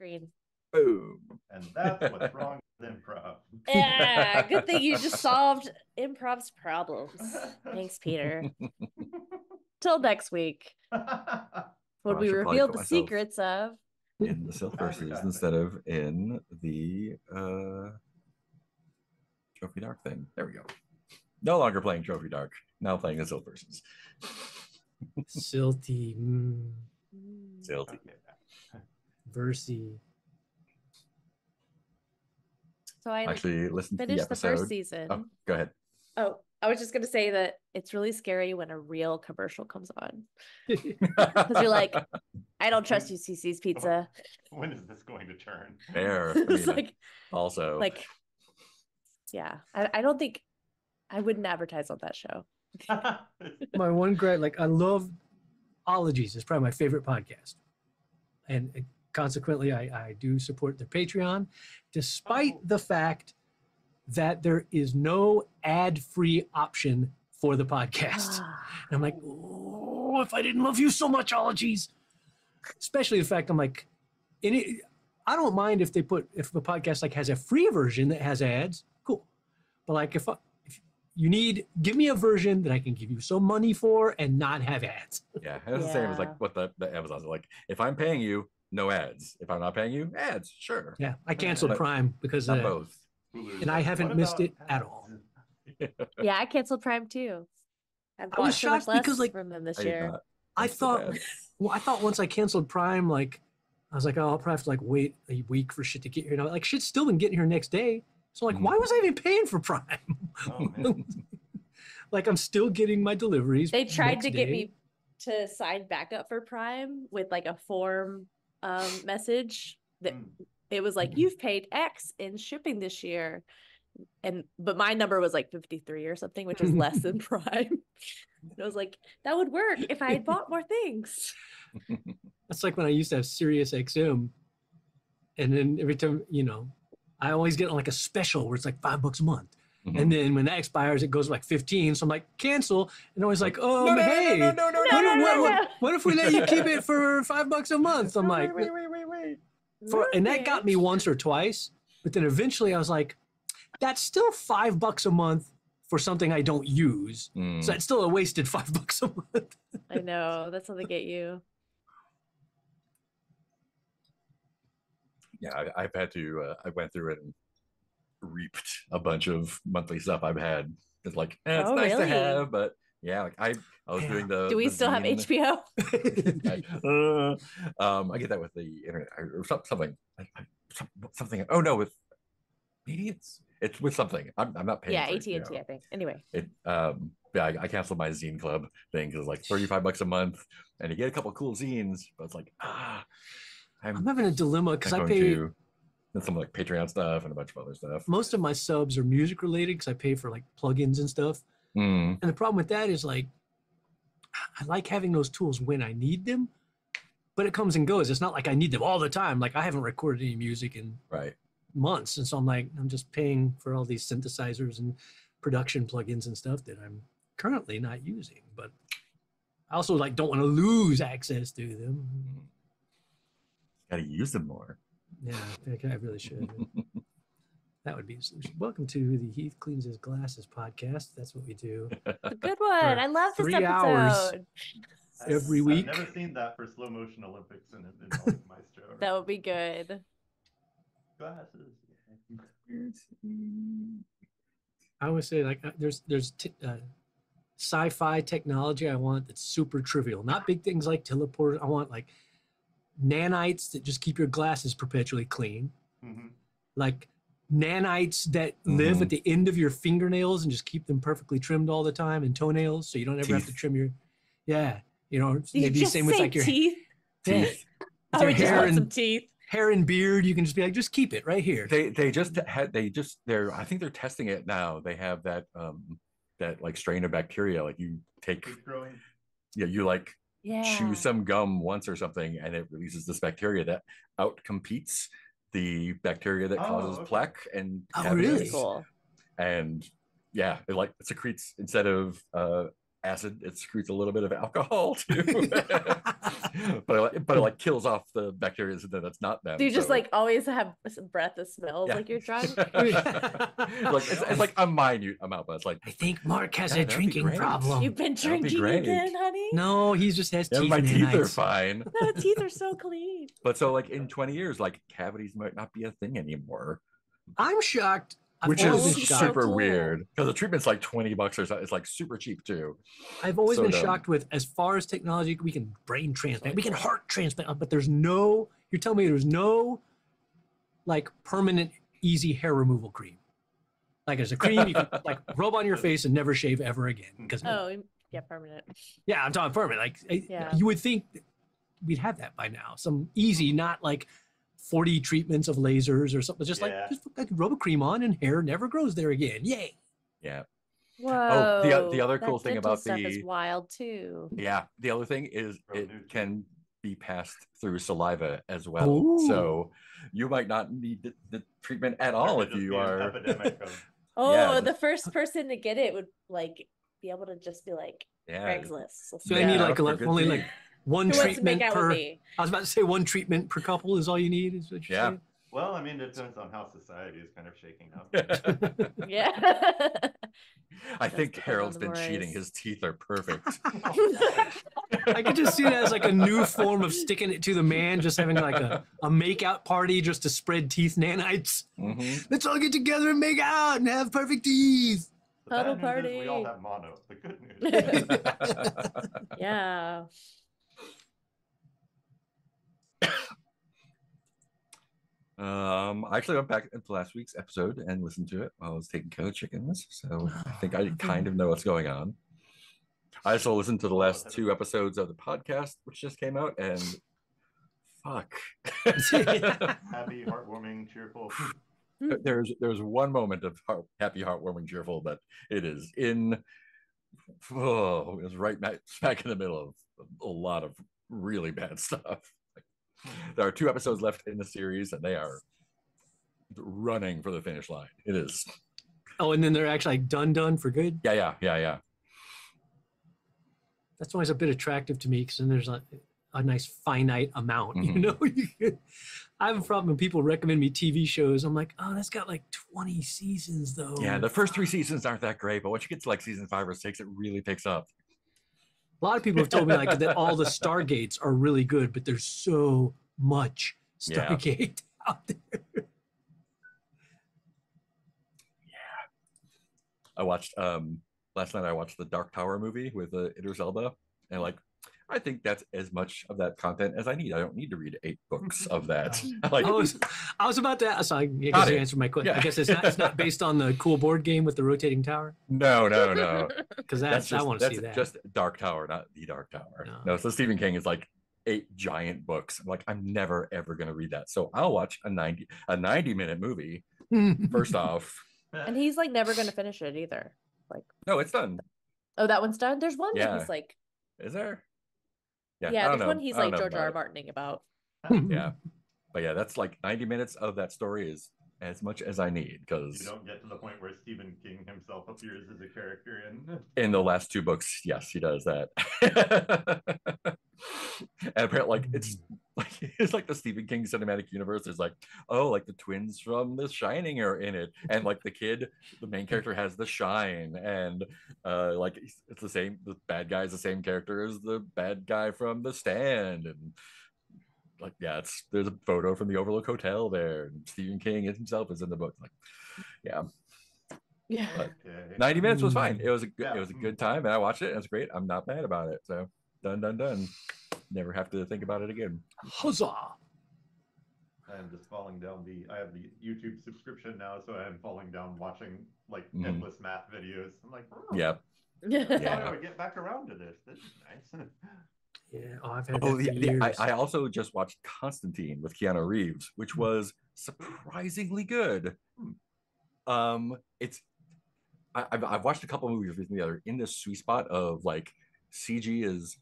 Green. Boom. And that's what's wrong with improv. Yeah, good thing you just solved improv's problems. Thanks, Peter. Till next week, when we reveal the secrets of in the Silk Verses instead of in the Trophy Dark thing. There we go. No longer playing Trophy Dark. Now playing the Silk Verses. Silty. Silty. Versy. So I actually listened to the finished episode. The first season. Oh, go ahead. Oh, I was just going to say that it's really scary when a real commercial comes on. Because you're like, I don't trust you, CC's Pizza. When is this going to turn? Fair. It's like, also. Like, yeah. I don't think I wouldn't advertise on that show. My one gripe, like I love Ologies. It's probably my favorite podcast. And consequently, I do support their Patreon, despite the fact that there is no ad-free option for the podcast. And I'm like, oh, if I didn't love you so much, Ologies. Especially the fact I'm like, I don't mind if the podcast like has a free version that has ads, cool. But like if you give me a version that I can give you some money for and not have ads. Yeah, it's the same as like what the Amazon's like. If I'm paying you, no ads. If I'm not paying you, ads, sure. Yeah, I canceled Prime because of both. And I haven't missed it at all. Yeah, I canceled Prime too. I was shocked because like from them this year. I thought once I canceled Prime, like I was like, oh, I'll probably have to like wait a week for shit to get here. Now, like shit's still been getting here next day. So like, why was I even paying for Prime? Oh, man. Like I'm still getting my deliveries. They tried to get me to sign back up for Prime with like a form message that it was like, you've paid X in shipping this year. But my number was like 53 or something, which is less than Prime. And I was like, that would work if I had bought more things. That's like when I used to have Sirius XM. And then every time, I always get like a special where it's like $5 a month. Mm-hmm. And then when that expires, it goes like 15. So I'm like, cancel. And always like, oh, hey, what if we let you keep it for $5 a month? I'm like, wait. And that got me once or twice. But then eventually I was like, that's still $5 a month for something I don't use. So that's still a wasted $5 a month. I know. That's how they get you. Yeah, I've had to, I went through it and reaped a bunch of monthly stuff I've had. It's like, it's nice to have, but yeah, like I was doing the. Do we still have HBO? I get that with the internet or something. Something. Oh no, with maybe it's with something. I'm not paying. Yeah, AT&T, I think. Anyway. I canceled my zine club thing because it's like $35 a month, and you get a couple of cool zines, but it's like I'm having a dilemma because I pay some like Patreon stuff and a bunch of other stuff. Most of my subs are music related because I pay for like plugins and stuff. And the problem with that is like, I like having those tools when I need them, but it comes and goes. It's not like I need them all the time. Like I haven't recorded any music in months. And so I'm just paying for all these synthesizers and production plugins and stuff that I'm currently not using, but I also like don't want to lose access to them. Got to use them more. Yeah, I really should. That would be a solution. Welcome to the Heath Cleans His Glasses podcast. That's what we do. A good one. I love this 3 episode. hours every week. I've never seen that for slow motion Olympics in Maestro. That would be good. Glasses. I always say like there's sci-fi technology I want that's super trivial. Not big things like teleport. I want like nanites that just keep your glasses perpetually clean. Like nanites that live at the end of your fingernails and just keep them perfectly trimmed all the time, and toenails so you don't ever have to trim your maybe same with like your teeth. Teeth. I would just want some teeth. Hair and beard, you can just be like, just keep it right here. I think they're testing it now. They have that like strain of bacteria, like you take you like chew some gum once or something and it releases this bacteria that outcompetes the bacteria that causes plaque and really cool. And it secretes, instead of acid. It secretes a little bit of alcohol too, but it like kills off the bacteria that's not them. Do you just like always have some breath that smells like you're drunk? Like it's like a minute amount, but it's like I think Mark has a drinking problem. You've been drinking again, honey? No, he's just has teeth. My teeth are fine. No, teeth are so clean. But so like in 20 years, like cavities might not be a thing anymore. I'm shocked. Which is super weird because the treatment's like $20 or something. It's like super cheap too. I've always been shocked with, as far as technology, we can brain transplant, we can heart transplant, but there's no, you're telling me there's no like permanent easy hair removal cream. Like there's a cream you can like rub on your face and never shave ever again. Because permanent. Yeah, I'm talking permanent. Like you would think we'd have that by now. Some easy, not like 40 treatments of lasers or something. Just like rub a cream on and hair never grows there again. Yay. Yeah. Whoa. Oh, the other cool thing about stuff is wild too. Yeah. The other thing is it can be passed through saliva as well. Ooh. So you might not need the treatment at all if you are. The first person to get it would like be able to just be like Craigslist. So I need like only like one treatment per. I was about to say one treatment per couple is all you need. Is what you're saying? Well, I mean, it depends on how society is kind of shaking up. I think Harold's been cheating. His teeth are perfect. I could just see it as like a new form of sticking it to the man, just having like a make-out party just to spread teeth nanites. Mm-hmm. Let's all get together and make out and have perfect teeth. Cuddle party. We all have mono. The good news. Yeah. I actually went back into last week's episode and listened to it while I was taking care of chickens, so I think I kind of know what's going on. I also listened to the last 2 episodes of the podcast, which just came out, and fuck. Happy, heartwarming, cheerful. There's one moment of happy, heartwarming, cheerful, but it is it was right smack in the middle of a lot of really bad stuff. There are 2 episodes left in the series, and they are running for the finish line. It is. Oh, and then they're actually like done for good? Yeah. That's always a bit attractive to me, because then there's a nice finite amount, you know? I have a problem when people recommend me TV shows. I'm like, oh, that's got like 20 seasons, though. Yeah, the first 3 seasons aren't that great, but once you get to like season 5 or 6, it really picks up. A lot of people have told me like that all the Stargates are really good, but there's so much Stargate out there. Yeah. I watched last night I watched the Dark Tower movie with Idris Elba, and like I think that's as much of that content as I need. I don't need to read 8 books of that. Like, I was about to ask. So I guess you answered my question. Yeah. I guess it's not based on the cool board game with the rotating tower. No. Because I want to see that. Just Dark Tower, not the Dark Tower. No, so Stephen King is like 8 giant books. I'm like, I'm never ever gonna read that. So I'll watch a 90-minute movie first off. And he's like never gonna finish it either. Like, no, it's done. Oh, that one's done. There's one that he's like. Is there? Yeah, there's one he's like George R. R. Martining about. Yeah, but yeah, that's like 90 minutes of that story is as much as I need, because you don't get to the point where Stephen King himself appears as a character in the last 2 books. Yes, he does that. And apparently, like it's like the Stephen King cinematic universe. There's like, oh, like the twins from The Shining are in it, and like the main character has the shine, and like it's the same. The bad guy is the same character as the bad guy from The Stand, and like there's a photo from the Overlook Hotel there, and Stephen King himself is in the book. Like, yeah. But 90 minutes was fine. It was a good time, and I watched it. And it was great. I'm not mad about it. So done. Never have to think about it again. Huzzah! I am just falling down I have the YouTube subscription now, so I am falling down watching like endless math videos. I'm like, yeah. How do I get back around to this? This is nice. Yeah, I've had that for years. I also just watched Constantine with Keanu Reeves, which was surprisingly good. I've watched a couple movies recently that are in this sweet spot of like CG is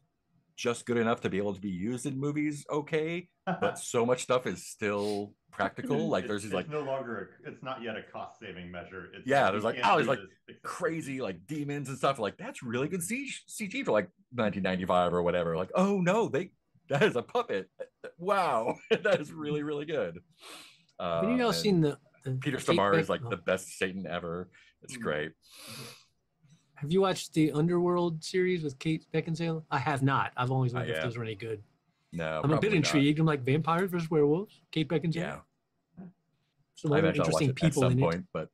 just good enough to be able to be used in movies, okay, but so much stuff is still practical. Like there's these like no longer it's not yet a cost saving measure. It's there's like there's like crazy like demons and stuff. Like that's really good CG for like 1995 or whatever. Like oh no, that is a puppet. Wow, that is really really good. Have you all seen the Peter Stormare is like the best Satan ever. It's great. Have you watched the Underworld series with Kate Beckinsale? I have not. I've always wondered if those were any good. No, I'm a bit intrigued. I'm like vampires versus werewolves. Kate Beckinsale. Yeah. Some other interesting people in it. But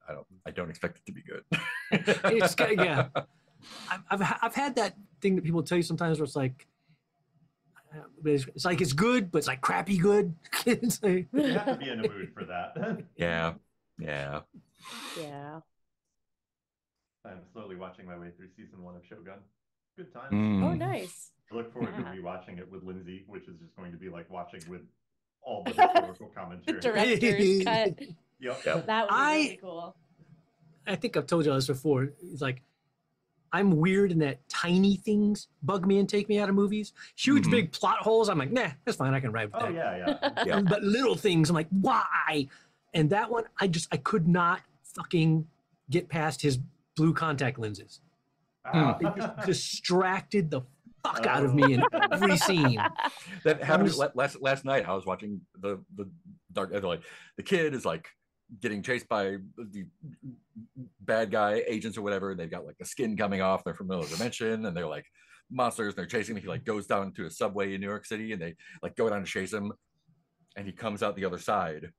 I don't expect it to be good. It's yeah. I've had that thing that people tell you sometimes where it's like it's good, but it's like crappy good. It's like, you have to be in a mood for that. Yeah. I'm slowly watching my way through season 1 of Shogun. Good times. Oh, nice. I look forward to rewatching it with Lindsay, which is just going to be like watching with all the historical commentary. The director's cut. Yep. That would be really cool. I think I've told you this before. It's like I'm weird in that tiny things bug me and take me out of movies. Huge big plot holes, I'm like, nah, that's fine. I can ride with that. Yeah. But little things, I'm like, why? And that one, I could not fucking get past his blue contact lenses. It just distracted the fuck out of me in every scene. That happened last night. I was watching the dark. Like the kid is like getting chased by the bad guy agents or whatever, and they've got like the skin coming off. They're from another dimension, and they're like monsters. And they're chasing him. He like goes down to a subway in New York City, and they like go down to chase him, and he comes out the other side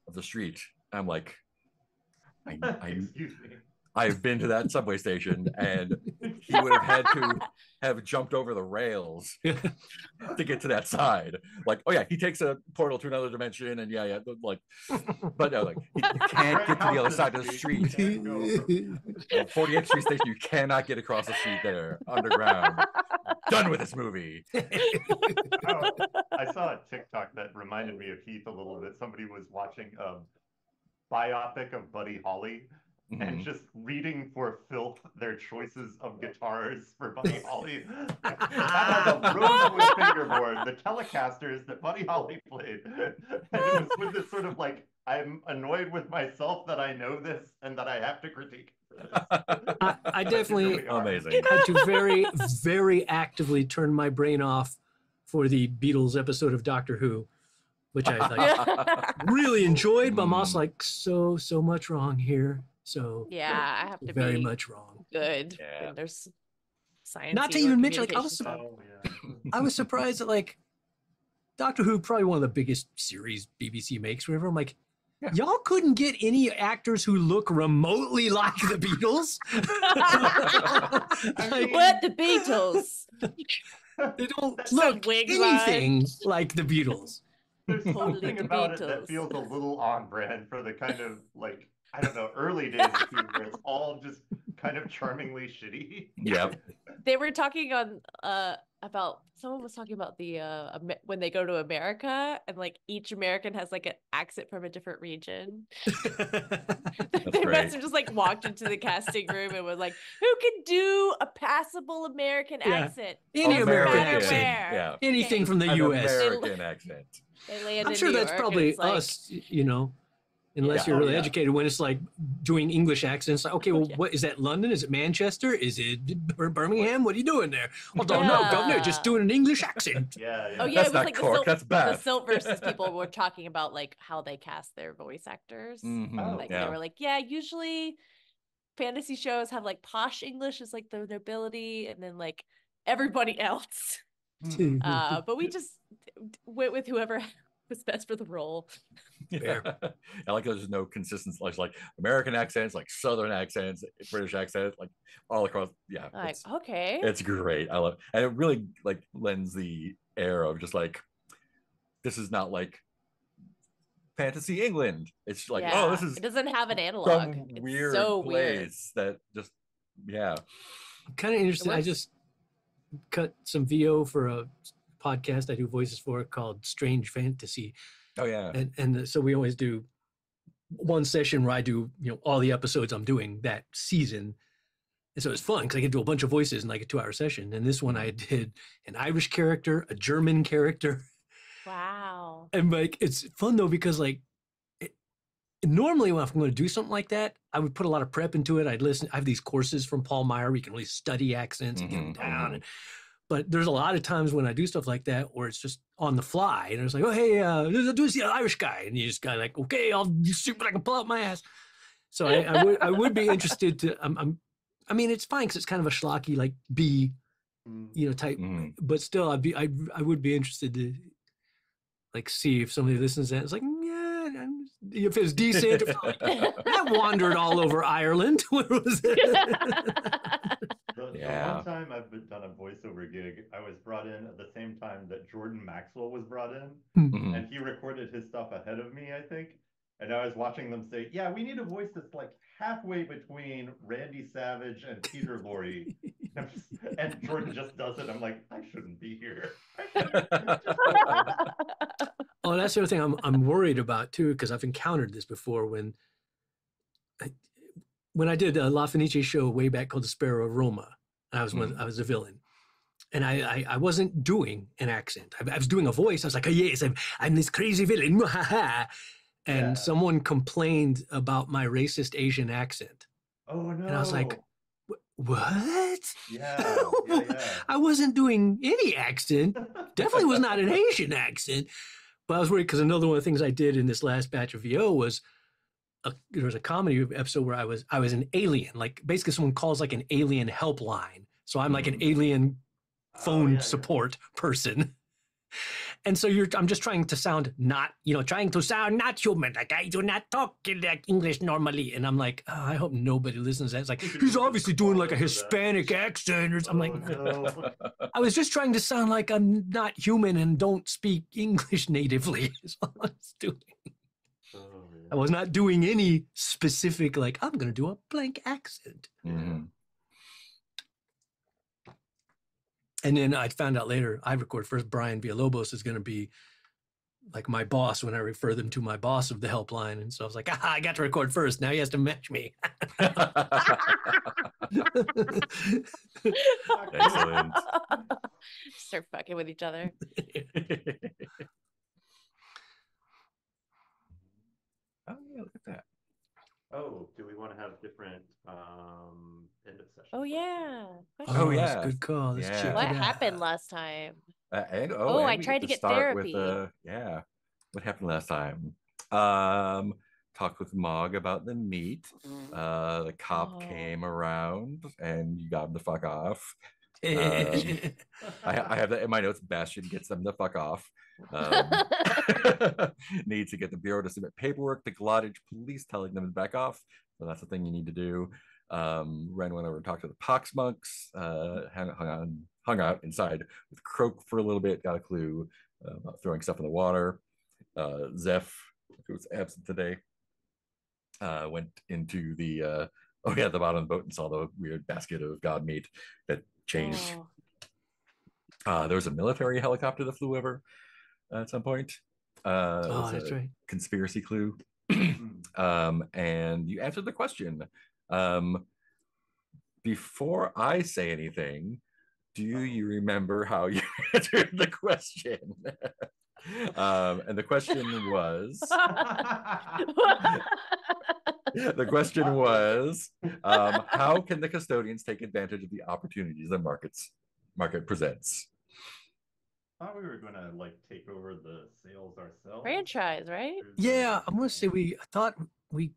of the street. I'm like, Excuse me. I've been to that subway station, and he would have had to have jumped over the rails to get to that side. Like, oh yeah, he takes a portal to another dimension, and like, but no, like you can't get to the other side of the street. 48th Street Station, you cannot get across the street there underground. Done with this movie. I saw a TikTok that reminded me of Heath a little bit. Somebody was watching a biopic of Buddy Holly. And just reading for filth their choices of guitars for Buddy Holly. That has a rosewood fingerboard, the Telecasters that Buddy Holly played. And it was with this sort of like, I'm annoyed with myself that I know this and that I have to critique. I definitely really amazing. had to very, very actively turn my brain off for the Beatles episode of Doctor Who, which I like, really enjoyed, but I'm also like, so much wrong here. So I have to very be much wrong. Good. Yeah. And there's science. Not to even mention, like I was surprised that like Doctor Who, probably one of the biggest series BBC makes. Whatever. I'm like, y'all couldn't get any actors who look remotely like the Beatles. Like, what the Beatles? They don't look anything like the Beatles. There's something about it that feels a little on brand for the kind of like, I don't know, early days of Who, where it's all just kind of charmingly shitty. Yeah. They were talking on about, someone was talking about the when they go to America, and like each American has like an accent from a different region. They must have just like walked into the casting room and was like, who can do a passable American accent? Any American accent. Yeah. Anything from the US. American accent. They land I'm in sure New that's York, probably like, us, you know, unless you're really educated, when it's like doing English accents. Like, okay, well, what is that? London? Is it Manchester? Is it Birmingham? What are you doing there? Well, don't know, governor, just doing an English accent. Oh yeah, That's it was not like Cork, that's bad. The Silt versus people were talking about like how they cast their voice actors. Like they were like, usually fantasy shows have like posh English as like the nobility, and then like everybody else. But we just went with whoever was best for the role. I like there's no consistency, like American accents, like Southern accents, British accents, like all across. Like, okay, it's great. I love it. And it really like lends the air of just like, this is not like fantasy England. It's like, oh, this is, it doesn't have an analog. Some it's weird so place that just I'm kind of interested. I just cut some VO for a podcast I do voices for called Strange Fantasy. Oh yeah. And so we always do one session where I do, you know, all the episodes I'm doing that season. And so it's fun because I get to do a bunch of voices in like a 2-hour session. And this one I did an Irish character, a German character. Wow. And like, it's fun though, because like, normally when I'm going to do something like that, I would put a lot of prep into it. I have these courses from Paul Meyer where you can really study accents and get them down. But there's a lot of times when I do stuff like that where it's just on the fly. And it's like, oh, hey, do the Irish guy. And you just kind of like, okay, I'll see what I can pull out my ass. So I would be interested to, I mean, it's fine because it's kind of a schlocky, like B, type. But still, I would be interested to like see if somebody listens to that. It's like, yeah, if it's decent. If like, I wandered all over Ireland. Where was it? The one time I've done a voiceover gig, I was brought in at the same time that Jordan Maxwell was brought in, and he recorded his stuff ahead of me, I think. And I was watching them say, yeah, we need a voice that's like halfway between Randy Savage and Peter Lorre. And Jordan just does it. I'm like, I shouldn't be here. Oh, that's the other thing I'm worried about too, because I've encountered this before when I did a La Fenice show way back called The Sparrow of Roma. I was a villain. And I wasn't doing an accent. I was doing a voice. I was like, oh, yes, I'm this crazy villain. And someone complained about my racist Asian accent. Oh, no. And I was like, what? Yeah. I wasn't doing any accent. Definitely was not an Asian accent. But I was worried because another one of the things I did in this last batch of VO was there was a comedy episode where I was an alien. Like basically someone calls like an alien helpline. So I'm like an alien phone support person. And so I'm just trying to sound not human. Like I do not talk like English normally. And I'm like, oh, I hope nobody listens to that. It's like, he's obviously doing like a Hispanic accent or something. I'm like, no. I was just trying to sound like I'm not human and don't speak English natively. Is all I was doing. I was not doing any specific, like, I'm going to do a blank accent. And then I found out later, I record first, Brian Villalobos is going to be like my boss when I refer them to my boss of the helpline. And so I was like, I got to record first. Now he has to match me. Excellent. Start fucking with each other. Oh, yeah, look at that. Oh, do we want to have different end of session? Oh, yeah. Oh, yeah. That's a good call. Let's check what it out. happened last time? And I tried to get therapy. What happened last time? Talked with Mog about the meat. The cop came around and you got him the fuck off. I have that in my notes. Bastion gets them the fuck off. Needs to get the Bureau to submit paperwork to Glottage Police telling them to back off. So that's the thing you need to do. Ren went over and talked to the Pox monks. Hung out inside with Croak for a little bit. Got a clue about throwing stuff in the water. Zeph, who was absent today, went into the the bottom of the boat and saw the weird basket of god meat that changed. There was a military helicopter that flew over at some point. That's right. Conspiracy clue. And you answered the question. Before I say anything, do you remember how you answered the question? And the question was how can the custodians take advantage of the opportunities the market presents? I thought we were going to like take over the sales ourselves. Franchise, right? Yeah, I'm going to say I thought we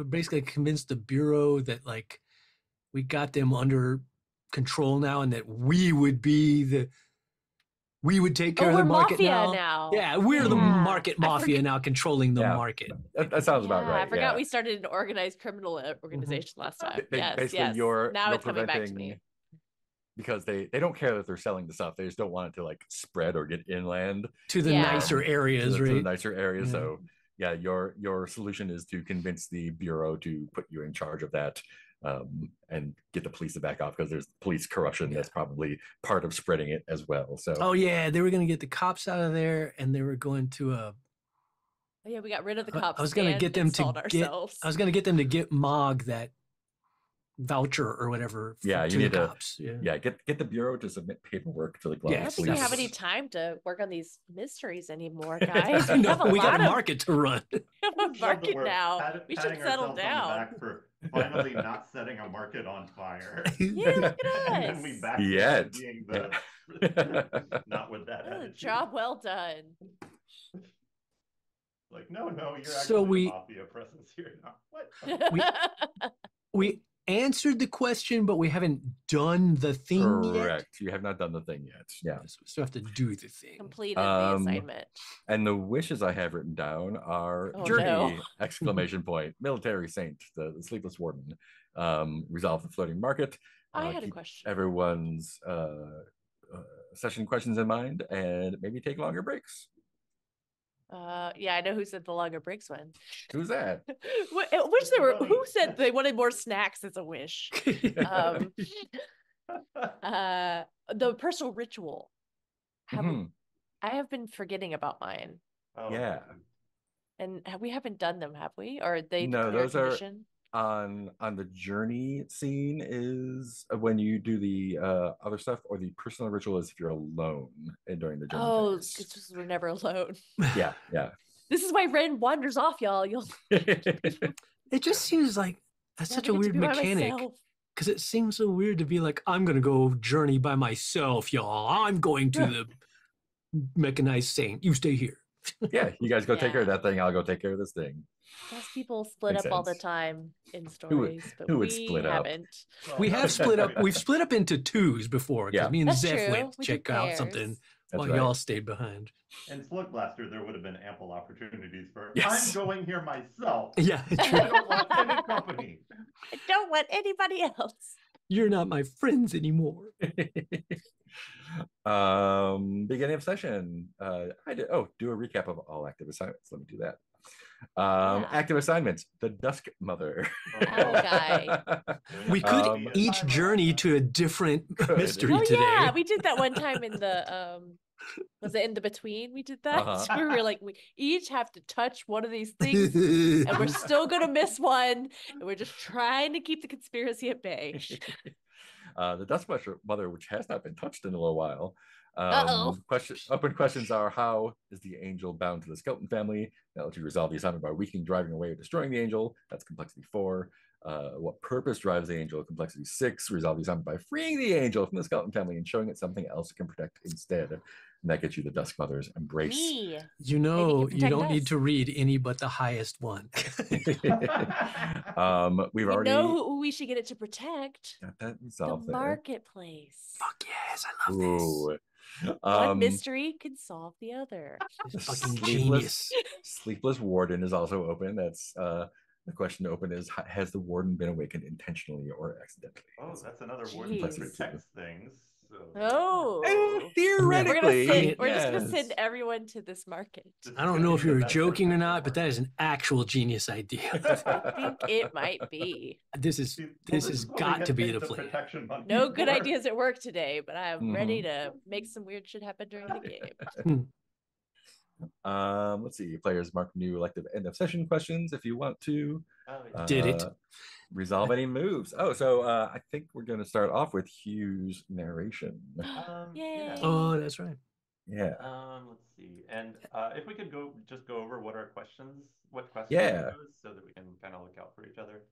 basically convinced the Bureau that like we got them under control now and that we would take care of the market now. Yeah, we're the market mafia now, controlling the market. That sounds about right. I forgot we started an organized criminal organization last time. Basically, now it's coming back to me. Because they don't care that they're selling the stuff. They just don't want it to like spread or get inland to the nicer areas, right? To the nicer areas. So yeah, your solution is to convince the Bureau to put you in charge of that, and get the police to back off because there's police corruption that's probably part of spreading it as well. So they were going to get the cops out of there, and they were going to we got rid of the cops. I was going to get them to get Mog voucher or whatever. Yeah, you to need the cops. get the bureau to submit paperwork to the Yeah, I don't think we have any time to work on these mysteries anymore, guys. I know, we got a market to run. We have a market now. We should settle down. For finally not setting a market on fire. Yeah, look at us. And then we back Yet. to being the not with that attitude. Job well done. Like, no, you're actually So we- a mafia presence here now. What? We answered the question, but we haven't done the thing Correct. yet. You have not done the thing yet. Yeah. So we still have to do the thing. Completed the assignment. And the wishes I have written down are Oh, journey, no. exclamation point, military saint, the sleepless warden, resolve the floating market. I had a keep question. Everyone's session questions in mind, and maybe take longer breaks. Yeah, I know who said the longer breaks one. Who's that? Wish there were. Who said they wanted more snacks as a wish? The personal ritual. Mhm. I have been forgetting about mine, Oh, Yeah. and we haven't done them, have we? Or are they No, declared those are- tradition? On the journey scene is when you do the other stuff, or the personal ritual is if you're alone during the journey. Oh, phase. it's just we're never alone. yeah. This is why Ren wanders off, y'all. It just seems like that's such a Never get to weird be by mechanic. myself. Because it seems so weird to be like, I'm going to go journey by myself, y'all. I'm going to the mechanized saint. You stay here. Yeah, you guys go take care of Yeah. that thing. I'll go take care of this thing. Most people split Makes up all the sense. time in Who would- stories, but who would we split up? haven't. We have split up. We've split up into twos before. 'Cause Yeah. me and That's Zeph true. went to We check did out pairs. something That's while right. y'all stayed behind. In Slug Blaster, there would have been ample opportunities for, Yes. I'm going here myself. Yeah, I true. don't want any company. I don't want anybody else. You're not my friends anymore. Beginning of session. Do a recap of all active assignments. Let me do that. Yeah. Active assignments. The Dusk Mother. Owl guy. We could Um, each journey to a different mystery Oh today. yeah, we did that one time in the was it in the between? We did that. Uh-huh. We were like, we each have to touch one of these things, and we're still gonna miss one, and we're just trying to keep the conspiracy at bay. The Dusk Mother, which has not been touched in a little while. Uh-oh. Open questions are: how is the angel bound to the skeleton family? That lets you resolve the assignment by weakening, driving away, or destroying the angel. That's complexity 4. What purpose drives the angel? Complexity 6. Resolve the assignment by freeing the angel from the skeleton family and showing it something else it can protect instead. And that gets you the Dusk Mother's embrace. Me. You know, Maybe you you can don't protect need us. to read any but the highest one. We've We already know who we should get it to protect. got that The resolved there. marketplace. Fuck yes, I love this. Ooh. One mystery can solve the other. This fucking Sleepless- genius. Sleepless Warden is also open. That's the question to open is: has the warden been awakened intentionally or accidentally? Oh, that's another word that Jeez. protects things. So. Oh. Theoretically, We're just gonna yes. send everyone to this market. I don't know if you were joking or not, but that is an actual genius idea. I think it might be. This is See, this we'll has just got to be take the plan. protection monkey No good for- ideas at work today, but I'm Mhm. ready to make some weird shit happen during the game. Let's see. Players mark new elective end of session questions if you want to. Oh, yeah. Did it. Resolve any moves. Oh, so I think we're going to start off with Hugh's narration. Yay. Oh, that's right. Yeah. Let's see. And if we could go over what questions Yeah. are those, so that we can kind of look out for each other.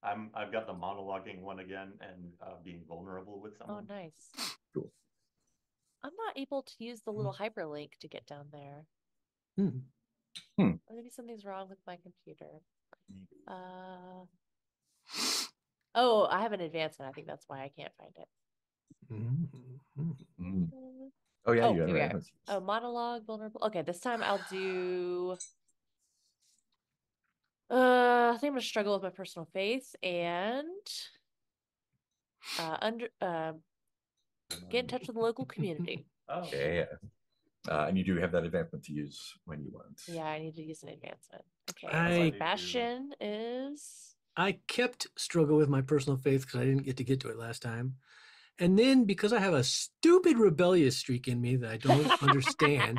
I've got the monologuing one again, and being vulnerable with Oh, someone. nice. Cool. I'm not able to use the little hyperlink to get down there. Hmm. Or maybe something's wrong with my computer. Oh, I have an advancement. I think that's why I can't find it. Mm. Oh yeah, Oh, you got here we it. are. Right. Oh, monologue, vulnerable. Okay, this time I'll do. I think I'm gonna struggle with my personal faith and get in touch with the local community. Oh, Yeah. And you do have that advancement to use when you want. Yeah, I need to use an advancement. Okay, I- Sebastian is. I kept struggle with my personal faith because I didn't get to it last time. And then because I have a stupid rebellious streak in me that I don't understand,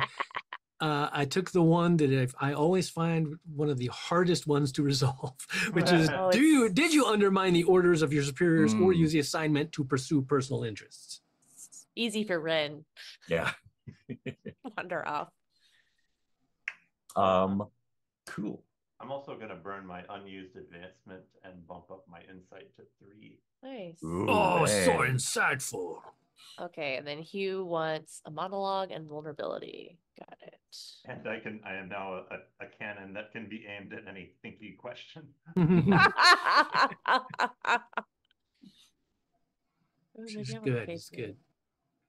I took the one that I always find one of the hardest ones to resolve, which is, did you undermine the orders of your superiors or use the assignment to pursue personal interests? Easy for Ren. Yeah. Wander off. Cool. I'm also going to burn my unused advancement and bump up my insight to 3. Nice. Ooh, oh, man. so insightful. Okay, and then Hugh wants a monologue and vulnerability. Got it. And I am now a cannon that can be aimed at any thinky question. It's good. It's good.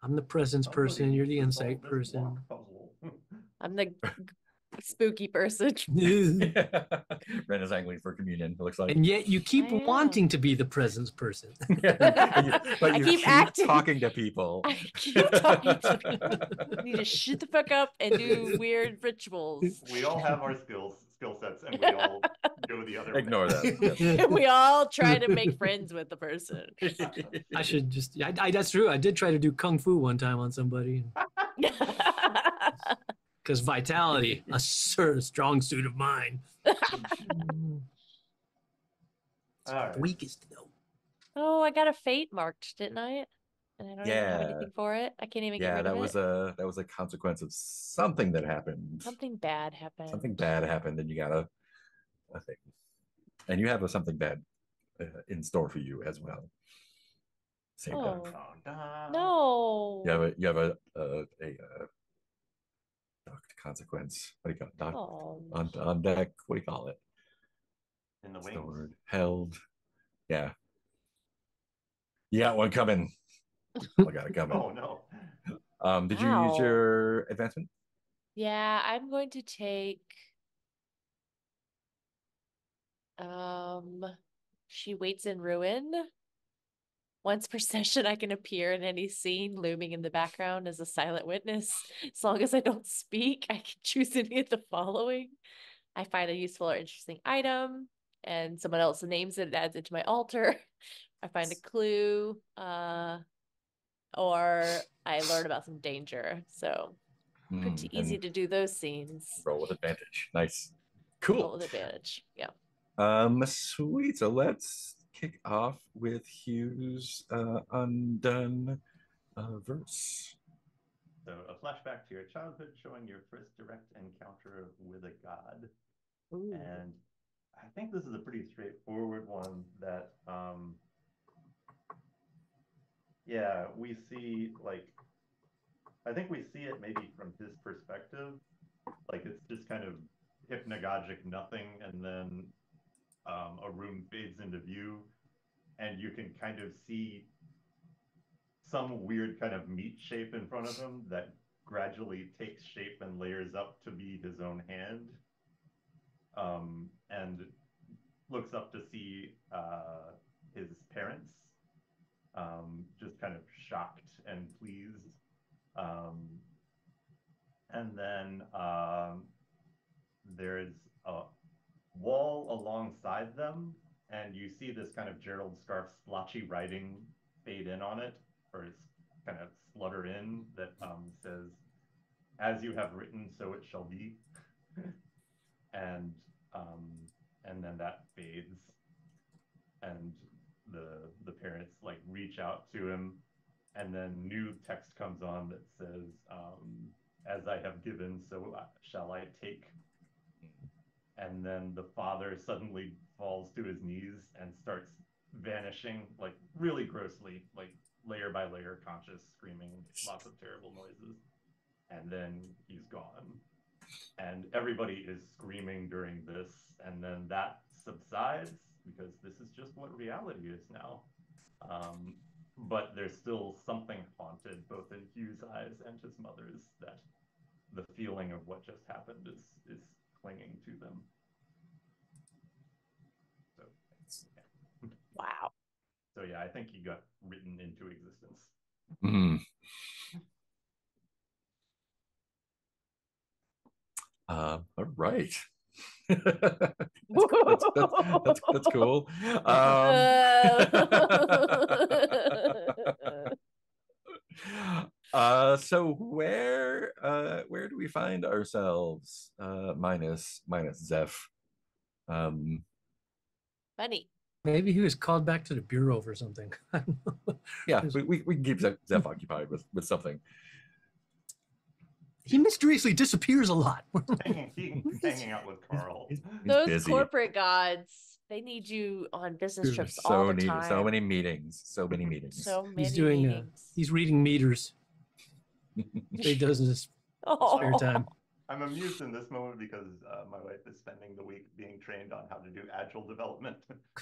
I'm the presence person. You're the insight person. I'm the spooky person. Ren is angling for communion, it looks like. And yet you keep wanting to be the presence person. But I you keep acting. talking to people. I keep talking to people. You need to shut the fuck up and do weird rituals. We all have our skill sets, and we all go the other Ignore way. that. Yes. We all try to make friends with the person. I should just, that's true. I did try to do Kung Fu one time on somebody. Because vitality, a strong suit of mine. Right. Weakest though. Oh, I got a fate marked, didn't I? And I don't even have anything for it. I can't even get rid of it. That was a consequence of something that happened. Something bad happened. Something bad happened, and you got a thing. And you have something bad in store for you as well. Same time. No. You have a docked consequence. What do you call it? On deck. What do you call it? In the What's wings. the word? Held. Yeah. You got one coming. I got it coming. Oh no. Did you use your advancement? Yeah, I'm going to take She Waits in Ruin. Once per session, I can appear in any scene looming in the background as a silent witness. As long as I don't speak, I can choose any of the following. I find a useful or interesting item, and someone else names it and adds it to my altar. I find a clue, or I learn about some danger. So pretty easy to do those scenes. Roll with advantage. Nice. Cool. Roll with advantage. Yeah. Sweet. So let's kick off with Hugh's undone verse. So a flashback to your childhood showing your first direct encounter with a god. Ooh. And I think this is a pretty straightforward one that we see, like, I think we see it maybe from his perspective. Like, it's just kind of hypnagogic nothing, and then a room fades into view, and you can kind of see some weird kind of meat shape in front of him that gradually takes shape and layers up to be his own hand, and looks up to see his parents, just kind of shocked and pleased. And then there's a wall alongside them, and you see this kind of Gerald Scarfe splotchy writing fade in on it, or kind of flutter in, that says, "As you have written, so it shall be." And then that fades, and the parents like reach out to him, and then new text comes on that says, "As I have given, so shall I take." And then the father suddenly falls to his knees and starts vanishing, like really grossly, like layer by layer, conscious, screaming, lots of terrible noises. And then he's gone. And everybody is screaming during this, and then that subsides, because this is just what reality is now. But there's still something haunted, both in Hugh's eyes and his mother's, that the feeling of what just happened is clinging to them. So, yeah. Wow. So yeah, I think he got written into existence. Mm. All right. that's cool. So where do we we find ourselves? Minus Zeph. Funny. Maybe he was called back to the bureau for something. Yeah, we can keep Zeph occupied with something. He mysteriously disappears a lot. hanging out with Carl. He's Those busy. corporate gods, they need you on business trips all the time. So many meetings. So many meetings. So many He's doing. meetings. He's reading meters. He does in his spare time. I'm amused in this moment because my wife is spending the week being trained on how to do agile development,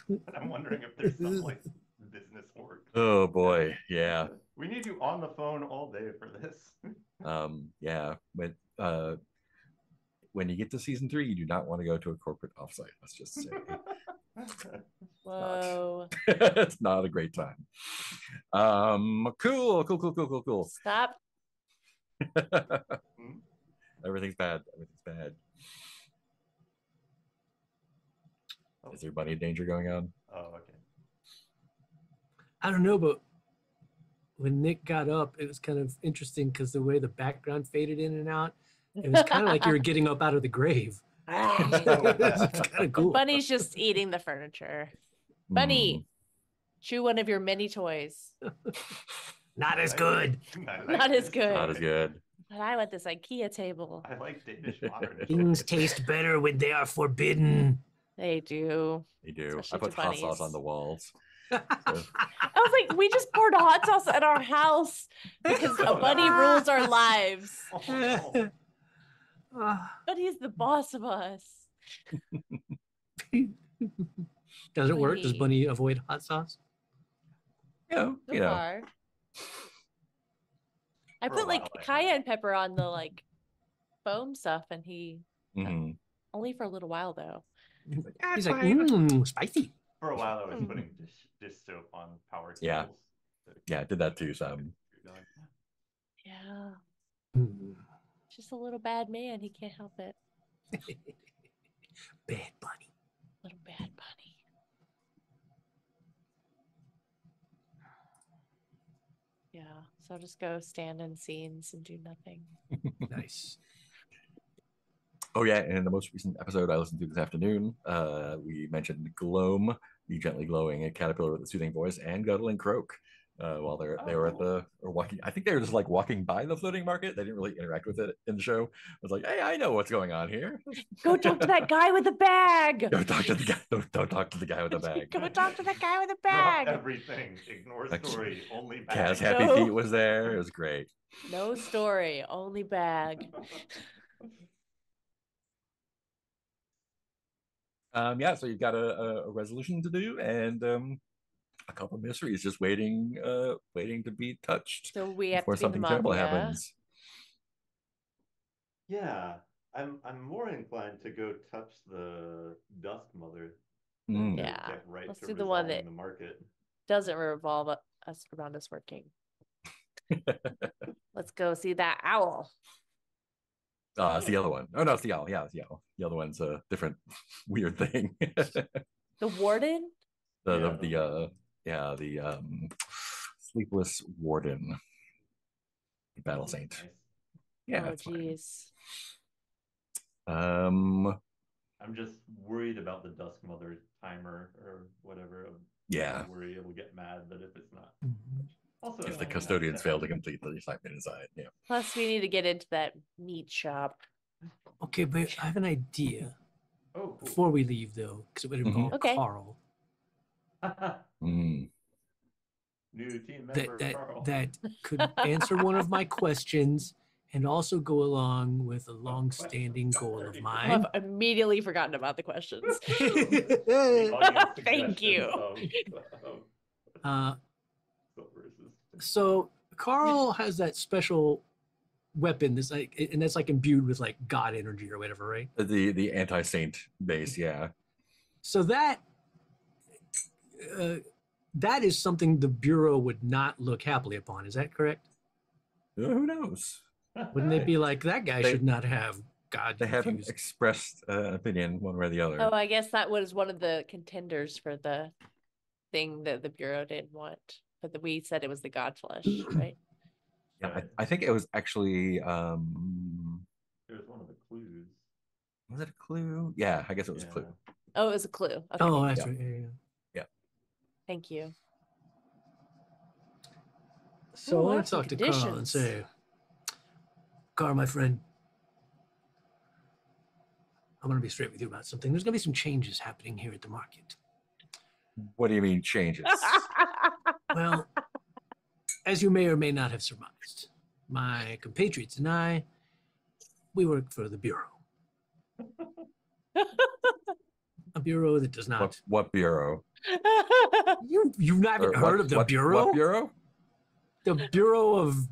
and I'm wondering if there's some like business work. Oh boy, yeah. We need you on the phone all day for this. Yeah, but when you get to season 3, you do not want to go to a corporate offsite. Let's just say. Whoa. It's not a great time. Cool. Stop. Everything's bad. Is there bunny danger going on? Oh, okay. I don't know, but when Nick got up, it was kind of interesting because the way the background faded in and out, it was kind of like you were getting up out of the grave. It's kind of cool. Bunny's just eating the furniture. Bunny, chew one of your many toys. Not as good. Not as good. Not as good. But I want this IKEA table. I like Danish modern. Things taste better when they are forbidden. They do. They do. Especially I put to hot bunnies. sauce on the walls. I was like, we just poured hot sauce at our house because a bunny rules our lives. Bunny's the boss of us. Does it work? Does Bunny. Bunny avoid hot sauce? Yeah, So far. I For a put like while, I cayenne pepper on the like foam stuff, and he Mhm. only for a little while though. He's like, spicy. For a while, I was putting dish soap on power cables. Yeah. Yeah, I did that too. Some. Yeah, Mm. just a little bad man. He can't help it. Bad Bunny. Little bad bunny. Yeah, so I'll just go stand in scenes and do nothing. Nice. Oh yeah, and in the most recent episode I listened to this afternoon, we mentioned Gloam, the gently glowing caterpillar with a soothing voice, and Guddle and Croak. While they were at the or walking, I think they were just like walking by the floating market. They didn't really interact with it in the show. I was like, hey, I know what's going on here. Go talk to that guy with the bag. Don't talk to the guy. Don't talk to the guy with the bag. Go talk to that guy with the Drop bag. everything. Ignore story. Only bag. Kaz Happy No. Feet was there. It was great. No story, only bag. Yeah, so you've got a resolution to do, and a couple mysteries just waiting to be touched So we have before to be the something terrible mafia. happens. Yeah, I'm more inclined to go touch the Dusk Mother. Mm. than Yeah, get right let's to do the one resolving that- the market. Doesn't revolve us around us working. Let's go see that owl. It's the other one. Oh no, it's the owl. Yeah, it's the owl. The other one's a different weird thing. The warden? the sleepless warden, battle saint. Nice. Yeah, Oh, it's fine. jeez. I'm just worried about the Dusk Mother timer or whatever. Yeah. I worry it'll get mad that if it's not. Mhm. Also, If the I custodians have fail to complete the assignment inside, yeah. Plus, we need to get into that meat shop. Okay, but I have an idea Oh, cool. before we leave, though, because it would involve Okay. Carl. Mm. New team member Carl. That could answer one of my questions and also go along with a long-standing goal of mine. I've immediately forgotten about the questions. The audience Thank you. suggestions of Silver Resistance. So Carl has that special weapon that's like, and that's like imbued with like God energy or whatever, right? The anti-saint base, yeah. So that is something the Bureau would not look happily upon. Is that correct? Who knows? Wouldn't they be like, that guy They- should not have God They haven't infused? expressed an opinion one way or the other. Oh, I guess that was one of the contenders for the thing that the Bureau didn't want. But we said it was the God flesh, right? Yeah, I think it was actually Was it a clue? Yeah, I guess it was a clue. Oh, it was a clue. Okay. Oh, that's right. Yeah. Thank you. So I want to talk to Carl and say, Carl, my friend, I'm going to be straight with you about something. There's going to be some changes happening here at the market. What do you mean changes? Well, as you may or may not have surmised, my compatriots and I, we work for the Bureau. A bureau that does not. What bureau? You've not heard of the Bureau? What bureau? The Bureau of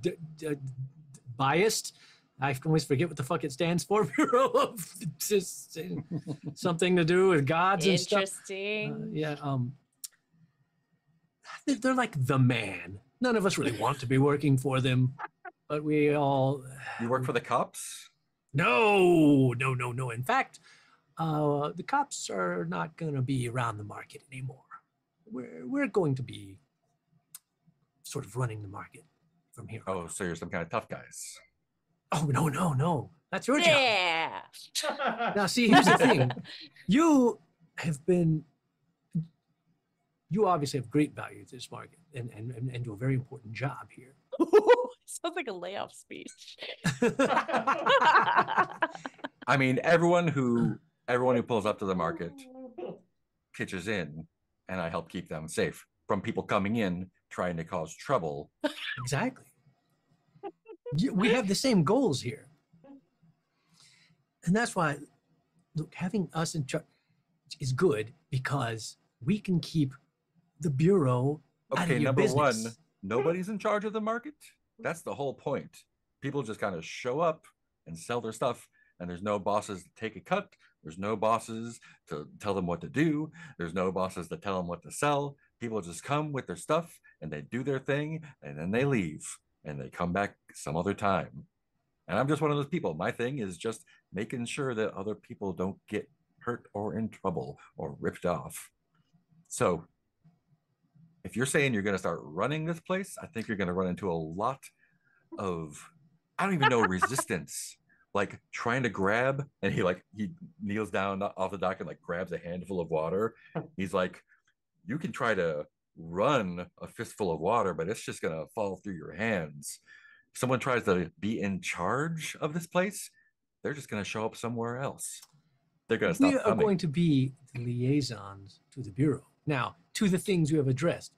Biased. I always forget what the fuck it stands for. Bureau of something to do with gods and stuff. Interesting. Yeah. They're like the man. None of us really want to be working for them, but we all. You work for the cops? No. In fact, the cops are not going to be around the market anymore. We're going to be sort of running the market from here. Oh, so you're some kind of tough guys. Oh, no. That's your job. Yeah. Now, see, here's the thing. You obviously have great value to this market and do a very important job here. Sounds like a layoff speech. I mean, everyone who pulls up to the market pitches in, and I help keep them safe from people coming in trying to cause trouble. Exactly. We have the same goals here. And that's why, look, having us in charge is good because we can keep the Bureau out of your business. Number one, nobody's in charge of the market. That's the whole point. People just kind of show up and sell their stuff, and there's no bosses to take a cut. There's no bosses to tell them what to do. There's no bosses to tell them what to sell. People just come with their stuff, and they do their thing, and then they leave, and they come back some other time. And I'm just one of those people. My thing is just making sure that other people don't get hurt or in trouble or ripped off. So if you're saying you're going to start running this place, I think you're going to run into a lot of, I don't even know, resistance. Like trying to grab, and he kneels down off the dock and like grabs a handful of water. He's like, you can try to run a fistful of water, but it's just going to fall through your hands. If someone tries to be in charge of this place, they're just going to show up somewhere else. They're going to stop coming. We are going to be the liaisons to the Bureau. Now, to the things you have addressed,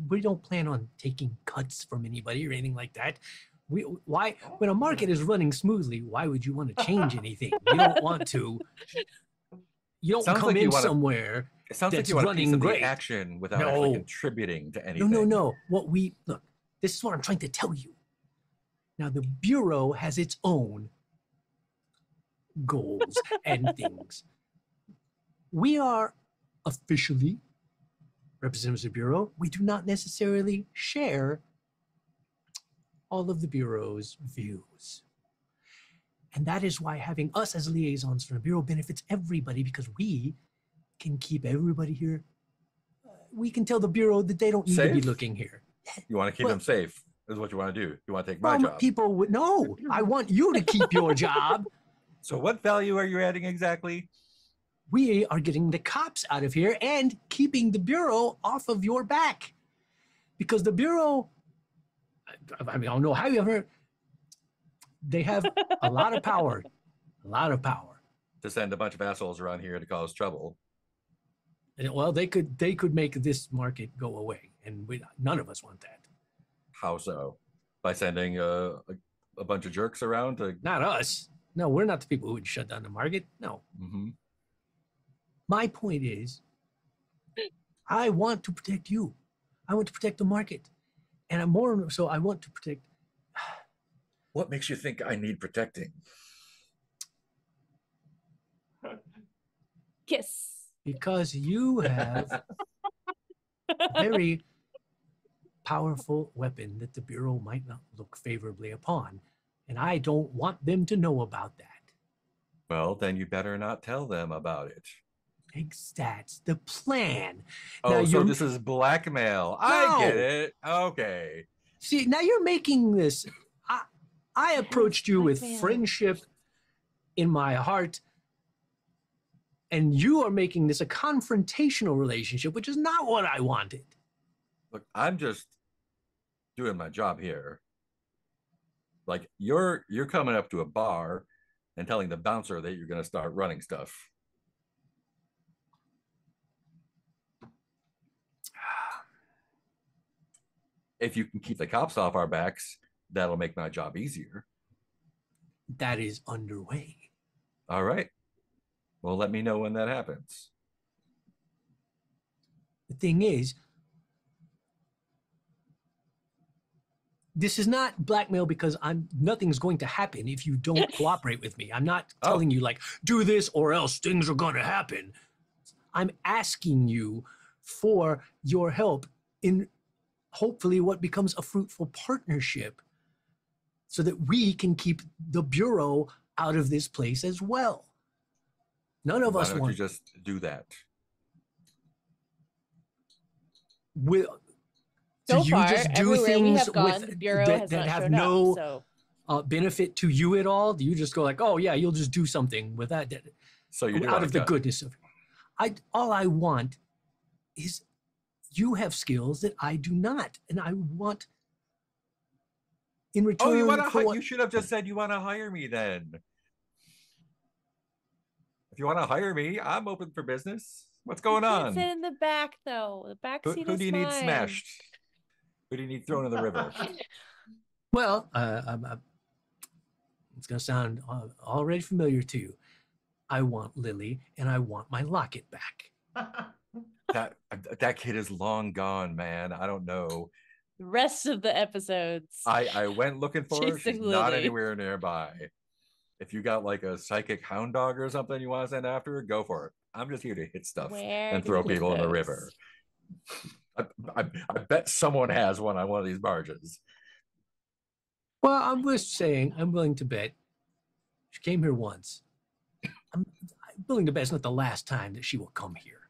we don't plan on taking cuts from anybody or anything like that. Why, when a market is running smoothly, why would you want to change anything? You don't want to. You don't come in somewhere. It sounds like you want running great action without actually contributing to anything. No. Look, this is what I'm trying to tell you. Now, the Bureau has its own goals and things. We are officially representatives of the Bureau. We do not necessarily share all of the Bureau's views. And that is why having us as liaisons for the Bureau benefits everybody, because we can keep everybody here. We can tell the Bureau that they don't need to be looking here. You want to keep them safe, is what you want to do. You want to take my job. People would, no, I want you to keep your job. So what value are you adding exactly? We are getting the cops out of here and keeping the Bureau off of your back. Because the Bureau, I mean, I don't know how you ever, they have a lot of power. To send a bunch of assholes around here to cause trouble. And, well, they could make this market go away, and none of us want that. How so? By sending a bunch of jerks around to... Not us. No, we're not the people who would shut down the market. No. Mm-hmm. My point is, I want to protect you. I want to protect the market. And more so, I want to protect... What makes you think I need protecting? Kiss. Because you have a very powerful weapon that the Bureau might not look favorably upon. And I don't want them to know about that. Well, then you better not tell them about it. That's the plan. Oh, now so this is blackmail. No. I get it. Okay. See, now you're making this... I approached you with friendship in my heart, And you are making this a confrontational relationship, which is not what I wanted. Look, I'm just doing my job here. Like you're coming up to a bar and telling the bouncer that you're going to start running stuff. If you can keep the cops off our backs, that'll make my job easier. That is underway. All right. Well, let me know when that happens. The thing is, this is not blackmail because nothing's going to happen if you don't cooperate with me. I'm not telling you like, do this or else things are going to happen. I'm asking you for your help in hopefully what becomes a fruitful partnership so that we can keep the Bureau out of this place as well. None of us want. Why don't you just do that? So you far, just do things gone, the Bureau that have no benefit to you at all? Do you just go like, oh yeah, you'll just do something with that? So you do out of the goodness of it. All I want is you have skills that I do not, and I want in return. Oh, you should have just said you want to hire me then. If you want to hire me, I'm open for business. What's going on? Sit in the back though. The back seat Who do you need smashed? Who do you need thrown in the river? Well, it's going to sound already familiar to you. I want Lily, and I want my locket back. That kid is long gone, man. I don't know. The rest of the episodes. I went looking for her. She's not anywhere nearby. If you got like a psychic hound dog or something you want to send after her, go for it. I'm just here to hit stuff and throw people in the river. I bet someone has one on one of these barges. Well, I'm just saying, I'm willing to bet. She came here once. I'm willing to bet it's not the last time that she will come here.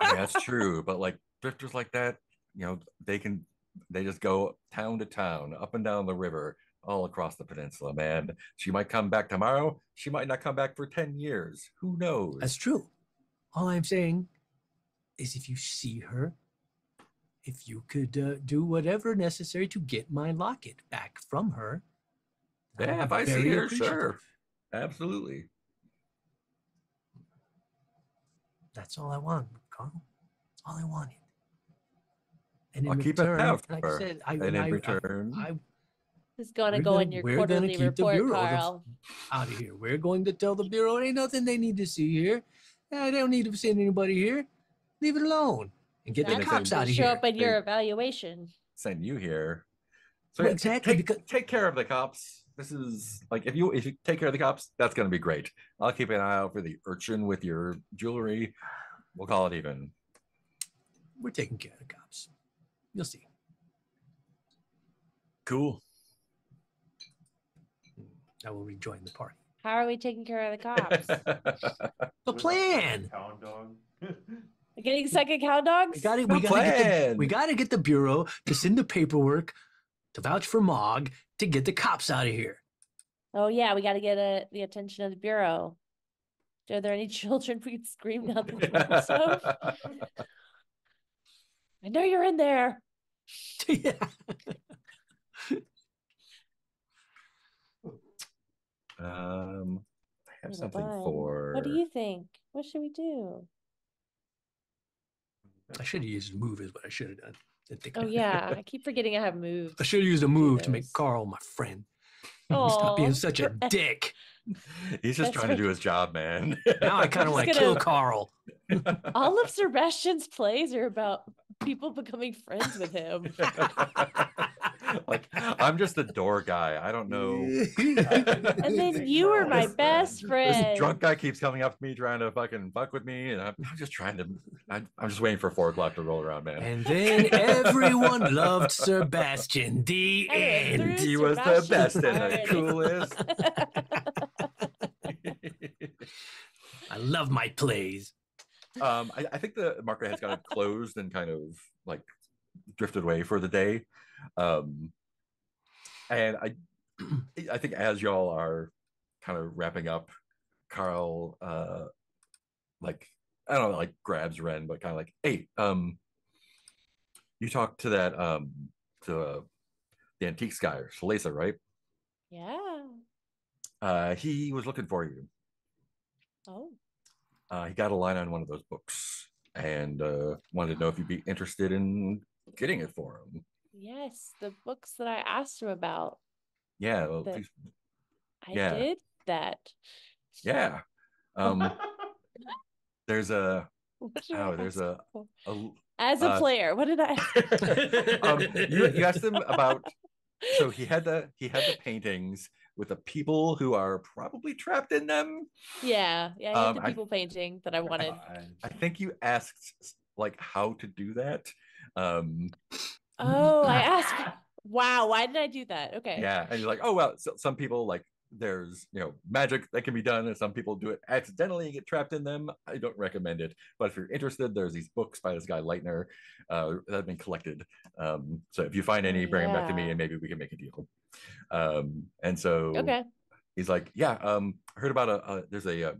Yeah, that's true. But like drifters like that, they just go town to town, up and down the river, all across the peninsula, man. She might come back tomorrow. She might not come back for 10 years. Who knows? That's true. All I'm saying is if you see her, if you could do whatever necessary to get my locket back from her. Yeah, if I see her, sure. Absolutely. That's all I want, Carl. That's all I wanted. And I'll keep it out for like I said, in return, I is going to go in your quarterly report, Carl. Out of here. We're going to tell the Bureau ain't nothing they need to see here. They don't need to send anybody here. Leave it alone and get the cops out of here. Show up in your evaluation. Send you here. So well, exactly. Take care of the cops. This is like if you take care of the cops, that's going to be great. I'll keep an eye out for the urchin with your jewelry. We'll call it even. We're taking care of the cops. You'll see. Cool. I will rejoin the party. How are we taking care of the cops? The plan. Getting second cow dogs? We got to get the Bureau to send the paperwork to vouch for Mog to get the cops out of here. Oh yeah, we got to get the attention of the Bureau. Are there any children we can scream down the windows of? I know you're in there. Yeah. I have something for. What do you think? What should we do? I should have used move is what I should have done. Oh yeah, I keep forgetting I have moves. I should have used a move to make Carl my friend. Stop being such a dick. He's just trying to do his job, man. Now I kind of want to kill Carl. All of Sebastian's plays are about people becoming friends with him. Like, I'm just the door guy. I don't know. And then you were my best friend. This drunk guy keeps coming up to me trying to fucking fuck with me, and I'm just trying to. I'm just waiting for 4 o'clock to roll around, man. And then everyone loved Sebastian. The end. He was the best and the coolest. I love my plays. I think the market has kind of closed and kind of like drifted away for the day. And I think as y'all are kind of wrapping up, Carl like I don't know, like grabs Ren, but kind of like, hey, you talked to that to the antiques guy, Shalesa, right? Yeah. He was looking for you. Oh. He got a line on one of those books and wanted to know if you'd be interested in getting it for him. Yes, the books that I asked him about. Yeah, well, I did that. Yeah. There's a there's a as a player, what did I ask? You asked him about, so he had the paintings with the people who are probably trapped in them. Yeah, he had the people painting that I wanted. I think you asked like how to do that. I asked. Wow, why did I do that? Okay. Yeah, and you're like, oh well, so some people like there's magic that can be done, and some people do it accidentally and get trapped in them. I don't recommend it, but if you're interested, there's these books by this guy Leitner that have been collected. So if you find any, bring them back to me, and maybe we can make a deal. And so he's like, yeah, I heard about there's a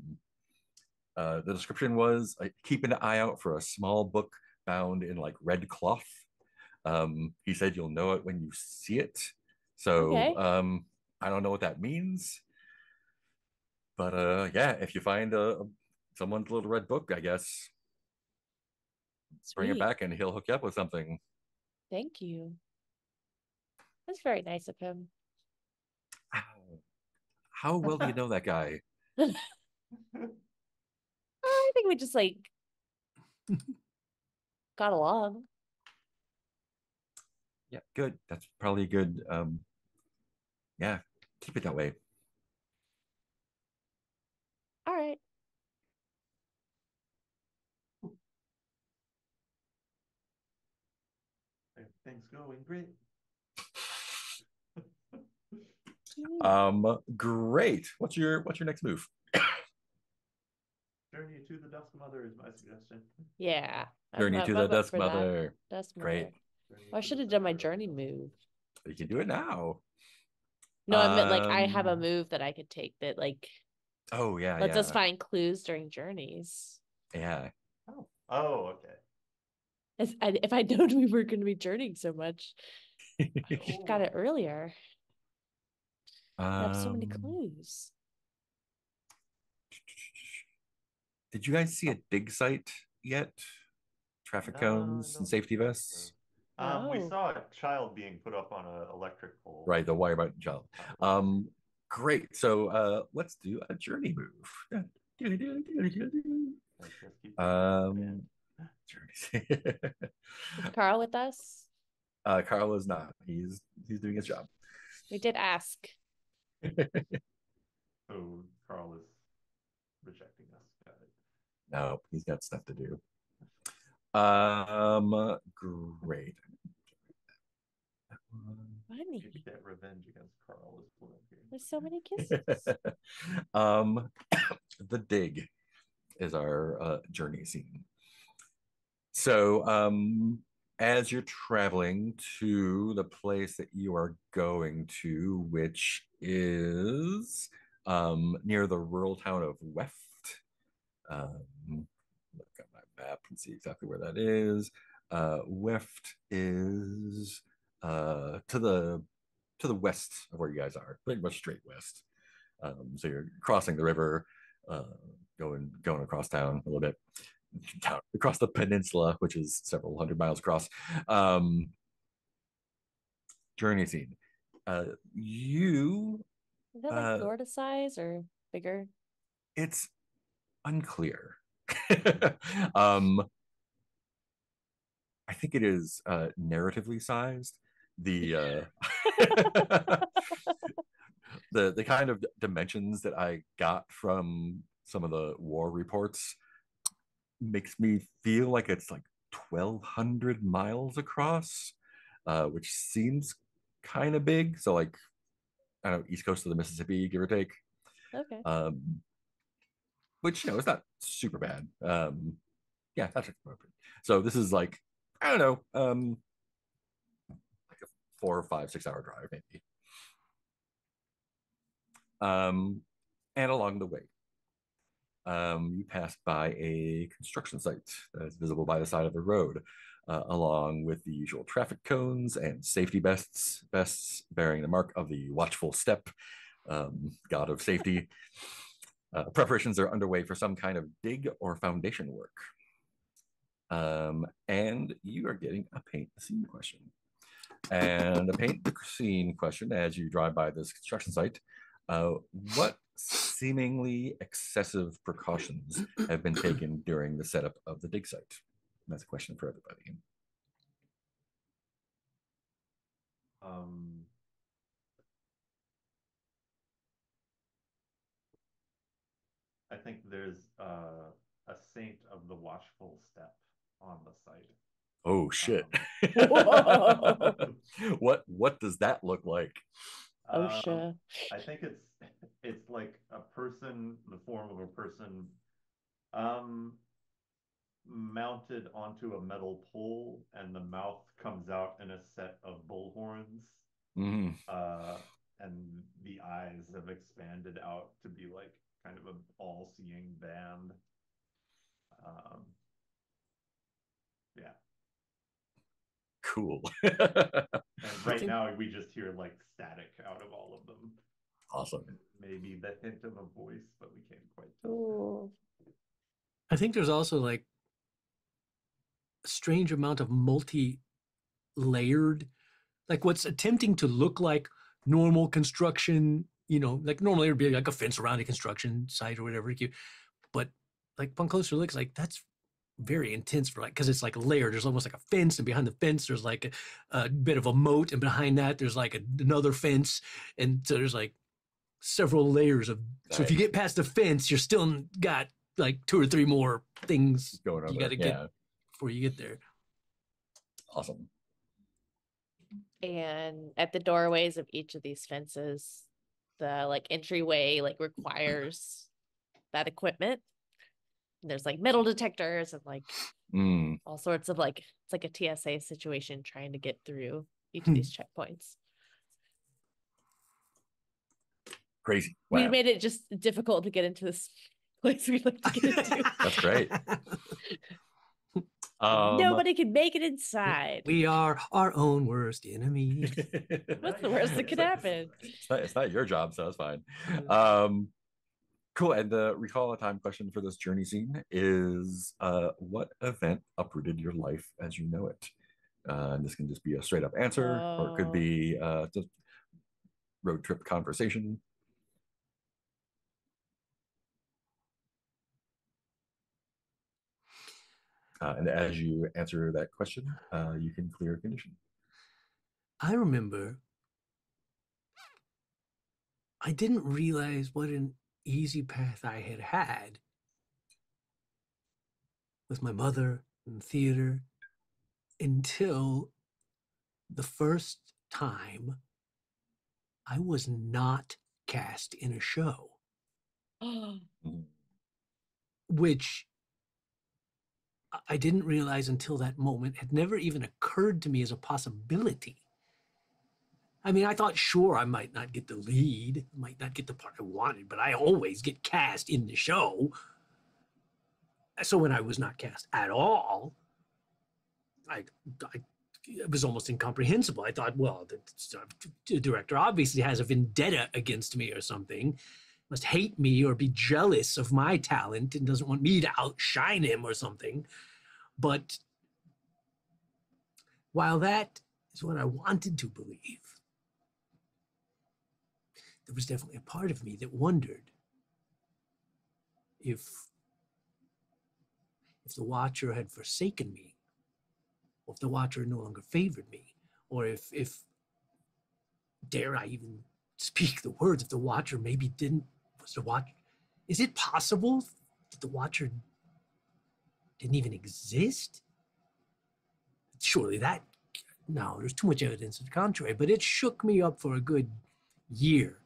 the description was keep an eye out for a small book bound in like red cloth. He said you'll know it when you see it. So I don't know what that means, but yeah, if you find someone's little red book, I guess bring it back and he'll hook you up with something. Thank you. That's very nice of him. How well do you know that guy? I think we just like got along. Yeah, good. That's probably good. Yeah, keep it that way. All right. Everything's going great. Great. What's your next move? Journey to the Dusk Mother is my suggestion. Yeah. Journey to the Dusk Mother. Great. Well, I should have done my journey move. You can do it now. No, I meant like I have a move that I could take that like lets us find clues during journeys. Yeah. Oh, okay. If I known we were going to be journeying so much, I got it earlier. I have so many clues. Did you guys see a dig site yet? Traffic cones and safety vests? We saw a child being put up on an electric pole. Right, the wire button child. Great. So let's do a journey move. Is Carl with us? Carl is not. He's doing his job. We did ask. So Carl is rejecting us. Got it. No, he's got stuff to do. Great. Funny. Get revenge against Carl is what I'm hearing. There's so many kisses. The dig is our journey scene. So as you're traveling to the place that you are going to, which is near the rural town of Weft. Look at my map and see exactly where that is. Weft is to the west of where you guys are, pretty much straight west. So you're crossing the river, going across town a little bit, down across the peninsula, which is several hundred miles across. Journey scene. Is that like Florida size or bigger? It's unclear. I think it is narratively sized. The the kind of dimensions that I got from some of the war reports makes me feel like it's like 1,200 miles across, which seems kind of big. So like, I don't know, east coast of the Mississippi, give or take. Okay. Which it's not super bad. Yeah, that's appropriate. So this is like, I don't know, like a 4 or 5, 6 hour drive maybe. And along the way, you pass by a construction site that is visible by the side of the road, along with the usual traffic cones and safety vests bearing the mark of the watchful step, god of safety. Preparations are underway for some kind of dig or foundation work. And you are getting a paint the scene question. And a paint the scene question as you drive by this construction site. What seemingly excessive precautions have been taken during the setup of the dig site? That's a question for everybody. I think there's a saint of the watchful step on the site. Oh shit! What does that look like? OSHA. I think it's like a person, the form of a person, mounted onto a metal pole, and the mouth comes out in a set of bull horns. And the eyes have expanded out to be like kind of an all-seeing band. Yeah. Cool. And right now we just hear like static out of all of them. Awesome. Maybe the hint of a voice, but we can't quite tell. Ooh. I think there's also like a strange amount of multi-layered, like what's attempting to look like normal construction, you know, like normally it would be like a fence around a construction site or whatever. But like upon closer looks, like that's very intense for like, because it's like layered. There's almost like a fence, and behind the fence there's like a bit of a moat, and behind that there's like another fence, and so there's like several layers of. So if you get past the fence, you're still got like 2 or 3 more things going on. You got to get before you get there. Awesome. And at the doorways of each of these fences, the like entryway like requires that equipment. And there's like metal detectors and like all sorts of like, it's like a TSA situation trying to get through each of these checkpoints. Crazy. Wow. We made it just difficult to get into this place we'd like to get into. That's great. Nobody can make it inside. We are our own worst enemy. What's the worst that could happen? It's not your job, so it's fine. Cool. And the recall a time question for this journey scene is what event uprooted your life as you know it? And this can just be a straight up answer, or it could be just road trip conversation. And as you answer that question, you can clear a condition. I remember I didn't realize what an easy path I had had with my mother in theater until the first time I was not cast in a show. Which I didn't realize until that moment had never even occurred to me as a possibility. I mean, I thought, sure, I might not get the lead, might not get the part I wanted, but I always get cast in the show. So when I was not cast at all, it was almost incomprehensible. I thought, well, the director obviously has a vendetta against me or something, must hate me or be jealous of my talent and doesn't want me to outshine him or something. But while that is what I wanted to believe, there was definitely a part of me that wondered if the Watcher had forsaken me, or if the Watcher no longer favored me, or if dare I even speak the words, if the Watcher maybe was the Watcher. Is it possible that the Watcher didn't even exist? Surely no, there's too much evidence to the contrary, but it shook me up for a good year.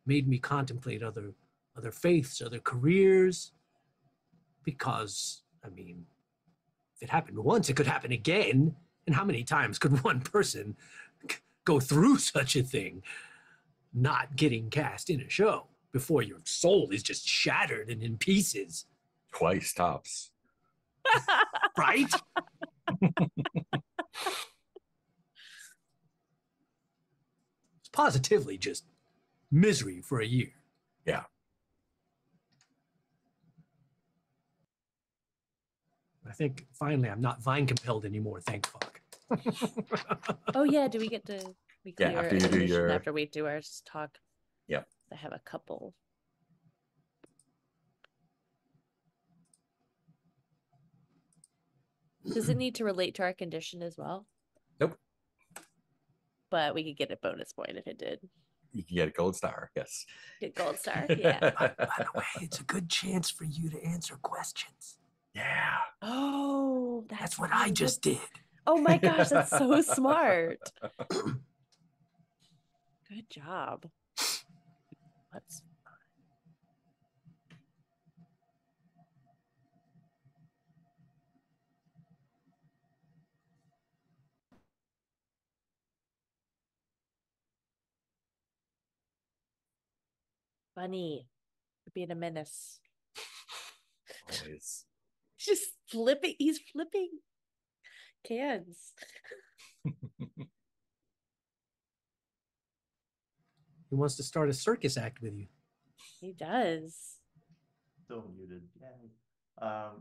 Made me contemplate other faiths, other careers, because, I mean, if it happened once, it could happen again. And how many times could one person go through such a thing, not getting cast in a show? before your soul is just shattered and in pieces. Twice tops. Right? It's positively just misery for a year. Yeah. I think finally I'm not Vine compelled anymore, thank fuck. Oh yeah, do we get to Yeah, after you do your after we do our talk? Yeah. I have a couple. Does it need to relate to our condition as well? Nope. But we could get a bonus point if it did. You can get a gold star, yes. Get gold star, yeah. By the way, it's a good chance for you to answer questions. Yeah. Oh, that's what I just did. Oh my gosh, that's so smart. Good job. Let's. Bunny, being a menace. Always. Just flipping. He's flipping cans. He wants to start a circus act with you. He does. Still muted. Yay. I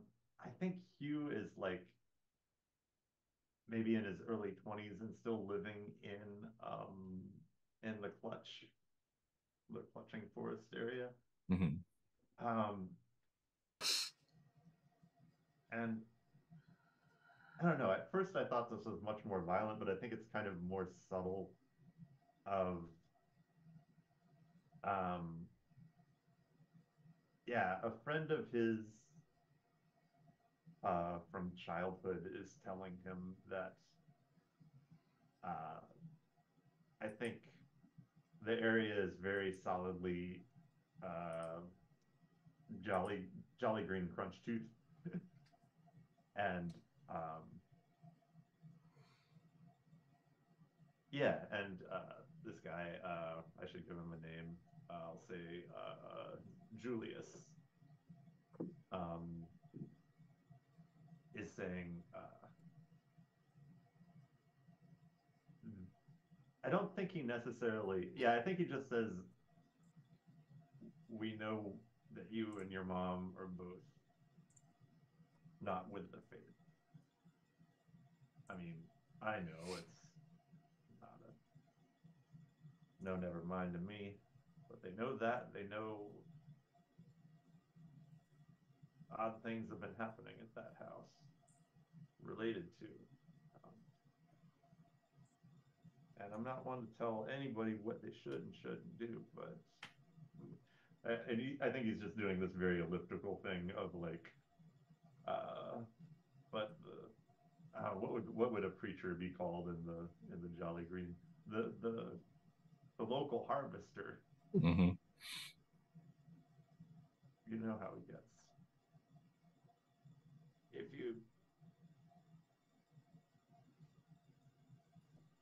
think Hugh is like maybe in his early 20s and still living in the Clutching Forest area. Mm-hmm. And I don't know, at first I thought this was much more violent, but I think it's kind of more subtle of yeah, a friend of his from childhood is telling him that I think the area is very solidly Jolly Green Crunch Tooth. And yeah, and this guy, I should give him a name. I'll say Julius is saying, I don't think he necessarily, yeah, I think he just says, we know that you and your mom are both not with the faith. I mean, I know it's not a no, never mind to me, but they know that. They know odd things have been happening at that house related to. And I'm not one to tell anybody what they should and shouldn't do, but I think he's just doing this very elliptical thing of like, but what would a preacher be called in the Jolly Green? The local harvester. Mm-hmm. You know how he gets.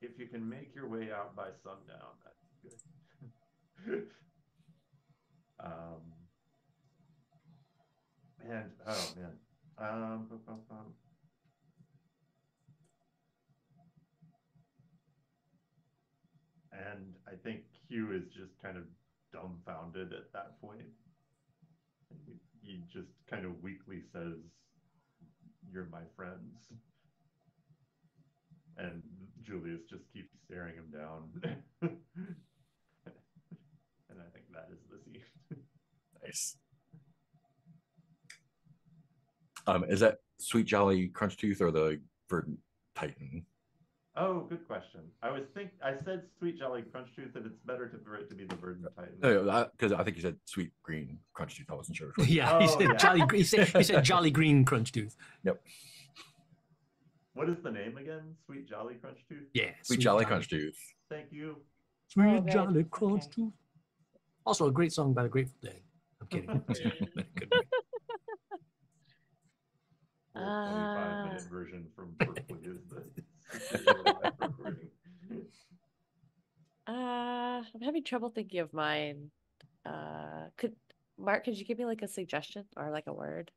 If you can make your way out by sundown, that's good. And oh man. And I think Hugh is just kind of dumbfounded at that point. He just kind of weakly says, "You're my friends." And Julius just keeps staring him down. And I think that is the scene. Nice. Is that Sweet Jolly Crunch Tooth or the Verdant Titan? Oh, good question. I said Sweet Jolly Crunch Tooth, and it's better for it to be the Verdant Titan. Because I think you said Sweet Green Crunch Tooth. I wasn't sure. Yeah, he said Jolly. He said Jolly Green Crunch Tooth. Yep. What is the name again? Sweet Jolly Crunch Tooth? Yeah. Sweet Jolly Crunch Tooth. Thank you. Sweet Jolly Crunch Tooth. Also a great song by the Grateful Dead. I'm kidding. 25-minute version from Berkeley is the recording. I'm having trouble thinking of mine. could you give me like a suggestion or like a word?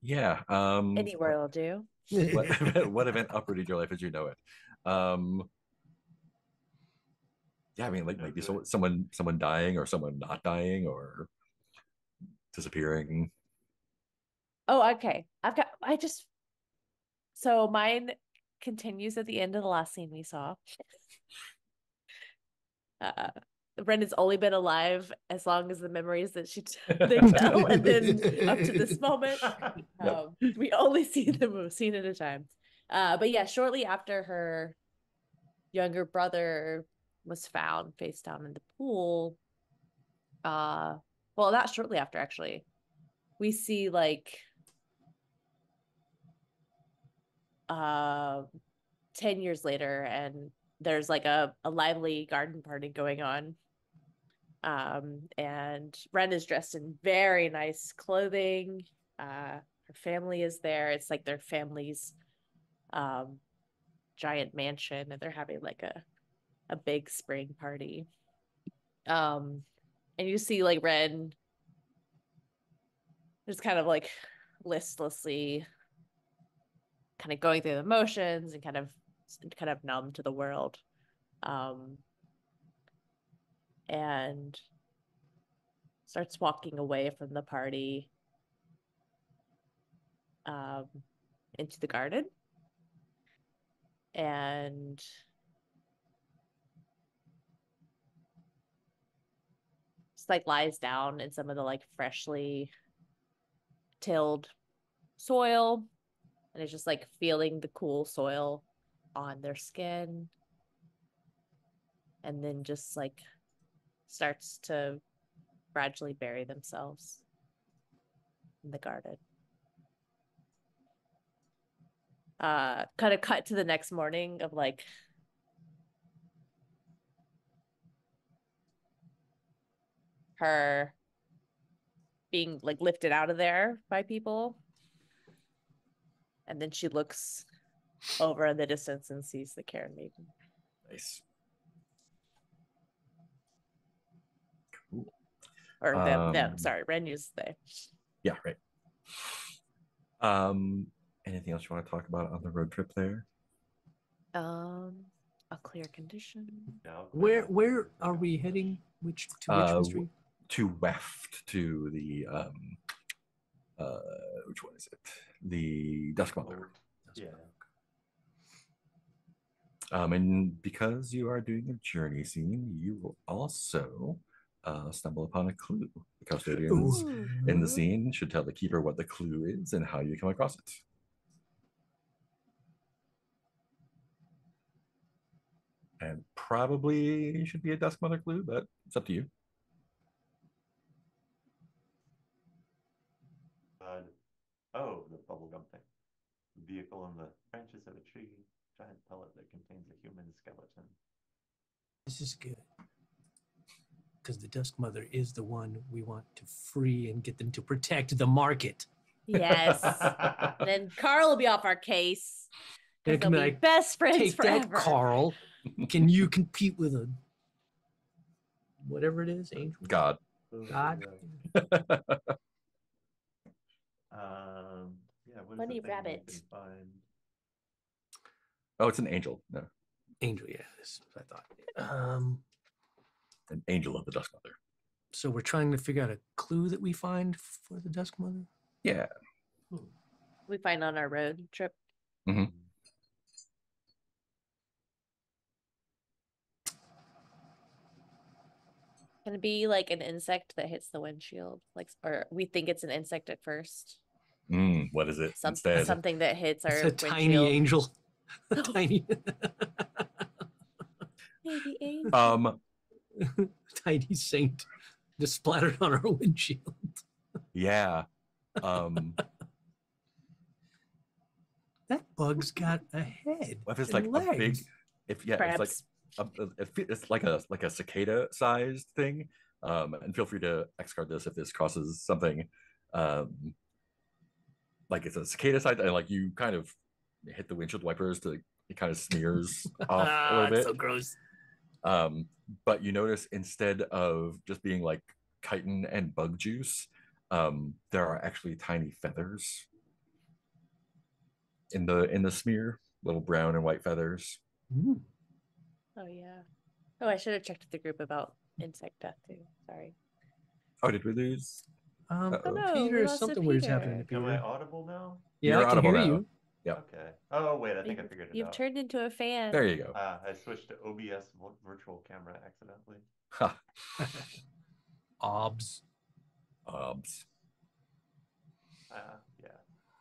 Yeah. Any word will do. What event uprooted your life as you know it? Yeah, I mean, like maybe someone dying or someone not dying or disappearing. Oh, okay. So mine continues at the end of the last scene we saw. Brenda's only been alive as long as the memories that they tell, and then up to this moment, we only see them a scene at a time. But yeah, shortly after her younger brother was found face down in the pool, well, not shortly after, actually, we see like 10 years later, and there's like a lively garden party going on. And Ren is dressed in very nice clothing. Her family is there. It's like their family's giant mansion, and they're having like a big spring party. And you see like Ren just kind of like listlessly kind of going through the motions and kind of numb to the world. And starts walking away from the party into the garden. And just like lies down in some of the like freshly tilled soil, and it's just like feeling the cool soil on their skin, and then just like starts to gradually bury themselves in the garden. Kind of cut to the next morning of like her being like lifted out of there by people, and then she looks over in the distance and sees the Cairn Maiden. Nice. Or them. Sorry, Renu's they. Yeah, right. Anything else you want to talk about on the road trip there? A clear condition. Where are we heading? Which street? To Weft, to the which one is it? The Duskmother. Yeah. And because you are doing a journey scene, you will also stumble upon a clue. The custodians in the scene should tell the keeper what the clue is and how you come across it. And probably should be a Duskmother clue, but it's up to you. The bubblegum thing. Vehicle in the branches of a tree. Giant pellet that contains a human skeleton. This is good. Because the Duskmother is the one we want to free and get them to protect the market. Yes. Then Carl will be off our case. They'll be like, best friends take forever. That, Carl. Can you compete with a whatever it is, angel? God. What Bunny rabbit. Oh, it's an angel. No. Angel, yeah, that's what I thought. An angel of the Duskmother. So we're trying to figure out a clue that we find for the Duskmother? Yeah. We find on our road trip. Mm-hmm. Can it be like an insect that hits the windshield? Like, or we think it's an insect at first. What is it instead? Something that hits our windshield. Tiny angel. A tiny baby angel. Tiny saint just splattered on our windshield. Yeah. That bug's got a head. If it's like legs. A big, Perhaps. it's like a cicada sized thing. And feel free to X-card this if this crosses something. Like it's a cicada size, and like you kind of hit the windshield wipers to it kind of smears off a little bit. So gross. But you notice instead of just being like chitin and bug juice, there are actually tiny feathers in the smear, little brown and white feathers. Mm. Oh yeah. Oh, I should have checked with the group about insect death too. Sorry. Oh, did we lose? Oh no, Peter, we lost something to weird's happening to Am I Peter. audible now? Yeah, You're I can audible hear now. you. Yep. Okay. Oh wait, I think I figured it You've out. turned into a fan. There you go. I switched to OBS virtual camera accidentally. Ha. Obs. Obs. Yeah,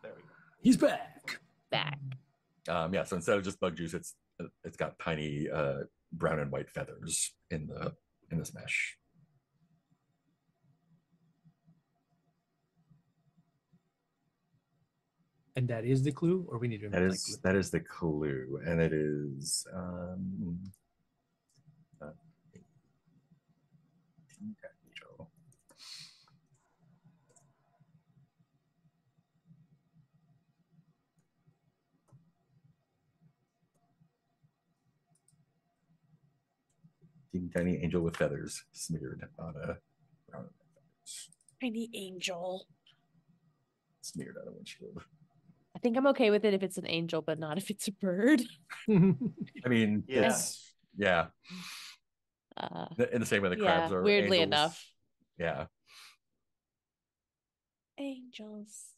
there we go. He's back. Back. Yeah, so instead of just bug juice, it's got tiny brown and white feathers in this mesh. And that is the clue, or we need to. That is the clue, and it is. Teeny tiny angel with feathers smeared on a brown feathers. Tiny angel. Smeared on a windshield. I think I'm okay with it if it's an angel, but not if it's a bird. I mean, Yeah. it's in the same way the crabs are weirdly angels. enough. Yeah. Angels.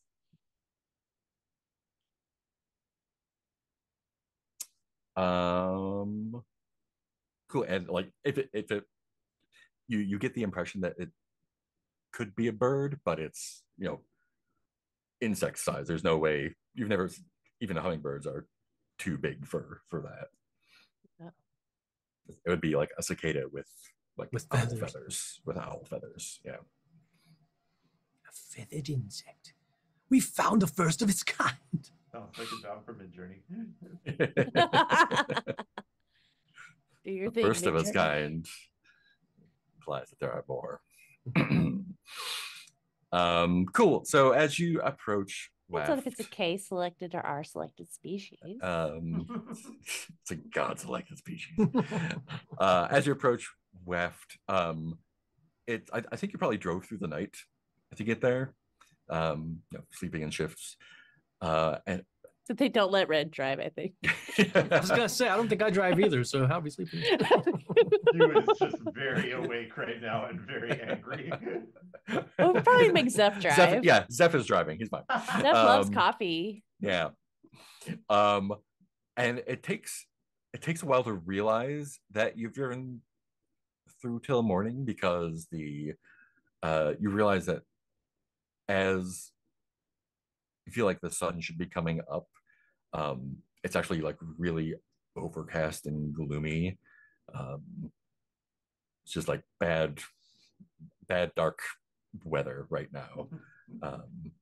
Cool. And like if it you get the impression that it could be a bird, but it's insect size. There's no way you've never even hummingbirds are too big for that. Yeah. It would be like a cicada with feathers. With owl feathers. Yeah. A feathered insect. We found the first of its kind. Sounds like a job for Midjourney. Do your the thing, first of its kind implies that there are more. Cool. So as you approach, depends on if it's a K selected or R selected species. It's a God selected species. As you approach Weft, I think you probably drove through the night to get there. Sleeping in shifts. And so they don't let Red drive, I think. I was gonna say I don't think I drive either, so how are we sleeping? You is just very awake right now and very angry. We'll probably make Zeph drive. Zeph is driving. He's fine. Zeph loves coffee. Yeah. And it takes a while to realize that you've driven through till morning, because you realize that as you feel like the sun should be coming up, it's actually like really overcast and gloomy. It's just like bad dark weather right now.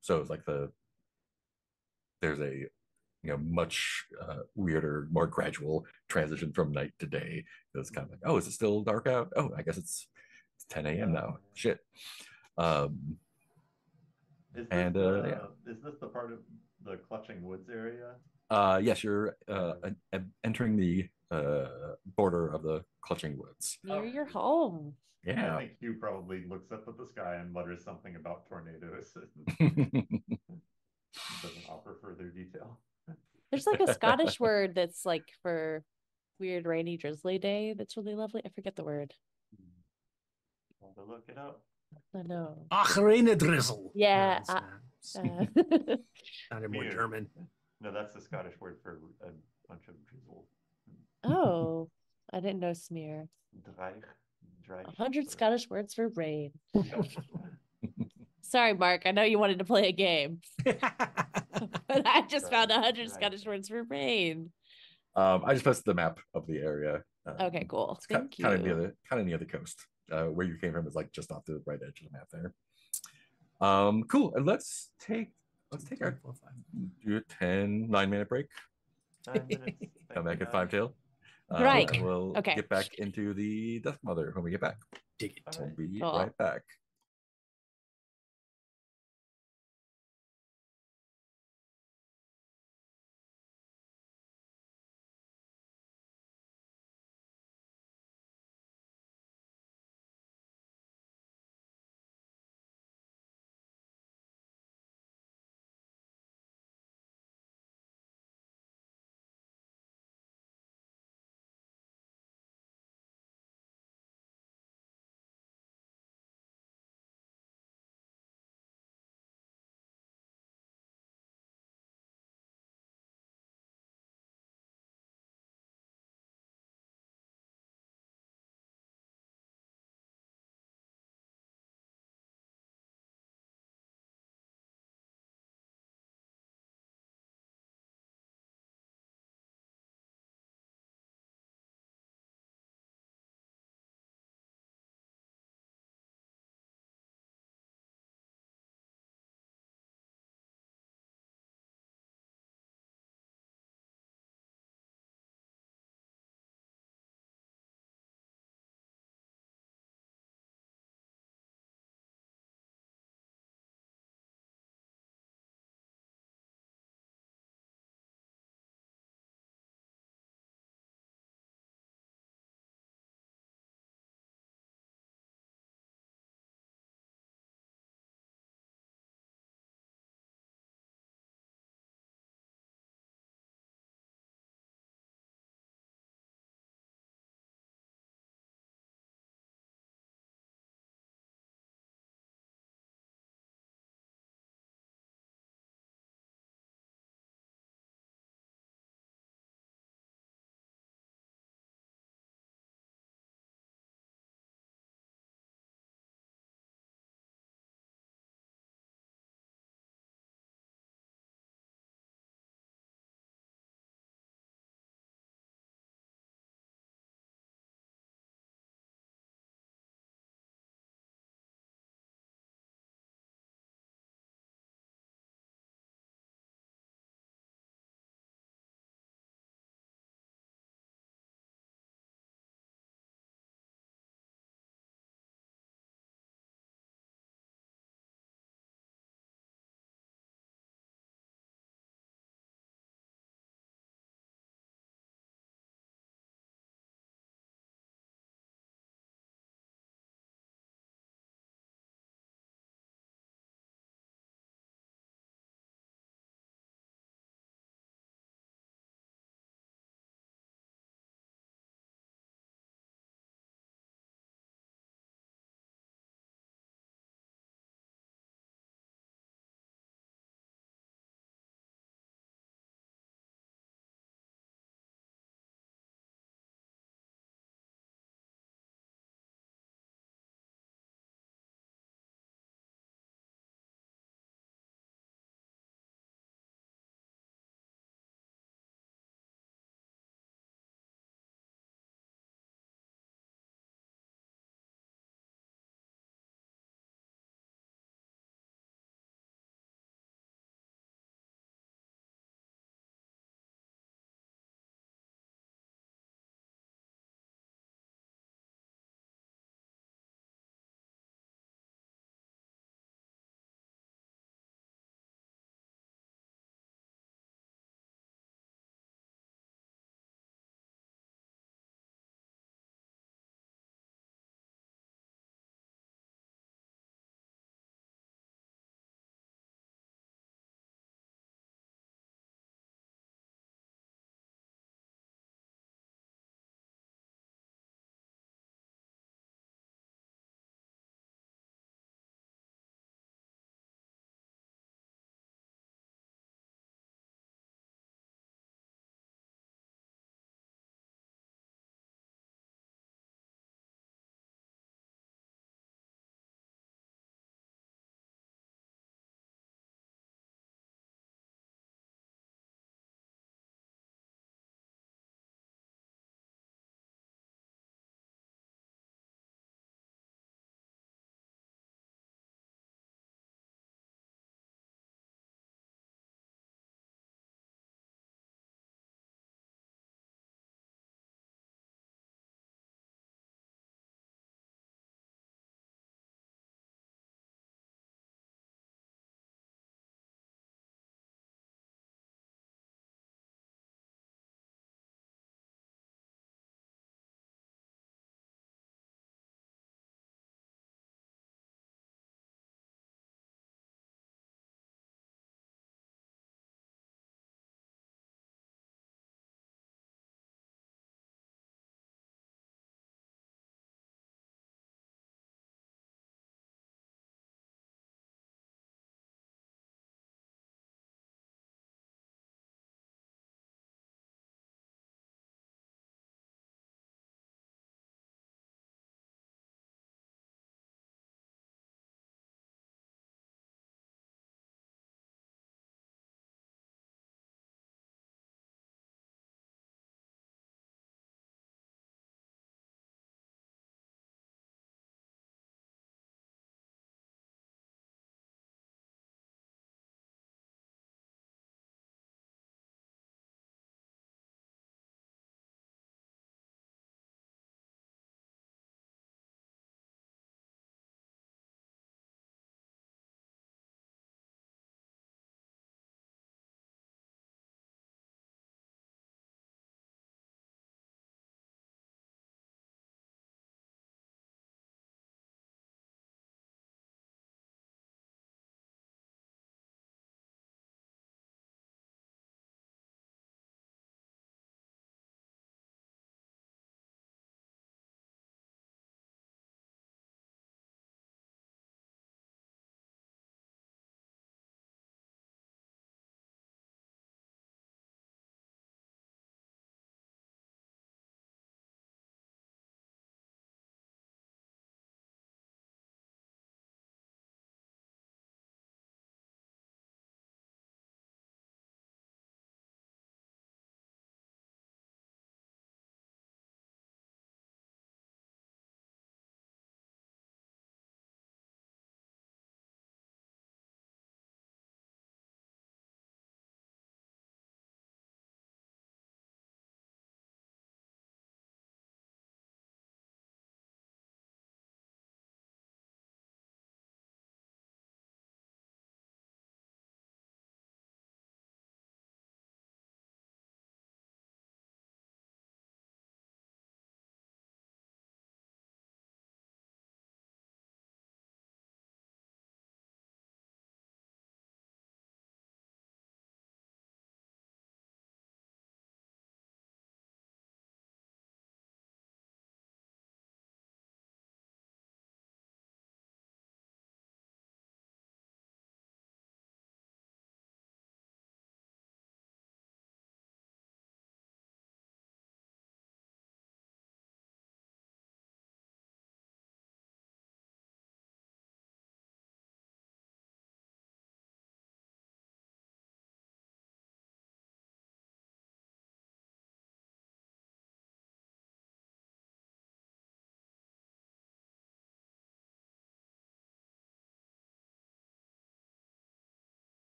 So it's like there's a much weirder, more gradual transition from night to day. It's kind of like, oh, is it still dark out? Oh, I guess it's 10 a.m. now. Shit. Is this the part of the Clutching Woods area? Yes, you're entering the border of the Clutching Woods. Near your home. Yeah. I think Hugh probably looks up at the sky and mutters something about tornadoes. Doesn't offer further detail. There's like a Scottish word that's like for weird rainy drizzly day that's really lovely. I forget the word. Want to look it up? I know. Ach, raine drizzle. Yeah. Sounded more German. No, that's the Scottish word for a bunch of drizzle. Oh, I didn't know smear. Dreich. 100 Scottish words for rain. Sorry, Mark. I know you wanted to play a game, but I just found 100 Scottish words for rain. I just posted the map of the area. Okay, cool. Thank you. Kind of near the coast. Where you came from is like just off the right edge of the map there. Cool. And let's take our 9-minute break. 9 minutes. Come back at 5 till. Right. And we'll get back into the Death Mother when we get back. Dig it. We'll be right back.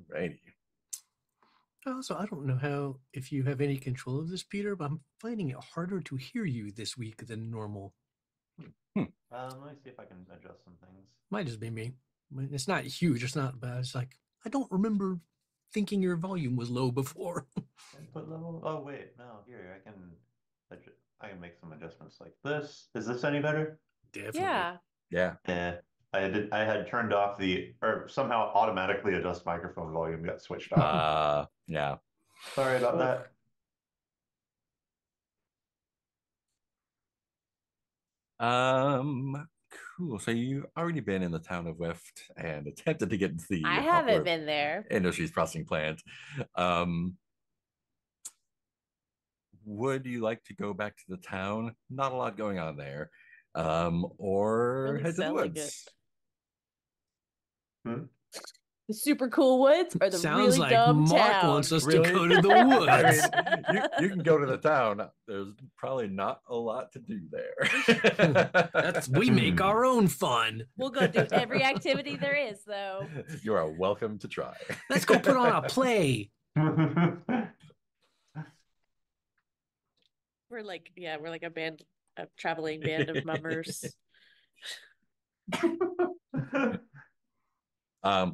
Righty. Also, I don't know if you have any control of this, Peter, but I'm finding it harder to hear you this week than normal. Let me see if I can adjust some things. Might just be me. I mean, it's not huge. It's not bad. It's like, I don't remember thinking your volume was low before. Input level? Oh, wait. No, here, I can make some adjustments like this. Is this any better? Definitely. Yeah. Yeah. Yeah. I had turned off or somehow automatically adjust microphone volume got switched off. Yeah. Sorry about that. Cool. So you've already been in the town of Weft and attempted to get into the I haven't been there. Industries processing plant. Would you like to go back to the town? Not a lot going on there. Or Really head to the selling woods. The super cool woods or the Sounds really like dumb Mark town? wants us Really? to go to the woods. I mean, you can go to the town. There's probably not a lot to do there. We make our own fun. We'll go do every activity there is, though. You are welcome to try. Let's go put on a play. We're like a traveling band of mummers.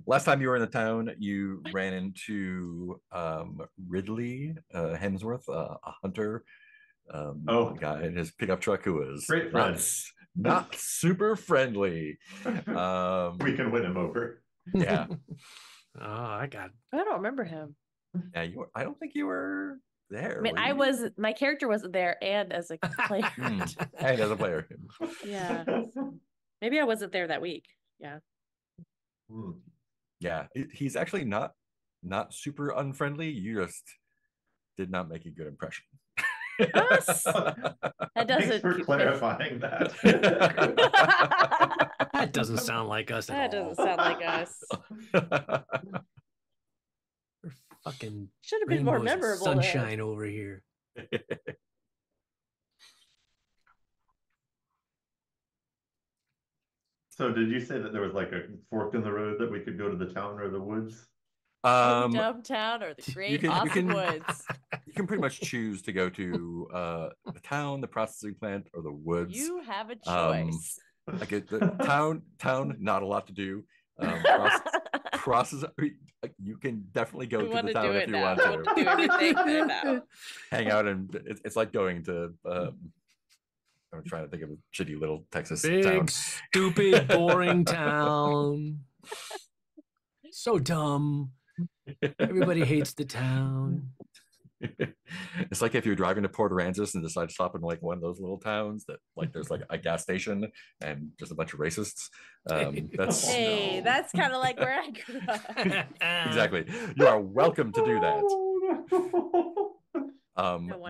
Last time you were in the town, you ran into Ridley Hemsworth, a hunter, a guy in his pickup truck who was great friends, not super friendly. We can win him over. Yeah. I don't remember him. Yeah, I don't think you were there. I mean, my character wasn't there, and as a player. And as a player. Yeah. Maybe I wasn't there that week. Yeah. Yeah, he's actually not super unfriendly. You just did not make a good impression. Us? That doesn't. Thanks for clarifying that. That doesn't sound like us at all. That doesn't sound like us. We're fucking should have been more memorable. Sunshine over here. So did you say that there was like a fork in the road that we could go to the town or the woods? Dumb town or the great awesome woods. You can pretty much choose to go to the town, the processing plant, or the woods. You have a choice. Like the town, not a lot to do. Process. You can definitely go to the town if you want to. Do everything now. Hang out, and it's like going to. I'm trying to think of a shitty little Texas town. Stupid, boring town. So dumb. Everybody hates the town. It's like if you're driving to Port Aransas and decide to stop in like one of those little towns that like there's like a gas station and just a bunch of racists. That's that's kind of like where I grew up. Exactly. You are welcome to do that.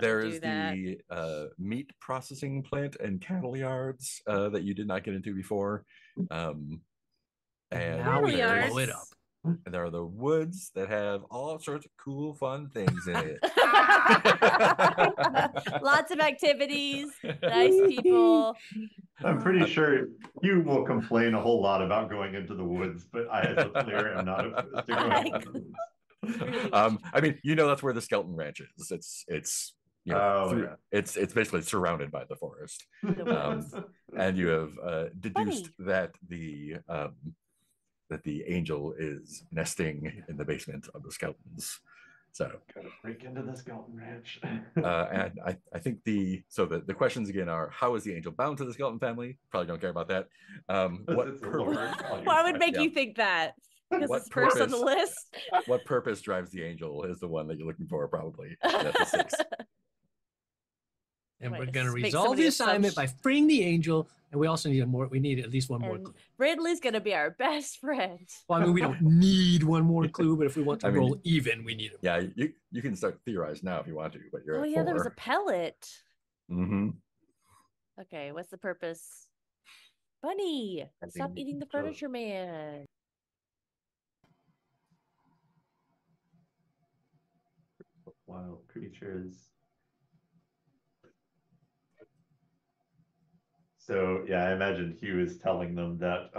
There is the meat processing plant and cattle yards that you did not get into before. And now we blow it up. And there are the woods that have all sorts of cool, fun things in it. Lots of activities, nice people. I'm pretty sure you will complain a whole lot about going into the woods, but I, as a player, am not opposed to going into the woods. I mean, that's where the Skeleton Ranch is. It's it's basically surrounded by the forest. And you have deduced that the angel is nesting in the basement of the skeletons. So gotta break into the Skeleton Ranch. And I think the questions again are: how is the angel bound to the skeleton family? Probably don't care about that. Why would make you think that? Because it's first on the list. What purpose drives the angel is the one that you're looking for, probably. That's a 6. And we're going to resolve the assignment by freeing the angel, and we also need we need at least one more clue. Ridley's going to be our best friend. Well, I mean, we don't need one more clue, but if we want to roll even, we need it. Yeah, you can start theorizing now if you want to, but you're at 4. There was a pellet. Mm-hmm. Okay, what's the purpose? Bunny, stop eating the furniture man. Wild creatures. So yeah, I imagine Hugh is telling them that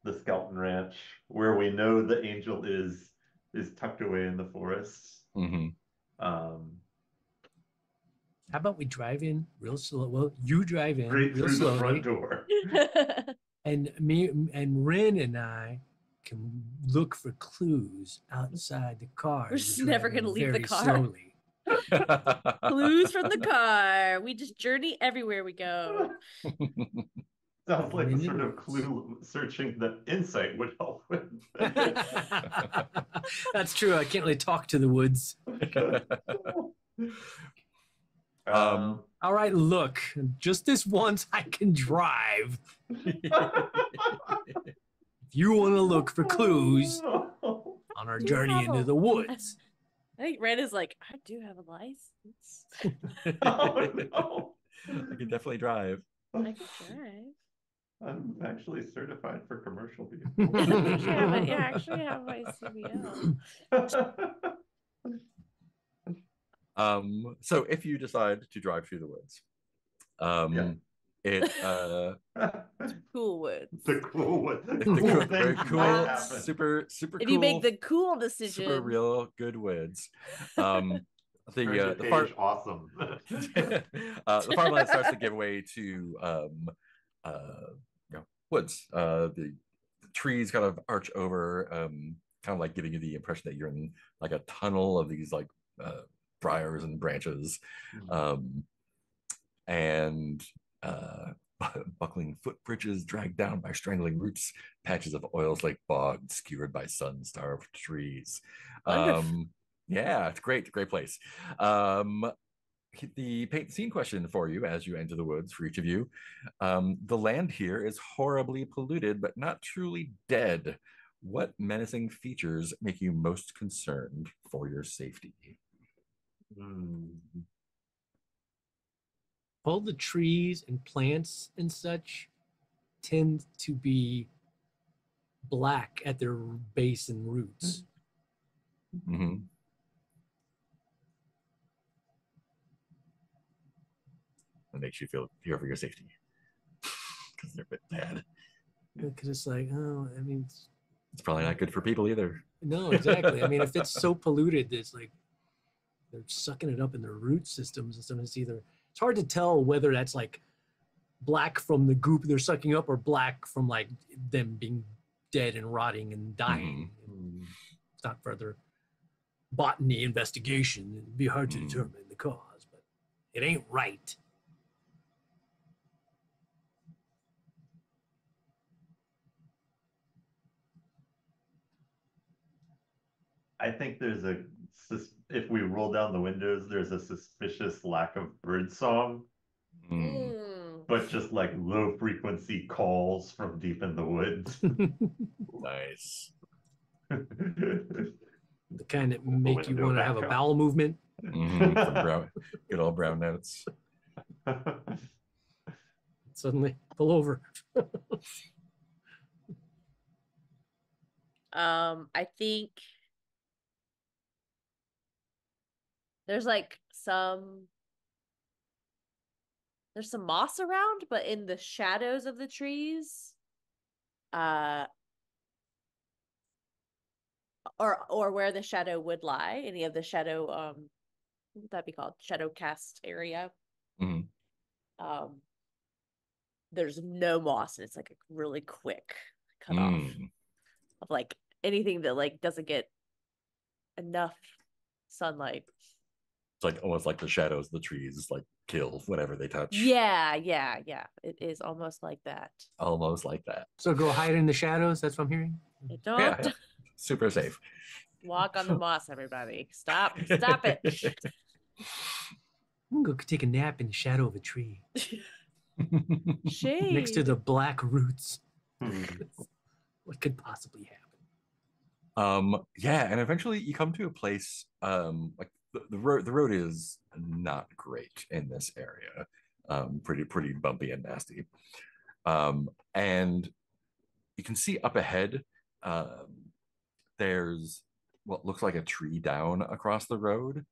the Skeleton Ranch, where we know the angel is is tucked away in the forest. How about we drive in real slow? Well, you drive in Right real through slowly, the front door. and me and Rin and I can look for clues outside the car. We're just never gonna leave the car. Slowly. Clues from the car. We just journey everywhere we go. Sounds like the sort of clue searching that Insight would help with. That's true. I can't really talk to the woods. All right, look, just this once I can drive. If you want to look for clues on our journey into the woods. I think Red is like, I do have a license. No. I can definitely drive. I can drive. I'm actually certified for commercial vehicles. I actually have my CDL. So if you decide to drive through the woods, it's cool woods. The cool woods. Very cool, super if cool. You make the cool decision. Super real good woods. Awesome. The farmland starts to give way to woods. The trees kind of arch over, kind of like giving you the impression that you're in like a tunnel of these like briars and branches, and buckling footbridges dragged down by strangling roots, patches of oils like bog skewered by sun-starved trees. Yeah, it's great place. The paint scene question for you as you enter the woods for each of you. The land here is horribly polluted, but not truly dead. What menacing features make you most concerned for your safety? All the trees and plants and such tend to be black at their base and roots. That makes you feel fear for your safety because they're a bit bad. Because it's like, oh, I mean, it's probably not good for people either. No, exactly. I mean, if it's so polluted, it's like they're sucking it up in their root systems and stuff. It's hard to tell whether that's like black from the goop they're sucking up or black from like them being dead and rotting and dying. It's not further botany investigation. It'd be hard to determine the cause, but it ain't right. I think if we roll down the windows, there's a suspicious lack of birdsong, but just like low frequency calls from deep in the woods. Nice. The kind that make you want to have a bowel movement. Good old brown notes. Suddenly pull over. I think there's some moss around, but in the shadows of the trees, or where the shadow would lie, any of the shadow, what would that be called? Shadow cast area. There's no moss, and it's like a really quick cut off of like anything that like doesn't get enough sunlight. It's like almost like the shadows of the trees like kill whatever they touch. Yeah. It is almost like that. Almost like that. So go hide in the shadows. That's what I'm hearing. Don't. Yeah. Super safe. Walk on the moss, everybody. Stop it. I'm gonna go take a nap in the shadow of a tree. Shade. Next to the black roots. What could possibly happen? Yeah, and eventually you come to a place like the road is not great in this area. Pretty bumpy and nasty. And you can see up ahead there's what looks like a tree down across the road.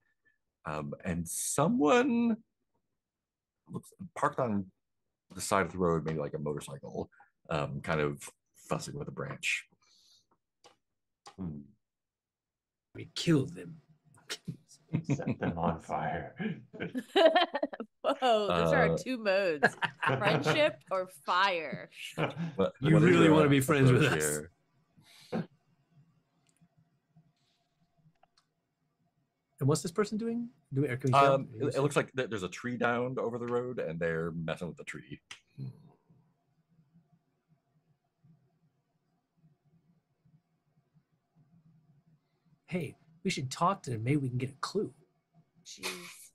And someone looks parked on the side of the road, maybe like a motorcycle, kind of fussing with a branch. We kill them. Set them on fire. Whoa, those are our two modes: friendship or fire. You really want to be friends with us? And what's this person doing? It looks like there's a tree down over the road, and they're messing with the tree. Hey, we should talk to them. Maybe we can get a clue. Jeez,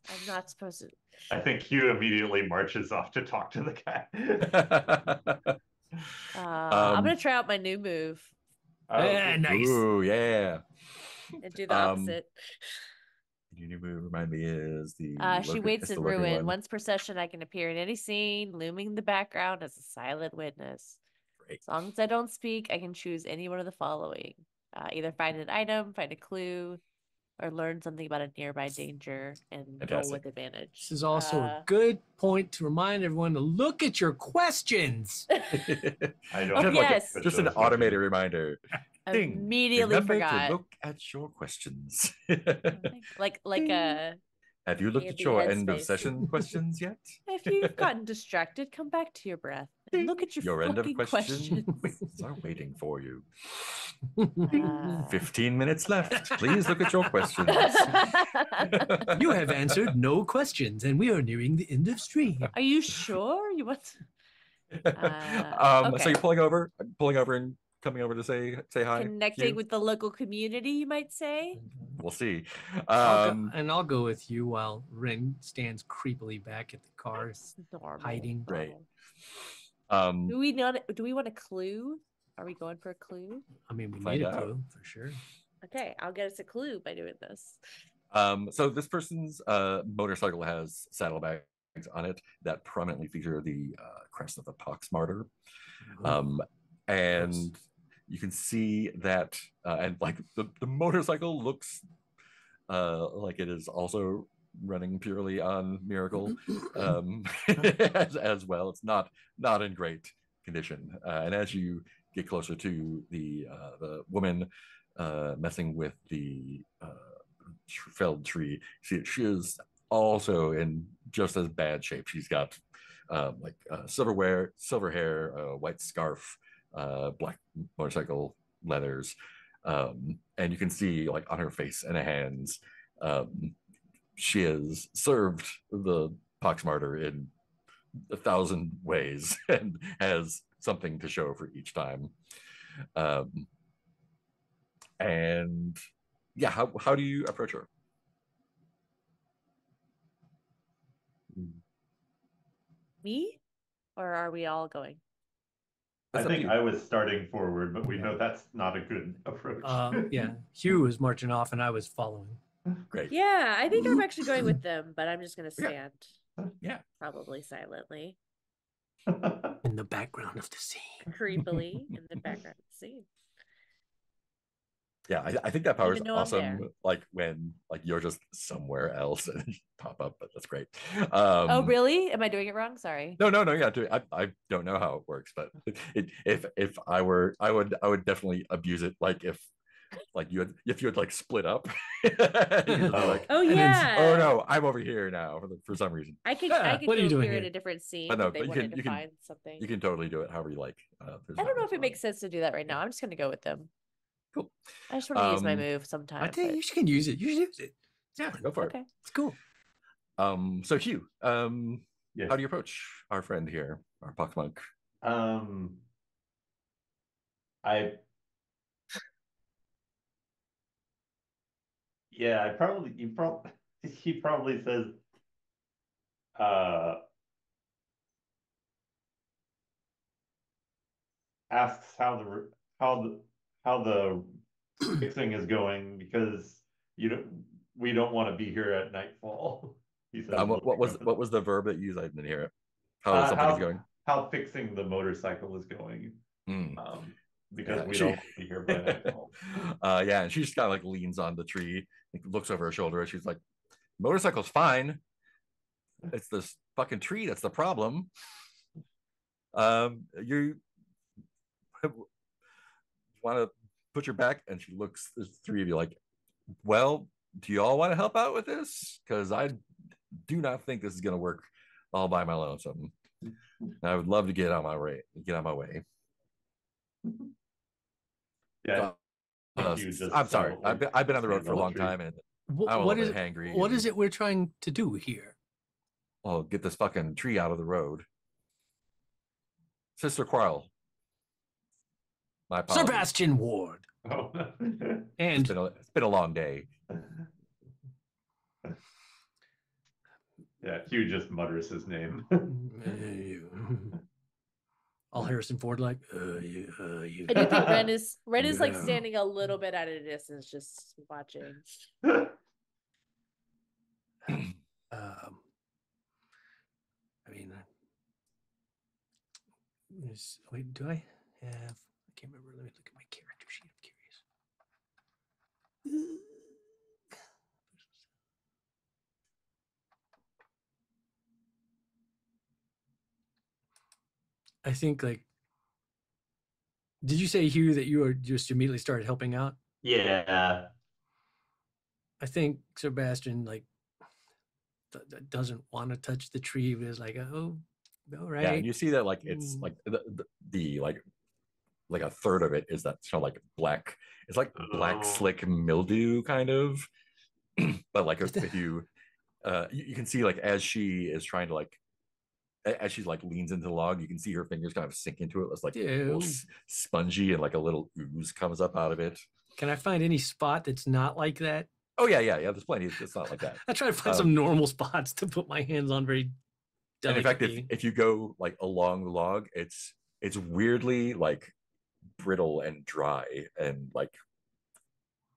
I'm not supposed to. I think Hugh immediately marches off to talk to the guy. I'm gonna try out my new move. Yeah, nice. Ooh, yeah. And do the opposite. Your new move, remind me, is the she waits in ruin. Once per session, I can appear in any scene, looming in the background as a silent witness. Great. As long as I don't speak, I can choose any one of the following: either find an item, find a clue, or learn something about a nearby danger and roll with advantage. This is also a good point to remind everyone to look at your questions. I don't. Yes. Just an automated reminder. Immediately forgot. To look at your questions. like a. Have you looked at your end of session questions yet? If you've gotten distracted, come back to your breath and look at your end of questions. Are waiting for you. 15 minutes left. Please look at your questions. You have answered no questions, and we are nearing the end of stream. Are you sure you want? So you're pulling over and coming over to say hi. Connecting with the local community, you might say. We'll see. I'll go with you while Ren stands creepily back at the car, hiding. Right. Do we want a clue? Are we going for a clue? I mean, we need a clue for sure. Okay, I'll get us a clue by doing this. So this person's motorcycle has saddlebags on it that prominently feature the crest of the pox martyr. And you can see that, and like the motorcycle looks like it is also running purely on miracle as well. It's not in great condition. And as you get closer to the woman messing with the felled tree, she is also in just as bad shape. She's got silver hair, white scarf, black motorcycle leathers, and you can see like on her face and hands, she has served the pox martyr in 1,000 ways and has something to show for each time. And yeah, how do you approach her? Me? Or are we all going? I think I was starting forward, but we know that's not a good approach. Yeah, Hugh was marching off and I was following. Great. Yeah, I think I'm actually going with them, but I'm just going to stand. Yeah. Probably silently. In the background of the scene. Creepily in the background of the scene. Yeah, I think that power is awesome. Like when you're just somewhere else and you pop up, but that's great. Oh, really? Am I doing it wrong? Sorry. No. Yeah, I don't know how it works, but if I were, I would definitely abuse it. Like if you had like split up. Like, oh yeah. Oh no, I'm over here now for some reason. I could go here in a different scene. But no, if they wanted to find something. You can totally do it however you like. I don't know if it makes sense to do that right now. I'm just gonna go with them. Cool. I just want to use my move sometime. I think you can use it. You should use it. Yeah, go for it. It's cool. So Hugh, yes. How do you approach our friend here, our pox monk? He probably says, asks how the fixing is going because we don't want to be here at nightfall. He said. What was the verb that you used? I didn't hear it. How something is going? How fixing the motorcycle is going. Because we don't want to be here by nightfall. Yeah, and she just kind of like leans on the tree, looks over her shoulder, and she's like, "Motorcycle's fine. It's this fucking tree that's the problem. You want to put your back?" And she looks. There's three of you like Well, do you all want to help out with this? Because I do not think this is going to work all by my lonesome. I would love to get on my way. Yeah. I'm sorry. I've been on the road for a long time, and I'm a little bit hangry. What is it we're trying to do here? Well, get this fucking tree out of the road. Sister Quarrel. My apologies. Sebastian Ward. Oh. And it's been a long day. Yeah, Hugh just mutters his name. All Harrison Ford like, you. I do think Ren is like standing a little bit at a distance, just watching. I mean, wait, do I have? I can't remember. Let me look at my character sheet. I'm curious. I think, like, did you say, Hugh, that you were just immediately started helping out? Yeah. I think Sebastian, like, doesn't want to touch the tree, but is like, oh, all right. Yeah, and you see that, like, it's like the like a third of it is that kind of like black. It's like black slick mildew kind of, but like if you can see, like, as she is trying to, like, as she's like leans into the log, you can see her fingers kind of sink into it. It's like a little spongy, and like a little ooze comes up out of it. Can I find any spot that's not like that? Oh yeah. There's plenty. It's not like that. I try to find some normal spots to put my hands on very delicately. And in fact, if you go like along the log, it's weirdly like brittle and dry, and like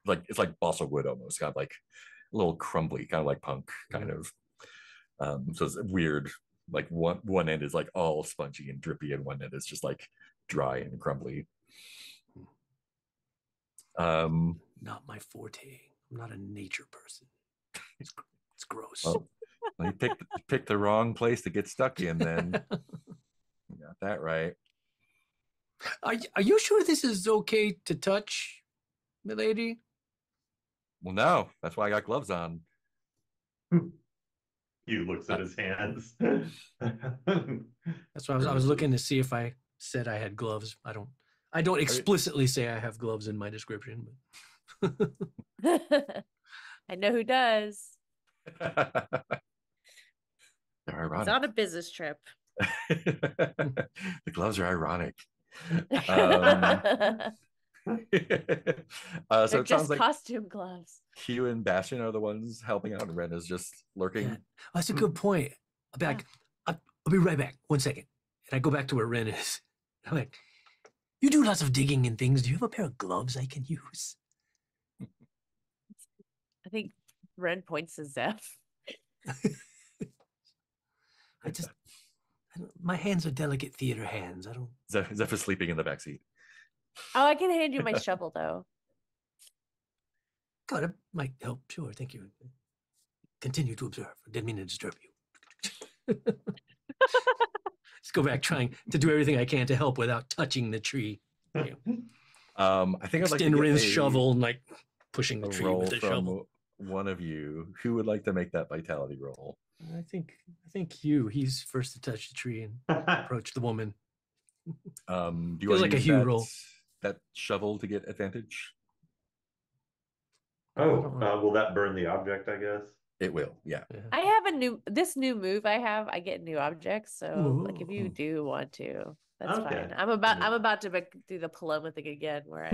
it's like balsa wood almost, kind of like a little crumbly, kind of like punk kind of. So it's weird. Like one end is like all spongy and drippy, and one end is just like dry and crumbly. Not my forte. I'm not a nature person. It's gross. Well, you picked the wrong place to get stuck in. Then you got that right. Are you sure this is okay to touch, milady? Well, no. That's why I got gloves on. He looks at his hands. That's why I was looking to see if I said I had gloves. I don't explicitly say I have gloves in my description, but I know who does. They're ironic. He's on a business trip. The gloves are ironic. So it sounds like costume gloves. Hugh and Bastion are the ones helping out, and Ren is just lurking. Yeah. That's a good point. I'll be right back. 1 second. And I go back to where Ren is. I'm like, you do lots of digging and things. Do you have a pair of gloves I can use? I think Ren points to Zeph. My hands are delicate theater hands. I don't. Zeph is sleeping in the backseat. Oh, I can hand you my shovel, though. God, it might help. Sure, thank you. Continue to observe. I didn't mean to disturb you. Let's go back trying to do everything I can to help without touching the tree. I think I'd like to Rin's shovel and like pushing the tree with the shovel. One of you, who would like to make that vitality roll? I think Hugh. He's first to touch the tree and approach the woman. Do you Feels like a Hugh roll. That shovel to get advantage? Will that burn the object, I guess? It will, yeah. I have this new move I get new objects, so like if you do want to, that's fine. I'm about to do the Paloma thing again, where I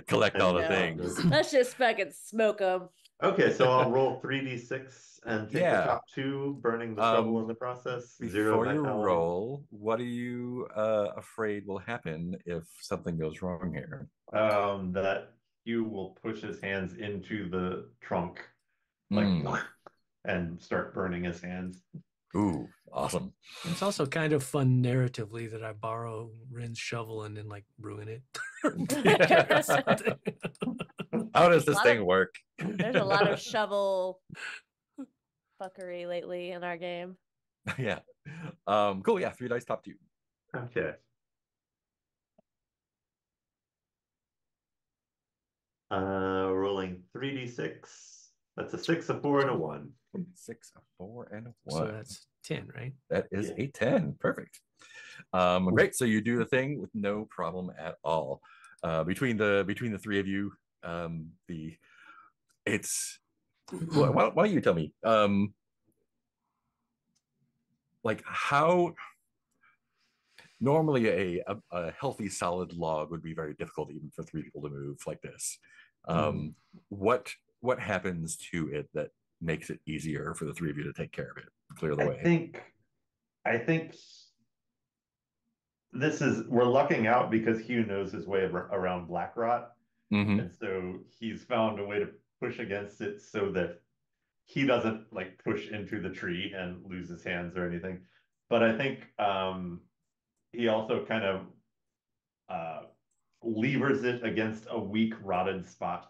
collect all the things. Let's just fucking smoke them. Okay, so I'll roll 3d6 and take the top 2, burning the shovel in the process. Before you roll, what are you afraid will happen if something goes wrong here? That Hugh will push his hands into the trunk, and start burning his hands. Ooh, awesome. It's also kind of fun narratively that I borrow Rin's shovel and then like ruin it. How does this thing work? There's a lot of shovel fuckery lately in our game. Yeah. Cool. Yeah. 3 dice, top 2. Okay. 3d6. That's a 6, a 4, and a 1. 6, a 4, and a 1. So that's 10, right? That is a 10. Perfect. Great. So you do the thing with no problem at all. Between the three of you, it's why don't you tell me, like how normally a healthy solid log would be very difficult even for three people to move like this. What happens to it that makes it easier for the three of you to take care of it, clear the way? I think we're lucking out because Hugh knows his way around black rot. And so he's found a way to push against it so that he doesn't like push into the tree and lose his hands or anything. But I think he also kind of levers it against a weak rotted spot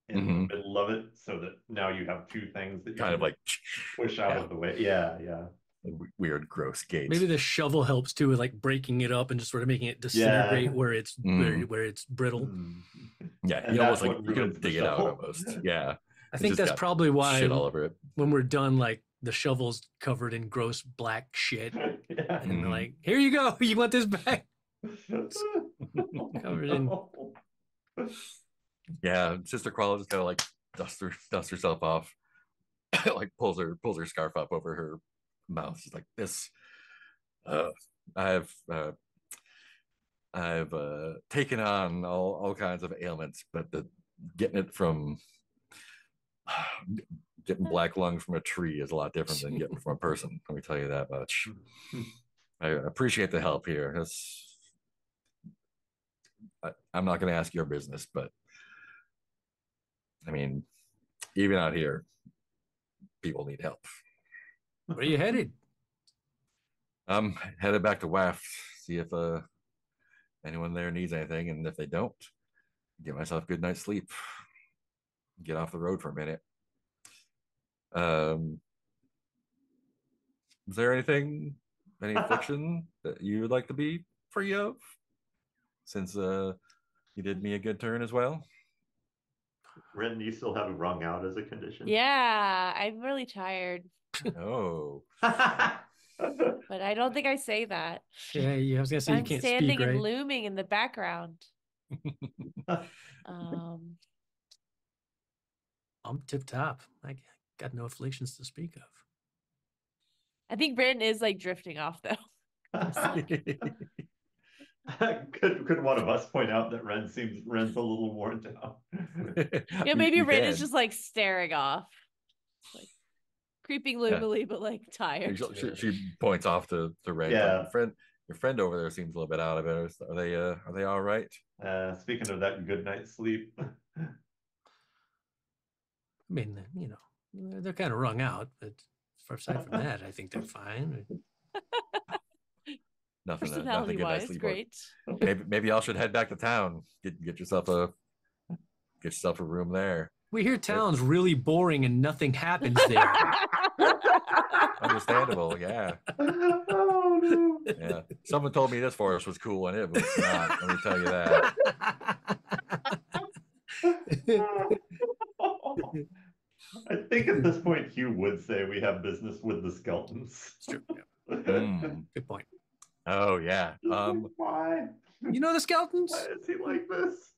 in the middle of it, so that now you have two things that you kind of like push out of the way. Yeah. Weird, gross gates. Maybe the shovel helps too, with like breaking it up and just sort of making it disintegrate where it's where it's brittle. Yeah, you almost like you can dig it out almost. Yeah, I think that's probably why shit all over it. When we're done, like the shovel's covered in gross black shit, and they're like, "Here you go. You want this back?" Covered in. Yeah, Sister Quella just kind of like dust herself off, like pulls her scarf up over her mouth. She's like, "This, I've taken on all kinds of ailments, but getting black lung from a tree is a lot different than getting from a person. Let me tell you that much. I appreciate the help here. I'm not going to ask your business, but I mean, even out here, people need help." Where are you headed? I'm headed back to WAF, see if anyone there needs anything, and if they don't, get myself a good night's sleep, get off the road for a minute. Is there any affliction that you would like to be free of, since you did me a good turn as well? Ren, you still have wrung out as a condition? Yeah, I'm really tired. Oh. But I don't think I say that. Yeah, I was gonna say you can't speak, right? I'm standing and looming in the background. I'm tip top. I got no afflictions to speak of. I think Brandon is like drifting off though. Could one of us point out that Ren's a little worn down? Yeah, maybe Ren is just like staring off, like creeping gloomily, but like tired. She points off to Ren. Yeah, your friend over there seems a little bit out of it. Are they all right? Speaking of that good night's sleep. I mean, they're kind of wrung out, but aside from that, I think they're fine. Nothing Personality wise, great. Maybe y'all should head back to town. Get yourself a room there. We hear town's really boring and nothing happens there. Understandable, yeah. Oh, no. Yeah. Someone told me this forest was cool, and it was not. Let me tell you that. I think at this point Hugh would say we have business with the skeletons. True. Yeah. Good point. Oh yeah. Why? You know the skeletons? Why is he like this?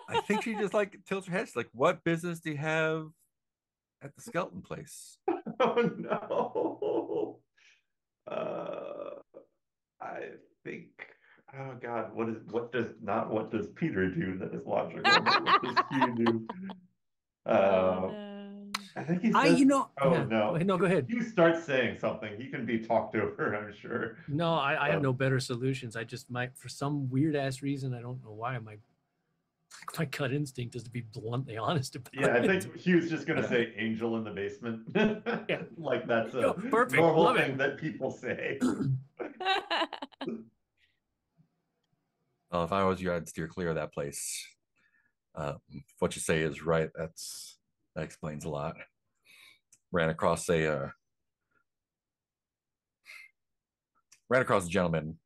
I think she just like tilts her head. She's like, "What business do you have at the skeleton place?" Oh no. I think. Oh God, what does Peter do that is logical? What does Hugh do? I think he's. No. No, go ahead. You start saying something, he can be talked over, I'm sure. No, I have no better solutions. I just might, for some weird ass reason, I don't know why, my gut instinct is to be bluntly honest about it. Yeah, I think Hugh's just gonna say angel in the basement. Yeah. Like that's a perfect. normal Love thing it. that people say. Well, if I was you, I'd steer clear of that place. What you say is right. That explains a lot. Ran across a gentleman.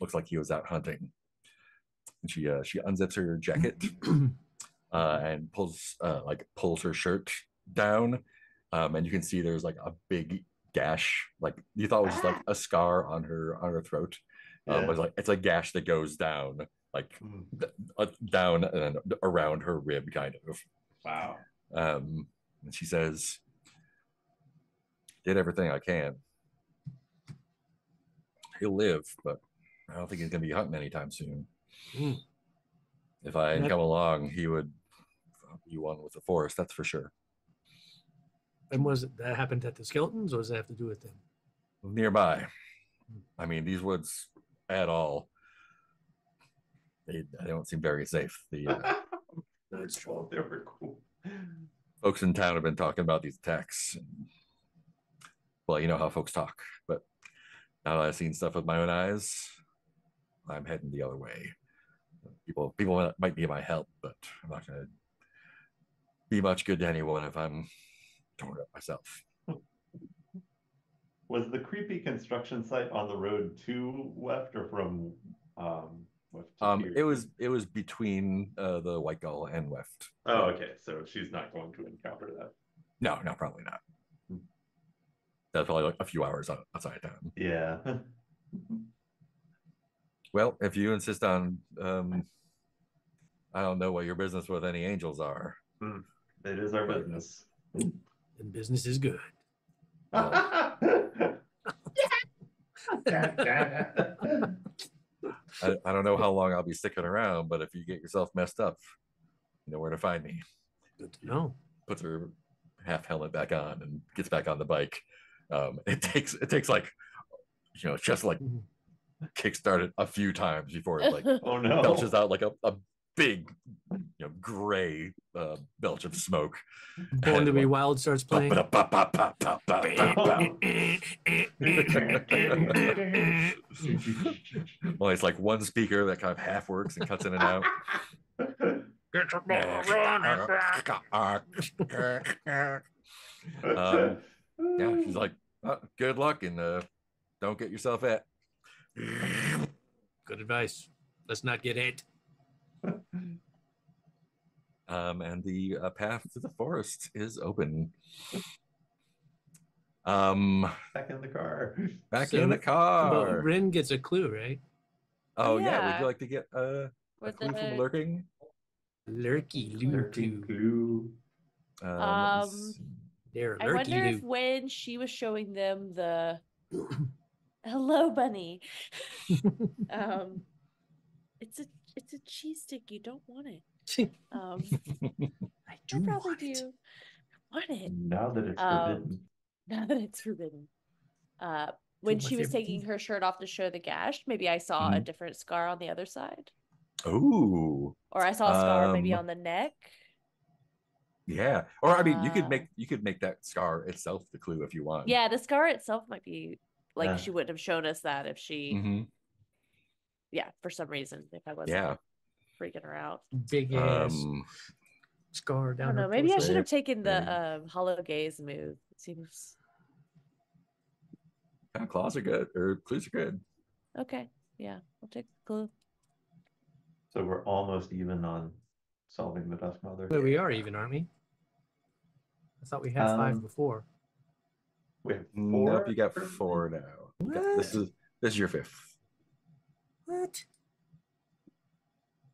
Looks like he was out hunting. And she unzips her jacket and pulls her shirt down, and you can see there's like a big gash, like you thought it was just like a scar on her throat, but it's a gash that goes down down and around her rib, kind of. Wow. And she says, "Did everything I can. He'll live, but I don't think he's gonna be hunting anytime soon. If I hadn't come along, he would be one with the forest, that's for sure." And was it that happened at the Skeletons, or does that have to do with them? Nearby. I mean, these woods at all, they don't seem very safe. That's true. They were cool. Folks in town have been talking about these attacks. Well, you know how folks talk, but now that I've seen stuff with my own eyes, I'm heading the other way. People might need my help, but I'm not going to be much good to anyone if I'm torn up myself. Was the creepy construction site on the road to Weft or from Weft to here? It was between the White Gull and Weft. Oh, okay. So she's not going to encounter that. No, probably not. That's probably like a few hours outside of town. Yeah. Well, if you insist on, I don't know what your business with any angels are. It is our business. And business is good. I don't know how long I'll be sticking around, but if you get yourself messed up, you know where to find me. Good to know. Puts her half helmet back on and gets back on the bike. It takes like, just like kickstart it a few times before it like oh no belches out like a big gray belch of smoke. Born to Be Wild starts playing. Well, it's like one speaker that kind of half works and cuts in and out. Get your yeah, she's like, good luck and don't get yourself hit. Good advice. Let's not get hit. And the path to the forest is open. Back in the car. In the car. But Rin gets a clue, right? Oh yeah. Would you like to get a clue from Lurking? Lurky clue. I wonder if when she was showing them the hello bunny, it's a cheese stick. You don't want it. I probably do want it. Now that it's forbidden. Now that it's forbidden. When she was taking her shirt off to show the gash, maybe I saw a different scar on the other side. Ooh. Or I saw a scar maybe on the neck. Yeah. Or I mean, you could make that scar itself the clue if you want. Yeah, the scar itself might be like she wouldn't have shown us that if she for some reason, if I wasn't freaking her out. Big ass scar down. I don't know. Maybe I should have taken the hollow gaze move. It seems claws are good, or clues are good. Okay. Yeah, I'll take the clue. So we're almost even on solving the Dusk Mother. Well, we are even, aren't we? I thought we had 5 before. We have 4. Nope, you got 4 now. This is your 5th. What?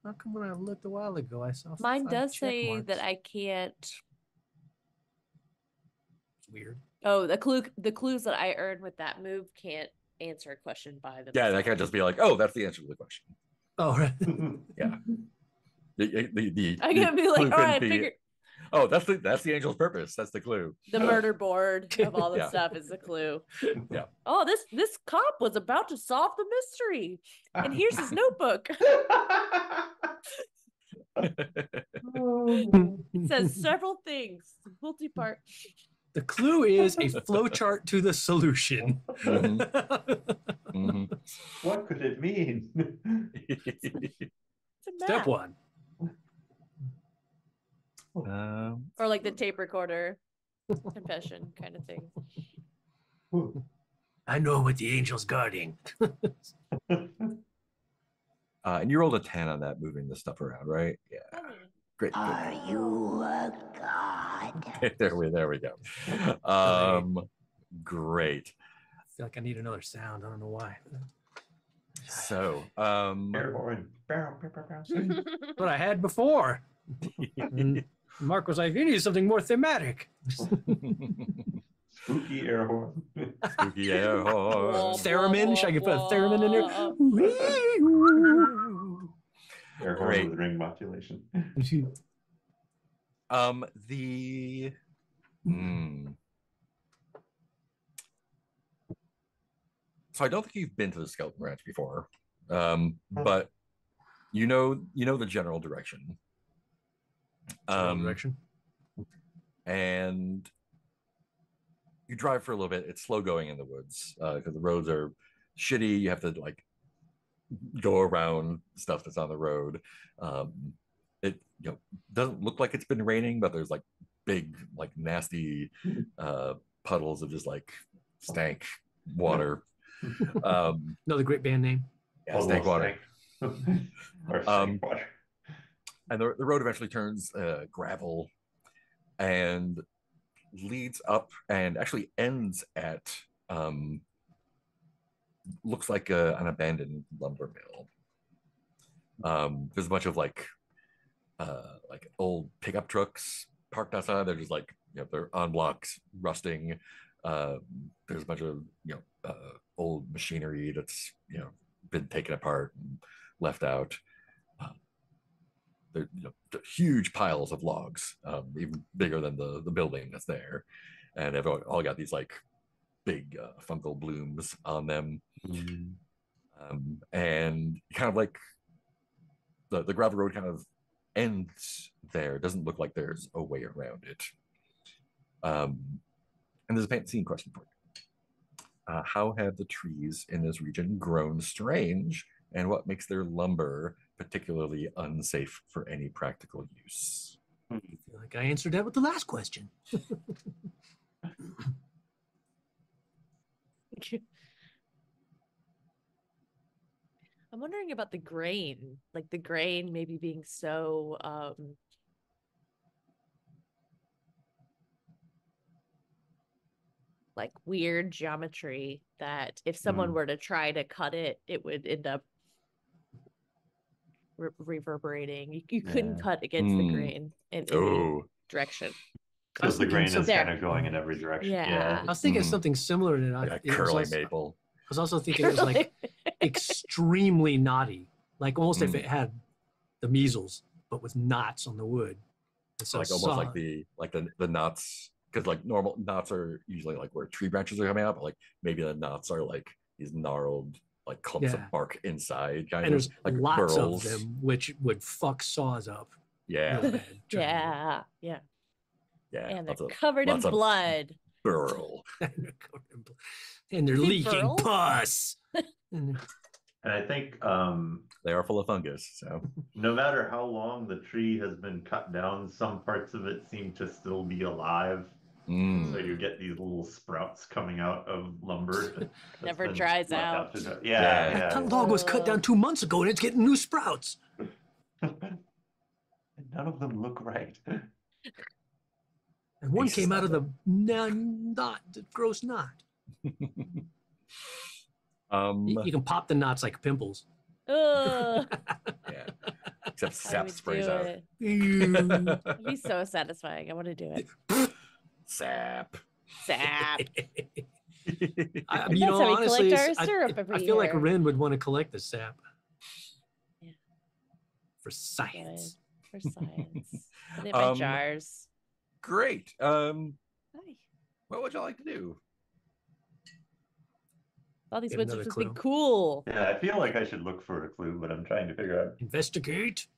How come when I looked a while ago, I saw mine 5 does check say marks? that I can't. It's weird. Oh, the clues that I earned with that move can't answer a question by themselves. Yeah, that can't just be like, oh, that's the answer to the question. Oh, right. Yeah. I can be like, all right, figure. Oh, that's the angel's purpose. That's the clue. The murder board of all the stuff is the clue. Yeah. Oh, this cop was about to solve the mystery, and here's his notebook. It says several things. Multi-part. The clue is a flowchart to the solution. What could it mean? Step 1. Or like the tape recorder confession kind of thing. I know what the angel's guarding. And you rolled a 10 on that, moving the stuff around, right? Yeah. Great. Are you a god? there we go. Great. I feel like I need another sound. I don't know why. So, Air horn. what I had before. And Mark was like, "You need something more thematic." Spooky air horn. Spooky air horn. Theremin. Should I put a theremin in there? Air horn with ring modulation. The So I don't think you've been to the Skeleton Ranch before, but you know the general direction. And you drive for a little bit. It's slow going in the woods because the roads are shitty. You have to like go around stuff that's on the road. It doesn't look like it's been raining, but there's like big, like nasty puddles of just like stank water. Another great band name. Yeah, stank water. Or stank water. And the road eventually turns gravel and leads up and actually ends at looks like an abandoned lumber mill. There's a bunch of like old pickup trucks parked outside. They're just like they're on blocks, rusting. There's a bunch of old machinery that's been taken apart and left out. They're huge piles of logs, even bigger than the building that's there, and they've all got these like big fungal blooms on them. And kind of like the gravel road kind of ends there. It doesn't look like there's a way around it. And there's a scene question for you. How have the trees in this region grown strange, and what makes their lumber particularly unsafe for any practical use? I feel like I answered that with the last question. I'm wondering about the grain, like the grain maybe being so like weird geometry that if someone were to try to cut it, it would end up reverberating. You couldn't cut against the grain in any direction. Because the grain is kind of going in every direction. Yeah. I was thinking something similar to that. Like a curly maple. I was also thinking it was like extremely knotty, like almost if it had the measles, but with knots on the wood. So like almost like the knots, because like normal knots are usually like where tree branches are coming out, but like maybe the knots are like these gnarled like clumps of bark inside, kind and of there's like lots burls. of them, which would fuck saws up. Yeah. Yeah. And they're lots covered in blood. Burl. And they're leaking pus. And I think they are full of fungus. So no matter how long the tree has been cut down, some parts of it seem to still be alive. So you get these little sprouts coming out of lumber. Never dries out. Yeah. That log was cut down 2 months ago and it's getting new sprouts. And none of them look right. And one came out of the gross knot. You can pop the knots like pimples. Yeah. Except sap sprays out. It'd be so satisfying. I want to do it. Sap. Honestly, I feel like Rin would want to collect the sap. Yeah. For science. For science. Put it in my jars. Great. What would y'all like to do? All these woods would just be cool. Yeah, I feel like I should look for a clue, but I'm trying to figure out. Investigate.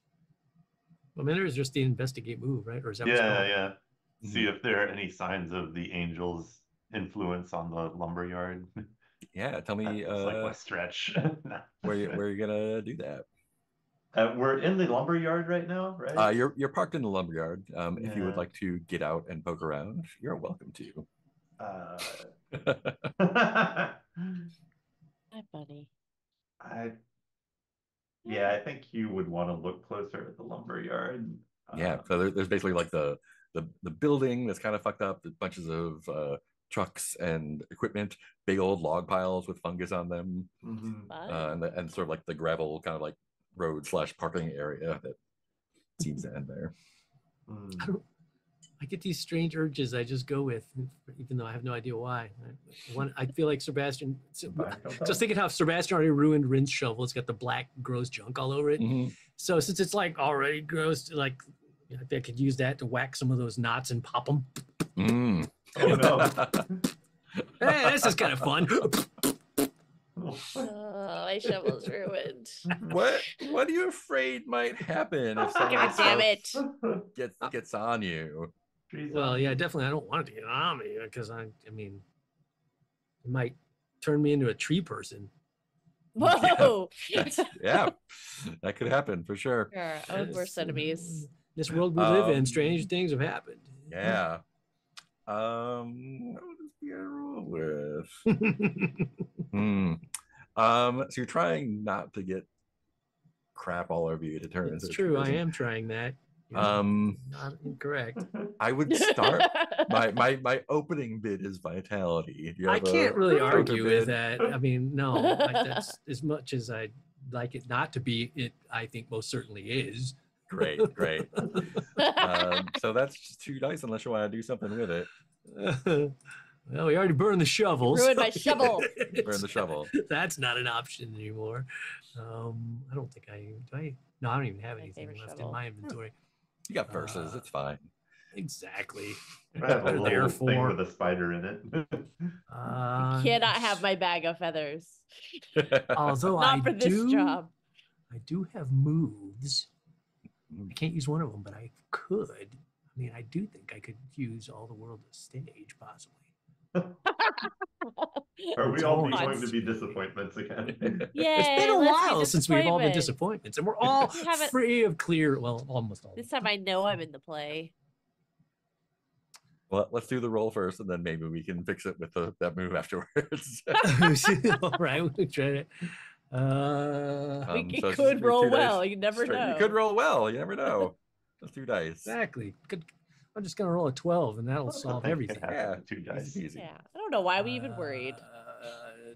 Well, I mean, there's just the investigate move, right? Or is that yeah. See if there are any signs of the angels' influence on the lumberyard. Yeah, tell me. That's like my stretch. where you gonna do that? We're in the lumberyard right now, right? You're parked in the lumberyard. If you would like to get out and poke around, you're welcome to. Hi, buddy. Yeah, I think you would want to look closer at the lumber yard. Yeah, so there's basically like the building that's kind of fucked up. There's bunches of trucks and equipment, big old log piles with fungus on them, and sort of like the gravel kind of like road / parking area that seems to end there. I get these strange urges I just go with, even though I have no idea why. I feel like Sebastian, just thinking how Sebastian already ruined Rinse Shovel. It's got the black gross junk all over it. So since it's like already gross, like I think I could use that to whack some of those knots and pop them. Oh no. Hey, this is kind of fun. Oh, my shovel's ruined. What are you afraid might happen if God damn it. gets on you? Well, yeah, definitely. I don't want it to get on me because I mean, it might turn me into a tree person. Whoa. Yeah, that could happen for sure. Our own worst enemies. This world we live in, strange things have happened. Yeah. What does we gotta roll with? So you're trying not to get crap all over you to turn into. It's true. I am trying that. Not incorrect. I would start my opening bid is vitality. I can't really argue with that. I mean, no, that's as much as I'd like it not to be. It I think most certainly is. Great. So that's just 2 dice unless you want to do something with it. Well, we already burned the shovels. Ruined my shovel. Burn the shovel. That's not an option anymore. I don't think no, I don't even have anything left in my inventory. You got verses. It's fine. Exactly. I have a little thing with a spider in it. You cannot have my bag of feathers. Although not for this job. I do have moves. I can't use one of them, but I could. I mean, I do think I could use All the World as stage, possibly. Are we all going to be disappointments again? Yeah, it's been a while since we've all been disappointments, and we're all free of clear. Well, almost all. This time I know I'm in the play. Well, let's do the roll first, and then maybe we can fix it with that move afterwards. All right, we'll try it. It could roll well. You never know. You could roll well. You never know. Let's 2 dice. Exactly. I'm just gonna roll a 12, and that'll solve everything. Yeah, 2 dice. Easy. Yeah, I don't know why we even worried.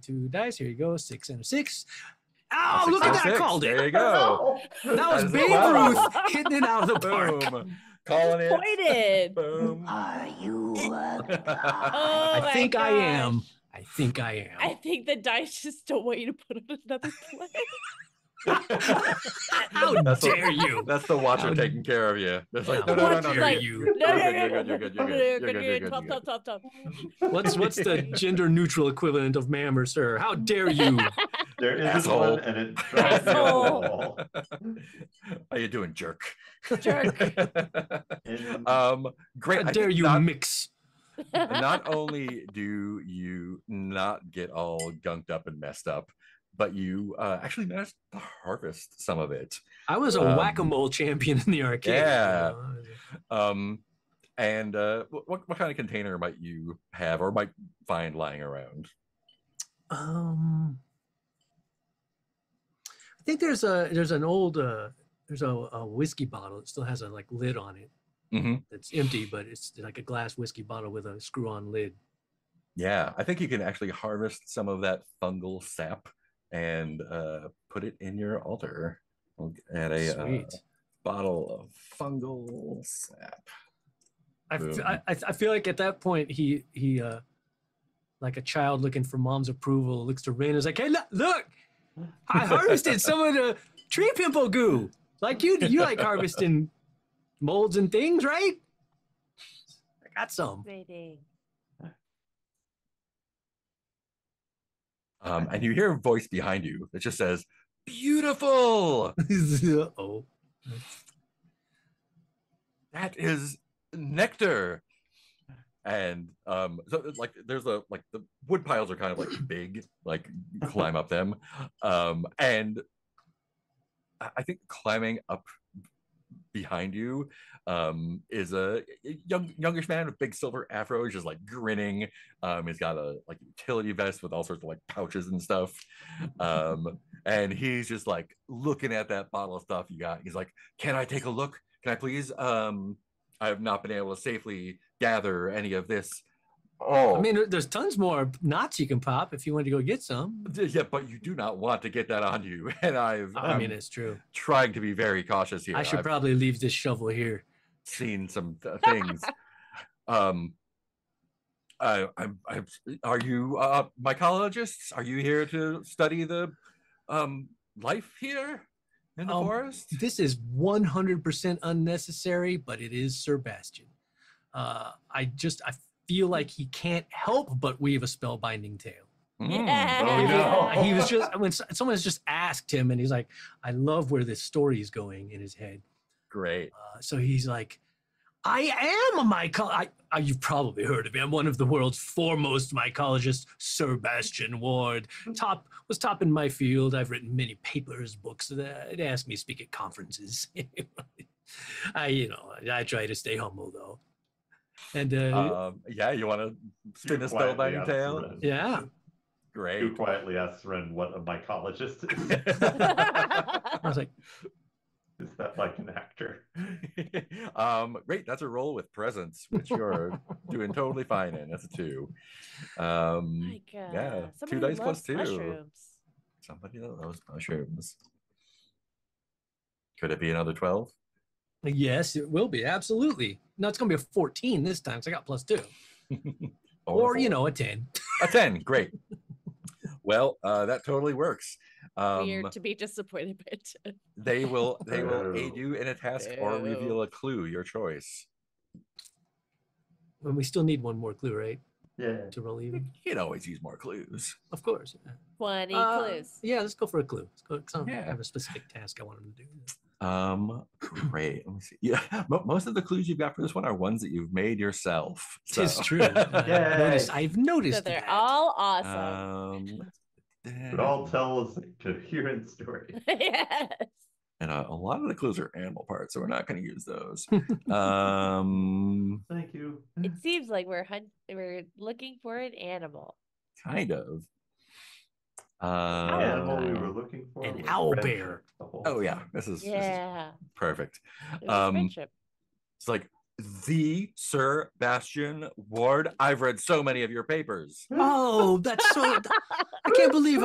2 dice. Here you go. 6 and a 6. Oh, look at that! I called it. There you go. That was Babe Ruth hitting it out of the park. Boom. Calling it. Pointed. Boom. Are you a god? Oh, I think I am. I think I think the dice just don't want you to put on another play. How dare you? That's the watcher taking care of you. It's like, no. You're good. Top. What's the gender neutral equivalent of ma'am or sir? How dare you? There is Asshole. one, and it drives me up the wall. How you doing, jerk? Jerk. Great. How dare you mix? Not only do you not get all gunked up and messed up, but you actually managed to harvest some of it. I was a whack-a-mole champion in the arcade. Yeah. And what kind of container might you have or might find lying around? I think there's an old there's a whiskey bottle that still has a lid on it. That's empty, but it's like a glass whiskey bottle with a screw-on lid. Yeah, I think you can actually harvest some of that fungal sap and put it in your altar. We'll add a bottle of fungal sap. I feel like at that point he like a child looking for mom's approval looks to Rin and is like, hey, look, I harvested some of the tree pimple goo. Like you like harvesting molds and things, right? I got some. And you hear a voice behind you that just says, beautiful. Oh. That is nectar. And so like there's the wood piles are kind of like big, like climb up them. And I think climbing up behind you is a youngish man with big silver afro. He's just like grinning. He's got a like utility vest with all sorts of like pouches and stuff. And he's just like looking at that bottle of stuff you got. He's like, "Can I take a look? Can I please? I have not been able to safely gather any of this." Oh, I mean, there's tons more knots you can pop if you want to go get some. Yeah, but you do not want to get that on you. And I mean, it's true. Trying to be very cautious here. I should probably leave this shovel here. Seen some things. Are you mycologists? Are you here to study the life here in the forest? This is 100% unnecessary, but it is Sebastian. I feel like he can't help but weave a spellbinding tale. Yeah. He was just, when someone has just asked him, and he's like, I love where this story is going in his head. Great. So he's like, I am a mycologist. You've probably heard of me. I'm one of the world's foremost mycologists, Sebastian Ward. Was top in my field. I've written many papers, books. They ask me to speak at conferences. I try to stay humble though. And you want to spin a spellbinding tale? Yeah. Great. You quietly asked Ren what a mycologist is. I was like, is that like an actor? Great. That's a roll with presence, which you're doing totally fine in. That's a 2. My God. Yeah, Somebody 2 dice loves plus 2. mushrooms. Somebody loves mushrooms. Could it be another 12? yes, it will be. Absolutely. No, it's going to be a 14 this time. So I got plus 2. Or, a 10. A 10. Great. Well, that totally works. Weird to be disappointed by it. They will aid you in a task or reveal a clue, your choice. And we still need one more clue, right? Yeah. To roll even. You can always use more clues. Of course. 20 clues. Yeah, let's go for a clue. Let's go. I Yeah. have a specific task I want him to do. Great. Let me see. Yeah, most of the clues you've got for this one are ones that you've made yourself. So. It's true. I've noticed So they're that. all awesome. It all tells a coherent story. Yes. And a lot of the clues are animal parts, so we're not going to use those. Thank you. It seems like we're looking for an animal. Kind of. Animal we were looking for. An was owl friendship. bear. Oh yeah, this is perfect. It was friendship. It's like the Sir Bastian Ward. I've read so many of your papers. Oh, that's so. I can't believe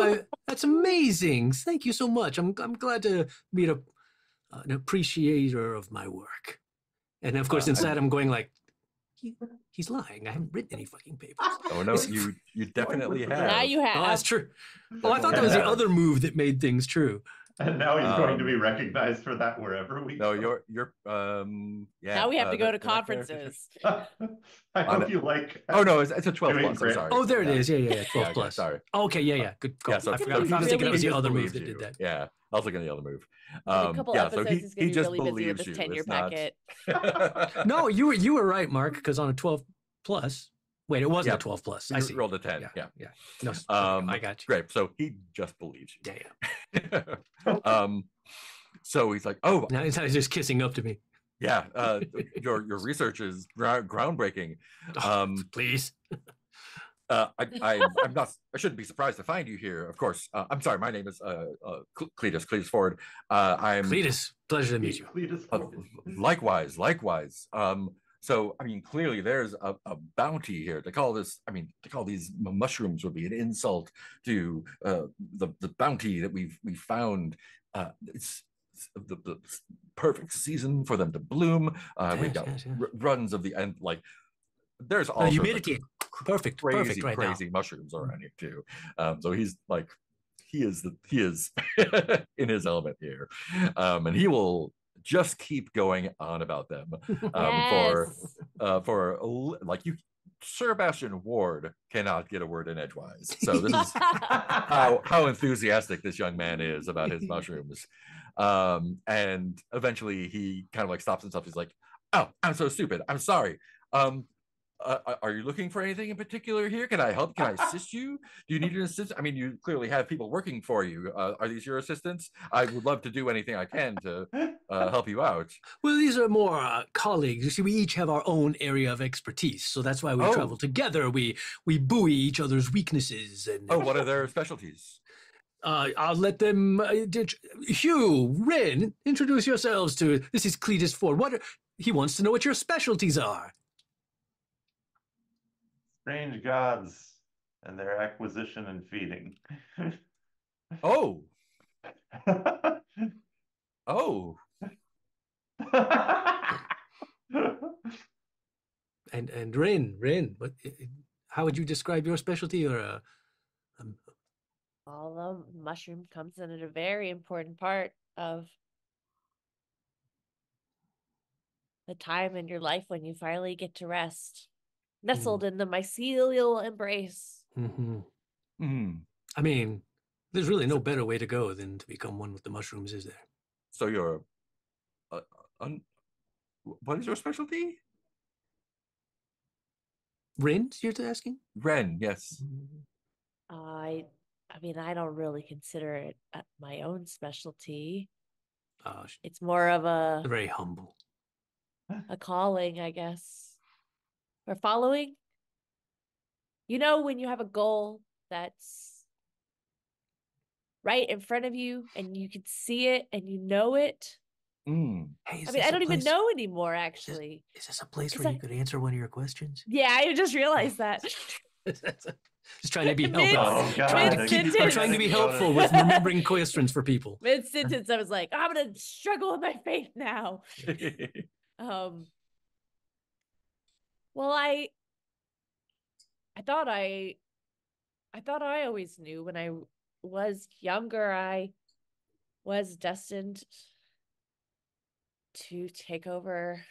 that's amazing. Thank you so much. I'm glad to meet an appreciator of my work. And of course, inside I'm going like, he's lying. I haven't written any fucking papers. Oh no, you definitely have. Now you have. Oh, that's true. Oh, I thought that was the other move that made things true. And now he's going to be recognized for that wherever we No, go. you're yeah. Now we have to go to conferences. I hope you like. Oh no, it's a 12 doing plus. I'm great. sorry. Oh, there it is. Yeah. 12 plus. Sorry. Okay, yeah. Good call. Yeah, so I forgot. I was thinking it was the other move that did that. Yeah, I was looking at the other move. In a couple episodes, he's going to be really busy with believes this you. 10-year It's not- packet. No, you were right, Mark, because on a 12 plus. Wait, it wasn't a 12 plus. I You see. rolled a 10. Yeah. No, I got you. Great. So he just believes you. Damn. So he's like, oh, Now he's just kissing up to me. yeah, your research is groundbreaking. Please. I'm not. I shouldn't be surprised to find you here. Of course. I'm sorry. My name is Cletus Ford. I'm Cletus, pleasure to meet you. likewise. So I mean, clearly there's a bounty here. To call these mushrooms would be an insult to the bounty that we found. It's the perfect season for them to bloom. We've got runs of the end. Like there's all humidity. Perfect right crazy mushrooms around here too. So he's like, he is in his element here, and he will just keep going on about them for like you. Sir Bastian Ward cannot get a word in edgewise. So this is how enthusiastic this young man is about his mushrooms. And eventually he kind of like stops himself. He's like, oh, I'm so stupid. I'm sorry. Are you looking for anything in particular here? Can I help? Can I assist you? Do you need an assistant? I mean, you clearly have people working for you. Are these your assistants? I would love to do anything I can to help you out. Well, these are more colleagues. You see, we each have our own area of expertise, so that's why we travel together. We buoy each other's weaknesses. And what are their specialties? I'll let them. Hugh, Rin, introduce yourselves to. This is Cletus Ford. He wants to know what your specialties are. Strange gods and their acquisition and feeding. Oh. Oh. And Rin, what? How would you describe your specialty? Or Although mushroom comes in at a very important part of the time in your life when you finally get to rest, nestled in the mycelial embrace. I mean, there's really no better way to go than to become one with the mushrooms, is there? So you're, what is your specialty? Ren, you're asking? Ren, yes. I mean, I don't really consider it my own specialty. It's more of very humble. A calling, I guess. Or following. You know, when you have a goal that's right in front of you and you can see it and you know it. Hey, I mean, I don't even know anymore, actually. Is this a place where you could answer one of your questions? Yeah, I just realized that. Just trying to be helpful. Trying to be helpful with remembering questions for people. Mid-sentence, I was like, I'm going to struggle with my faith now. Well, I thought I always knew when I was younger, I was destined to take over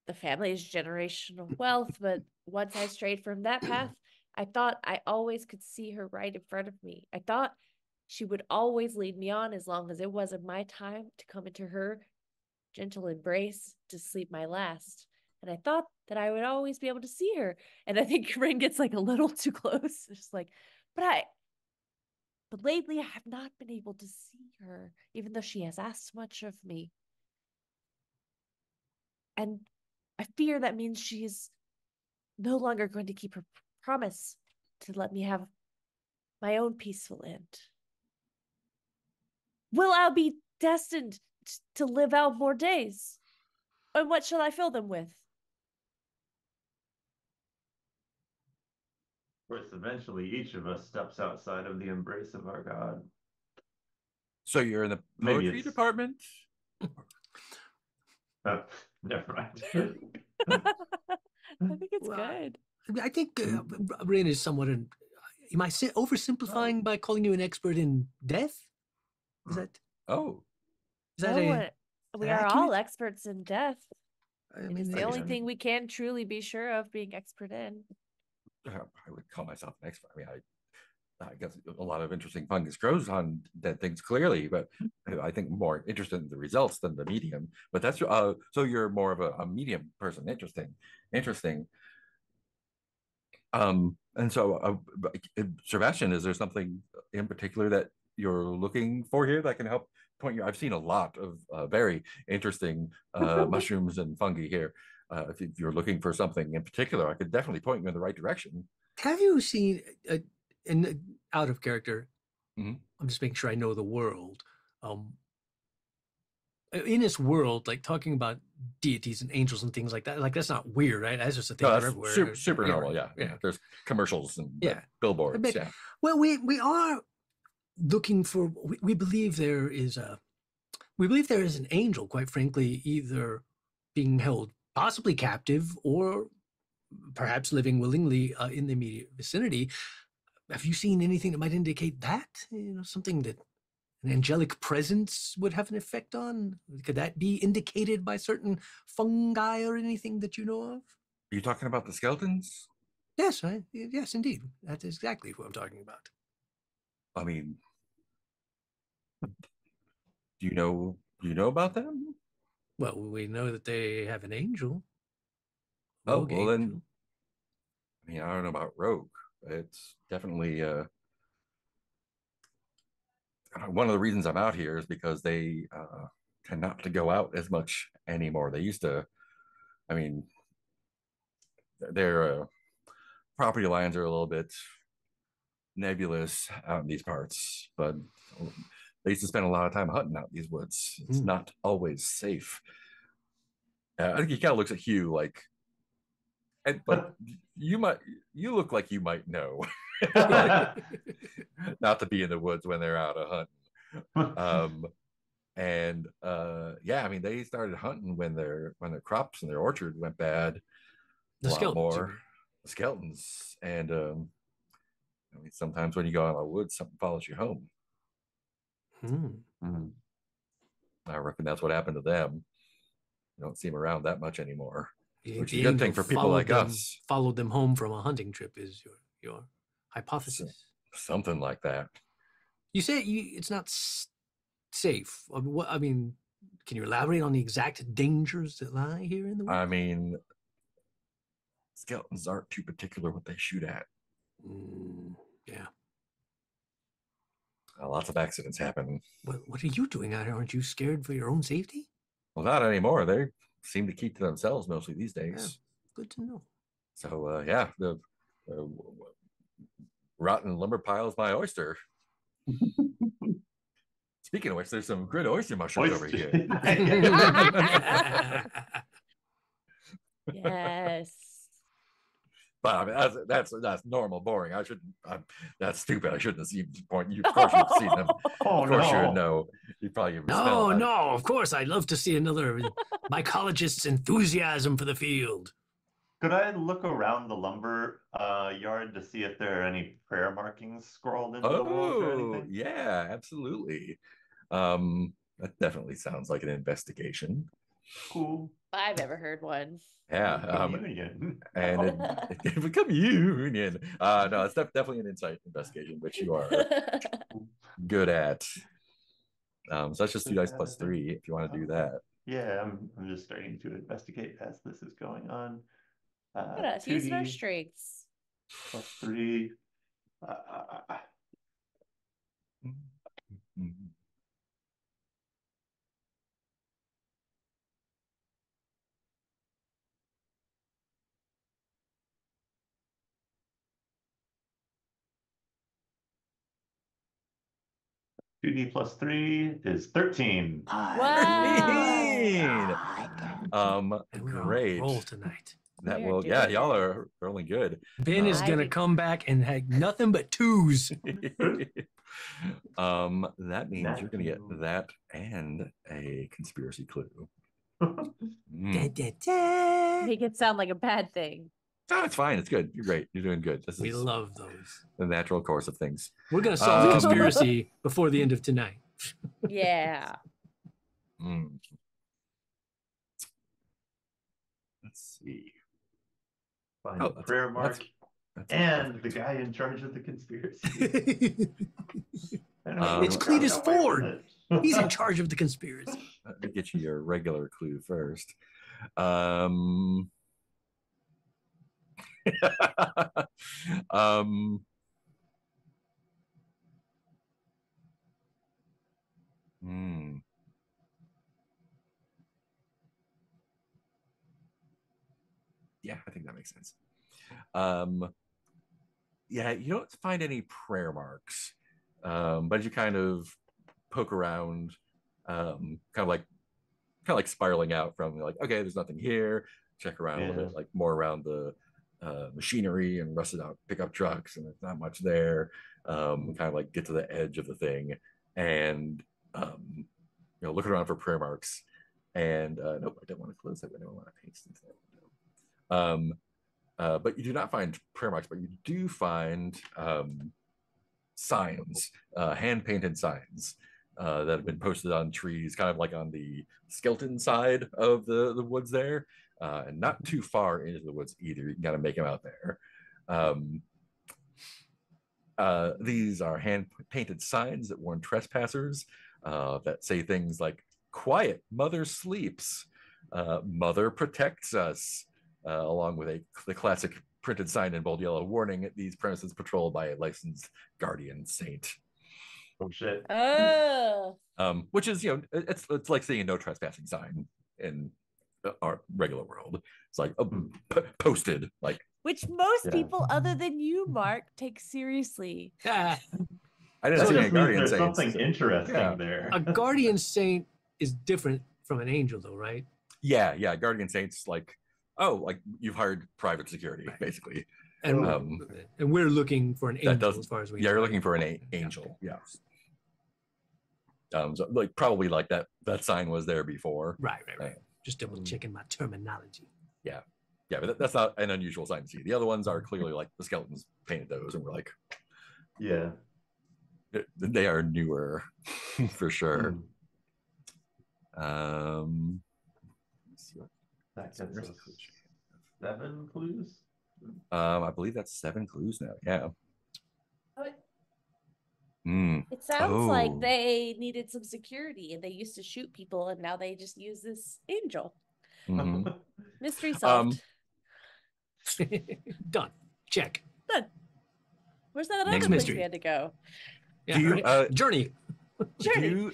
the family's generational wealth. But once I strayed from that path, I thought I always could see her right in front of me. I thought she would always lead me on as long as it wasn't my time to come into her gentle embrace to sleep my last. And I thought that I would always be able to see her. And I think Rin gets like a little too close. It's just like, but lately I have not been able to see her, even though she has asked much of me. And I fear that means she is no longer going to keep her promise to let me have my own peaceful end. Will I be destined to live out more days? And what shall I fill them with? Of course, eventually each of us steps outside of the embrace of our God. So you're in the poetry department? Never mind. I think it's good. I think Rin is somewhat am I oversimplifying by calling you an expert in death? Is that? Is that we are all experts in death. I mean, it's the only thing we can truly be sure of being expert in. I would call myself an expert. I mean, I guess a lot of interesting fungus grows on dead things, clearly, but I think more interested in the results than the medium. But that's so you're more of a medium person. Interesting. And so, Sebastian, is there something in particular that you're looking for here that can help point you? I've seen a lot of very interesting mushrooms and fungi here. If you're looking for something in particular, I could definitely point you in the right direction. Have you seen, out of character, I'm just making sure I know the world. In this world, like talking about deities and angels and things like that, like that's not weird, right? That's just a thing everywhere. Super normal, yeah. There's commercials and billboards. But, yeah. Well, we are looking for. We believe there is an angel, quite frankly, either being held possibly captive or perhaps living willingly in the immediate vicinity. Have you seen anything that might indicate that? Something that an angelic presence would have an effect on? Could that be indicated by certain fungi or anything that you know of? Are you talking about the skeletons? Yes, yes, indeed. That's exactly what I'm talking about. I mean, do you know about them? Well, we know that they have an angel. Oh, well then, I mean, I don't know about Rogue. It's definitely one of the reasons I'm out here is because they tend not to go out as much anymore. They used to, I mean, their property lines are a little bit nebulous out in these parts, but they used to spend a lot of time hunting out in these woods. It's not always safe. I think he kind of looks at Hugh like, but you look like you might know. Not to be in the woods when they're out of hunting. Yeah, I mean, they started hunting when their crops and their orchard went bad. The skeletons, and I mean, sometimes when you go out in the woods, something follows you home. I reckon that's what happened to them. You don't see them around that much anymore, which is a good thing for people like us. Followed them home from a hunting trip is your hypothesis. Something like that. You say it's not safe. I mean, can you elaborate on the exact dangers that lie here in the woods? I mean, skeletons aren't too particular what they shoot at. Yeah. Lots of accidents happen. What are you doing out here? Aren't you scared for your own safety? Well, not anymore. They seem to keep to themselves mostly these days. Yeah, good to know. So, yeah, the rotten lumber pile is my oyster. Speaking of which, there's some good oyster mushrooms over here. Yes. But I mean, that's normal, boring. That's stupid. I shouldn't have seen the point. Of course, you've seen them. Of course, you would know. You probably no. Of course, I'd love to see another mycologist's enthusiasm for the field. Could I look around the lumber yard to see if there are any prayer markings scrawled into the walls or anything? Yeah, absolutely. That definitely sounds like an investigation. Cool. I've never heard one. Yeah. And it become union. No, it's definitely an insight investigation, which you are good at. So that's just 2 dice plus 3 if you want to do that. Yeah, I'm just starting to investigate as this is going on. Let's use our strengths. Plus 3. 2D plus 3 is 13. Wow. Great. Roll tonight. That will, yeah, y'all are rolling good. Ben is gonna come back and have nothing but 2s. That means you're gonna get that and a conspiracy clue. Make it sound like a bad thing. No, it's fine. It's good. You're great. You're doing good. We love those. The natural course of things. We're gonna solve the conspiracy before the end of tonight. Yeah. Let's see. Find a prayer mark and the guy in charge of the conspiracy. It's Cletus Ford. He's in charge of the conspiracy. Let me get you your regular clue first. Yeah, I think that makes sense. Yeah, you don't find any prayer marks, but you kind of poke around, kind of like spiraling out from like, okay, there's nothing here. Check around a little bit, like more around the machinery and rusted out pickup trucks, and there's not much there. Kind of like get to the edge of the thing, and looking around for prayer marks. And nope, I didn't want to close that window. I want to paste into that window. But you do not find prayer marks, but you do find signs, hand-painted signs that have been posted on trees, kind of like on the skeleton side of the woods there, and not too far into the woods either. You can kind of make them out there. These are hand-painted signs that warn trespassers that say things like, "Quiet, Mother sleeps. Mother protects us. along with the classic printed sign in bold yellow warning: these premises patrolled by a licensed guardian saint. Oh shit. Which is, it's like seeing a no trespassing sign in our regular world. It's like posted, like, which most people other than you, Mark, take seriously. I didn't see a guardian there's saint. Something interesting there. A guardian saint is different from an angel, though, right? Yeah, guardian saints, like, like you've hired private security, basically. And we're looking for an angel as far as we know. Yeah, you're looking for an angel. Yeah. So like probably like that sign was there before. Right. Just double checking my terminology. Yeah, but that's not an unusual sign to see. The other ones are clearly like the skeletons painted those, and we're like, yeah, they are newer for sure. That gets us 7 clues. I believe that's 7 clues now. Yeah. It sounds like they needed some security and they used to shoot people and now they just use this angel. Mystery solved. Done. Check. Done. Where's that Next other mystery. place we had to go? Journey. Do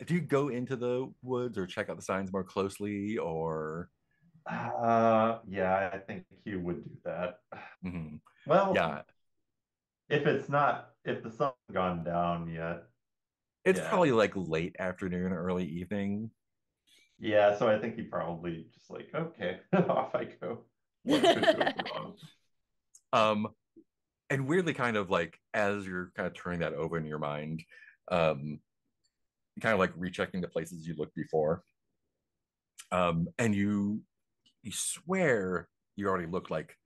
you go into the woods or check out the signs more closely, or? Yeah, I think Hugh would do that. Well, yeah. If the sun's gone down yet, it's probably like late afternoon, early evening. Yeah, so I think he probably just like, okay, off I go. What could go wrong? And weirdly, kind of like as you're kind of turning that over in your mind, kind of like rechecking the places you looked before, and you swear you already looked like,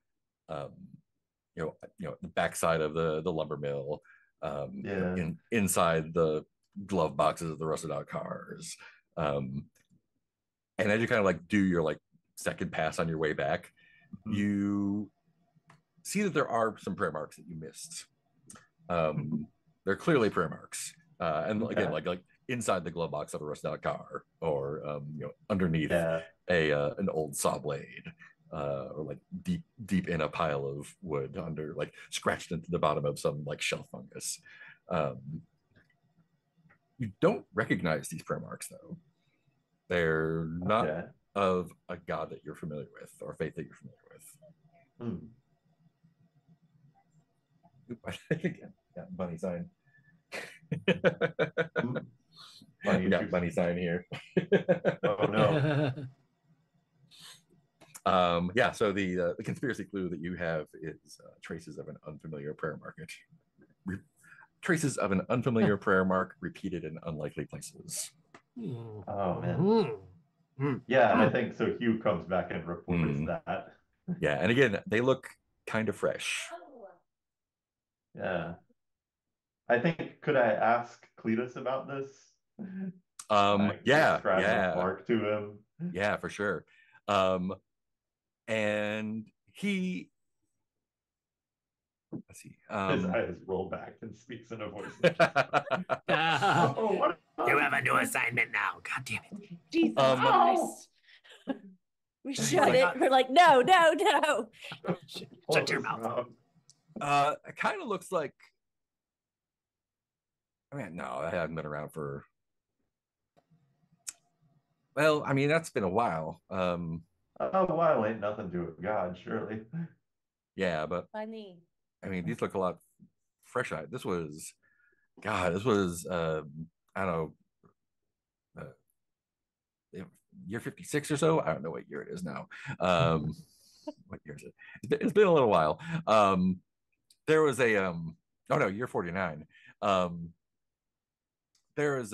the backside of the lumber mill, inside the glove boxes of the rusted out cars, and as you kind of like do your like second pass on your way back, you see that there are some prayer marks that you missed. They're clearly prayer marks, and again, like inside the glove box of a rusted out car, or underneath an old saw blade. Or like deep in a pile of wood, under like scratched into the bottom of some like shell fungus. You don't recognize these prayer marks, though. They're not of a god that you're familiar with or faith that you're familiar with. Yeah, bunny sign. We got bunny sign here. Oh no. So the conspiracy clue that you have is traces of an unfamiliar prayer market. Traces of an unfamiliar prayer mark repeated in unlikely places. Oh man. Yeah, I think so. Hugh comes back and reports that. Yeah, and again, they look kind of fresh. Yeah. I think, could I ask Cletus about this? Mark to him. Yeah, for sure. And he, let's see. His eyes roll back and speaks in a voice. You have a new assignment now. God damn it. Jesus Christ. We shut it. We're like, no. Shut your mouth. It kind of looks like, no, that hasn't been around for, well, that's been a while. A while ain't nothing to a god, surely. Yeah, but funny. These look a lot fresh-eyed. This was, I don't know, year 56 or so. I don't know what year it is now. What year is it? It's been a little while. There was a year 49. There was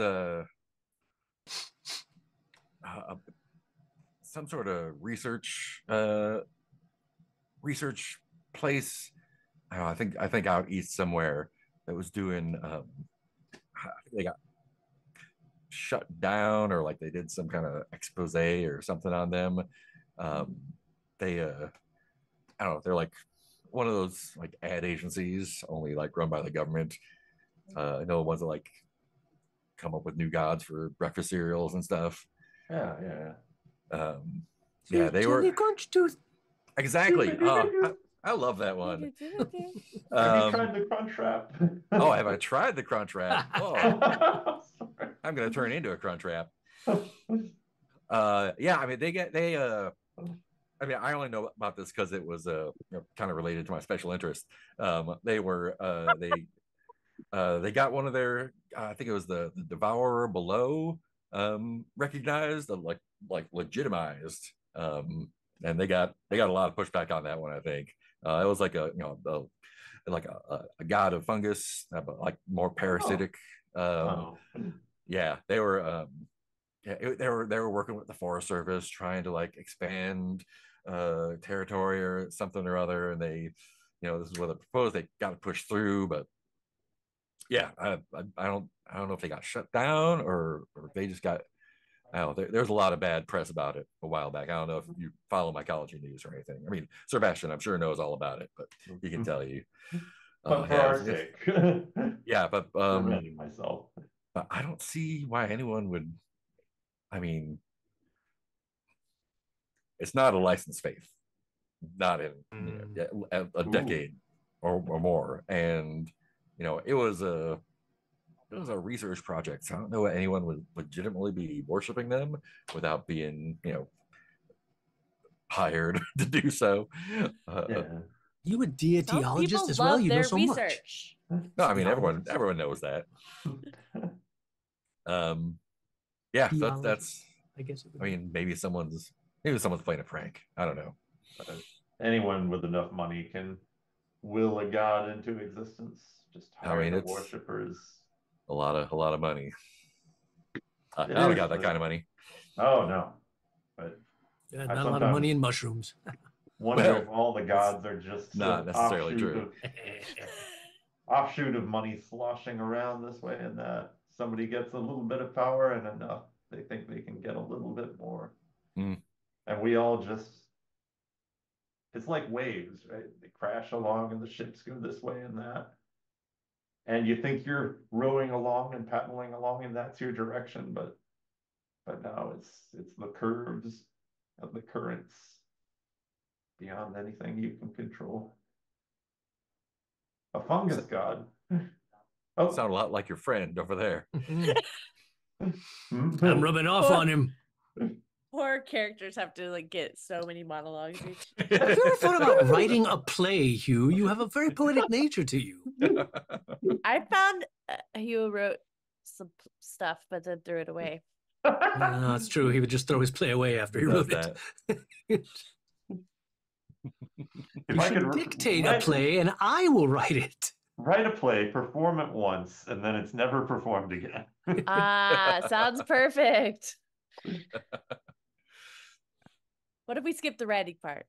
some sort of research place. I think out east somewhere that was doing. I think they got shut down, or like they did some kind of expose or something on them. They I don't know. They're like one of those like ad agencies, only like run by the government. I know ones that like come up with new gods for breakfast cereals and stuff. Yeah. They were Crunch tooth. Exactly. I love that one. Have you tried the crunch wrap? Oh, have I tried the crunch wrap? Oh, I'm gonna turn into a crunch wrap. Yeah, I mean I mean, I only know about this because it was kind of related to my special interest. They got one of their I think it was the Devourer Below recognized, like legitimized, and they got a lot of pushback on that one. I think it was like a god of fungus, like more parasitic. Yeah, they were they were working with the Forest Service trying to like expand territory or something or other, and they, this is what they proposed. They got to push through, but yeah, I don't know if they got shut down or they just got. I don't know. There's a lot of bad press about it a while back. I don't know if you follow mycology news or anything. I mean, Sebastian, I'm sure knows all about it, but he can tell you. But for our sake, yeah, but myself. But I don't see why anyone would. I mean, it's not a licensed faith, not in a decade or more, and it was a research project. So I don't know what anyone would legitimately be worshiping them without being hired to do so. You a deityologist as well? You know so research. Much. No, I mean everyone knows that. Yeah, that's. I guess. I mean, maybe someone's playing a prank. I don't know. Anyone with enough money can will a god into existence. Just hire the worshippers. A lot of money. I don't got that kind of money. Oh no, but not a lot of money in mushrooms. Wonder if all the gods are just not necessarily true. Offshoot of money sloshing around this way and that. Somebody gets a little bit of power and enough, they think they can get a little bit more. And we all just, it's like waves, right? They crash along and the ships go this way and that. And you think you're rowing along and paddling along and that's your direction, but no, it's the curves of the currents beyond anything you can control. A fungus god. Oh. Sound a lot like your friend over there. I'm rubbing off on him. Poor characters have to like get so many monologues. Have you ever thought about writing a play, Hugh? You have a very poetic nature to you. I found Hugh wrote some stuff, but then threw it away. No, it's true. He would just throw his play away after he wrote it. You should dictate a play, and I will write it. Write a play, perform it once, and then it's never performed again. Sounds perfect. What if we skip the writing part?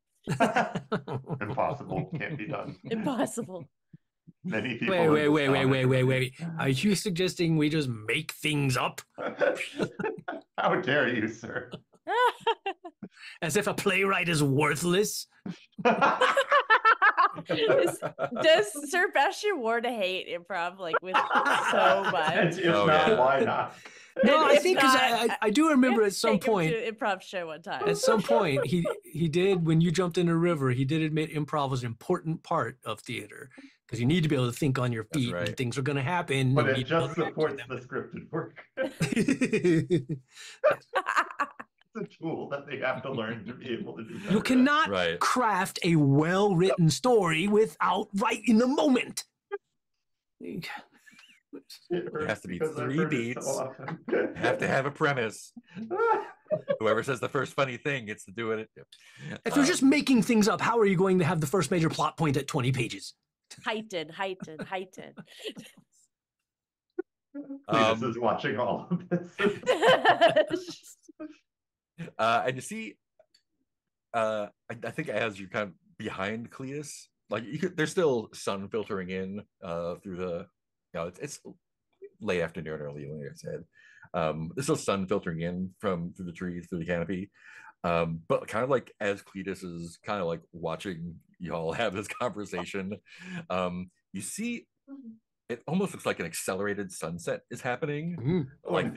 Impossible. Can't be done. Impossible. Many people. Wait. Are you suggesting we just make things up? How dare you, sir? As if a playwright is worthless. Does Sebastian Ward hate improv like with so much? Why not? No, I think because I do remember at some point improv show one time. At some point he did, when you jumped in a river, he did admit improv was an important part of theater because you need to be able to think on your feet and things are going to happen. But it just supports the scripted work. A tool that they have to learn to be able to do that. You cannot craft a well-written story without right in the moment. It has to be 3 beats. You have to have a premise. Whoever says the first funny thing gets to do it. If you're just making things up, how are you going to have the first major plot point at 20 pages? Heighten. This is watching all of this. And you see, I think as you're kind of behind Cletus, like there's still sun filtering in through the, it's late afternoon, early evening, like I said. There's still sun filtering in through the trees, through the canopy. But kind of like as Cletus is kind of like watching y'all have this conversation, you see it almost looks like an accelerated sunset is happening. Like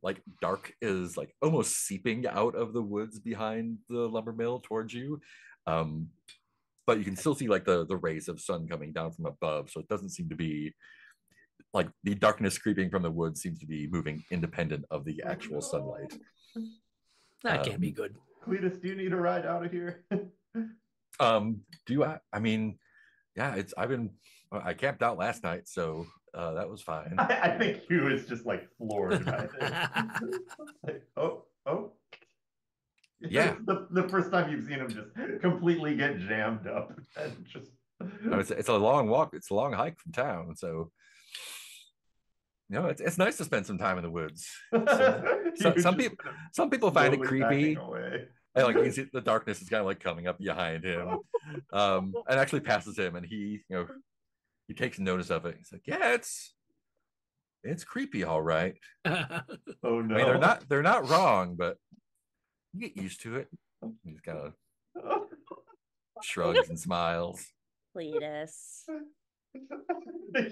like dark is like almost seeping out of the woods behind the lumber mill towards you. But you can still see like the rays of sun coming down from above, so it doesn't seem to be like the darkness creeping from the woods seems to be moving independent of the actual sunlight. That can't be good. Cletus, do you need a ride out of here? Do I mean, yeah, I camped out last night, so that was fine. I think Hugh is just like floored by this. Like, oh. Yeah. The first time you've seen him just completely get jammed up and just. It's a long walk. It's a long hike from town, so it's nice to spend some time in the woods. Some people find it creepy. And like you can see the darkness is kind of like coming up behind him, and actually passes him, and he takes notice of it. He's like, yeah, it's creepy, all right. Oh no, I mean, they're not wrong, but you get used to it. He's kind of shrugs and smiles. Cletus.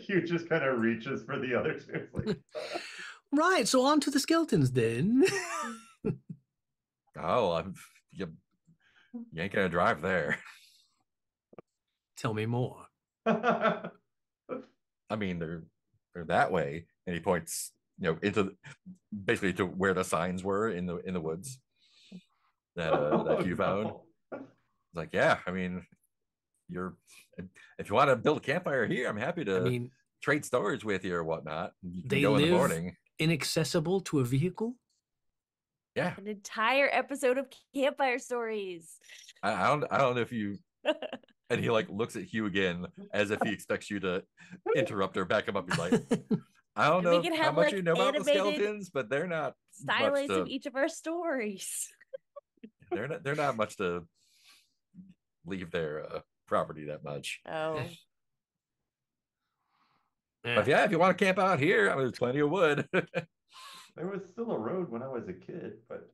Hugh just kind of reaches for the other two. Like, Right, so on to the skeletons then. Oh, you ain't gonna drive there. Tell me more. I mean, they're that way, and he points, into basically to where the signs were in the woods that you found. It's like, yeah, I mean, if you want to build a campfire here, I'm happy to trade storage with you or whatnot. You can go in the morning. Inaccessible to a vehicle. Yeah, an entire episode of Campfire Stories. I don't know if you. And he like looks at Hugh again as if he expects you to interrupt or back him up. He's like, I don't know how much you know about the skeletons, but they're not stylings of each of our stories. They're not much to leave their property that much. Oh. But yeah, if you want to camp out here, there's plenty of wood. There was still a road when I was a kid, but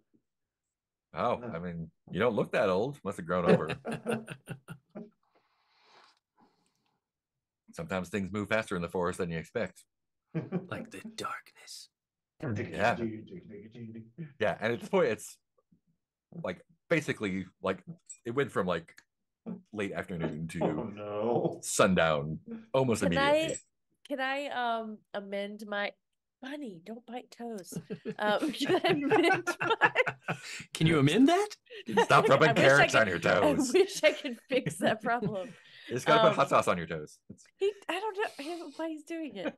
I mean, you don't look that old. Must have grown over. Sometimes things move faster in the forest than you expect. Like the darkness. Yeah. Yeah, and at this point, it's like basically like it went from like late afternoon to sundown almost immediately. Can I amend my Bunny? Don't bite toes. Can I amend Can you amend that? Stop rubbing carrots on your toes. I wish I could fix that problem. You just gotta put hot sauce on your toes. I don't know why he's doing it.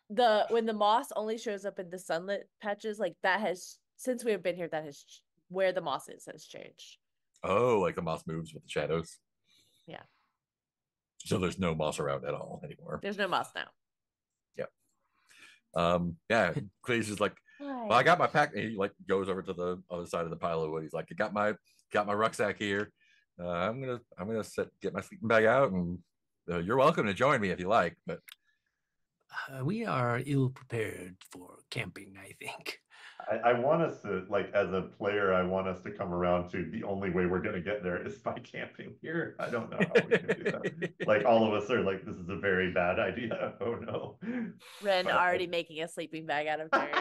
When the moss only shows up in the sunlit patches, like that has since we have been here, that has where the moss has changed. Oh, like the moss moves with the shadows. Yeah. So there's no moss around at all anymore. There's no moss now. Yeah. Yeah. Clay's just like, well, I got my pack. And he like goes over to the other side of the pile of wood. He's like, I got my rucksack here. I'm gonna get my sleeping bag out, and you're welcome to join me if you like. But we are ill prepared for camping, I think. I want us to, like, as a player, I want us to come around to the only way we're going to get there is by camping here. I don't know how we can do that. Like, all of us are like, this is a very bad idea. Oh, no. Ren already making a sleeping bag out of dirt.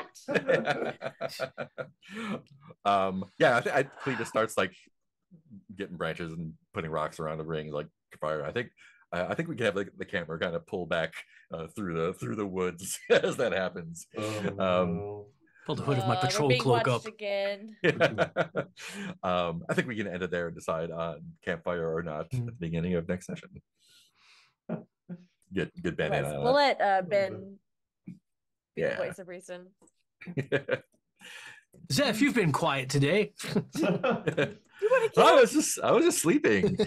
Yeah, Cletus starts, like, getting branches and putting rocks around the ring, like, fire. I think we can have, like, the camera kind of pull back through the woods as that happens. Pull the hood of my patrol cloak up. Again. I think we can end it there and decide on campfire or not at the beginning of next session. Good Ben. We'll let Ben be the voice of reason. Zeph, you've been quiet today. I was just sleeping.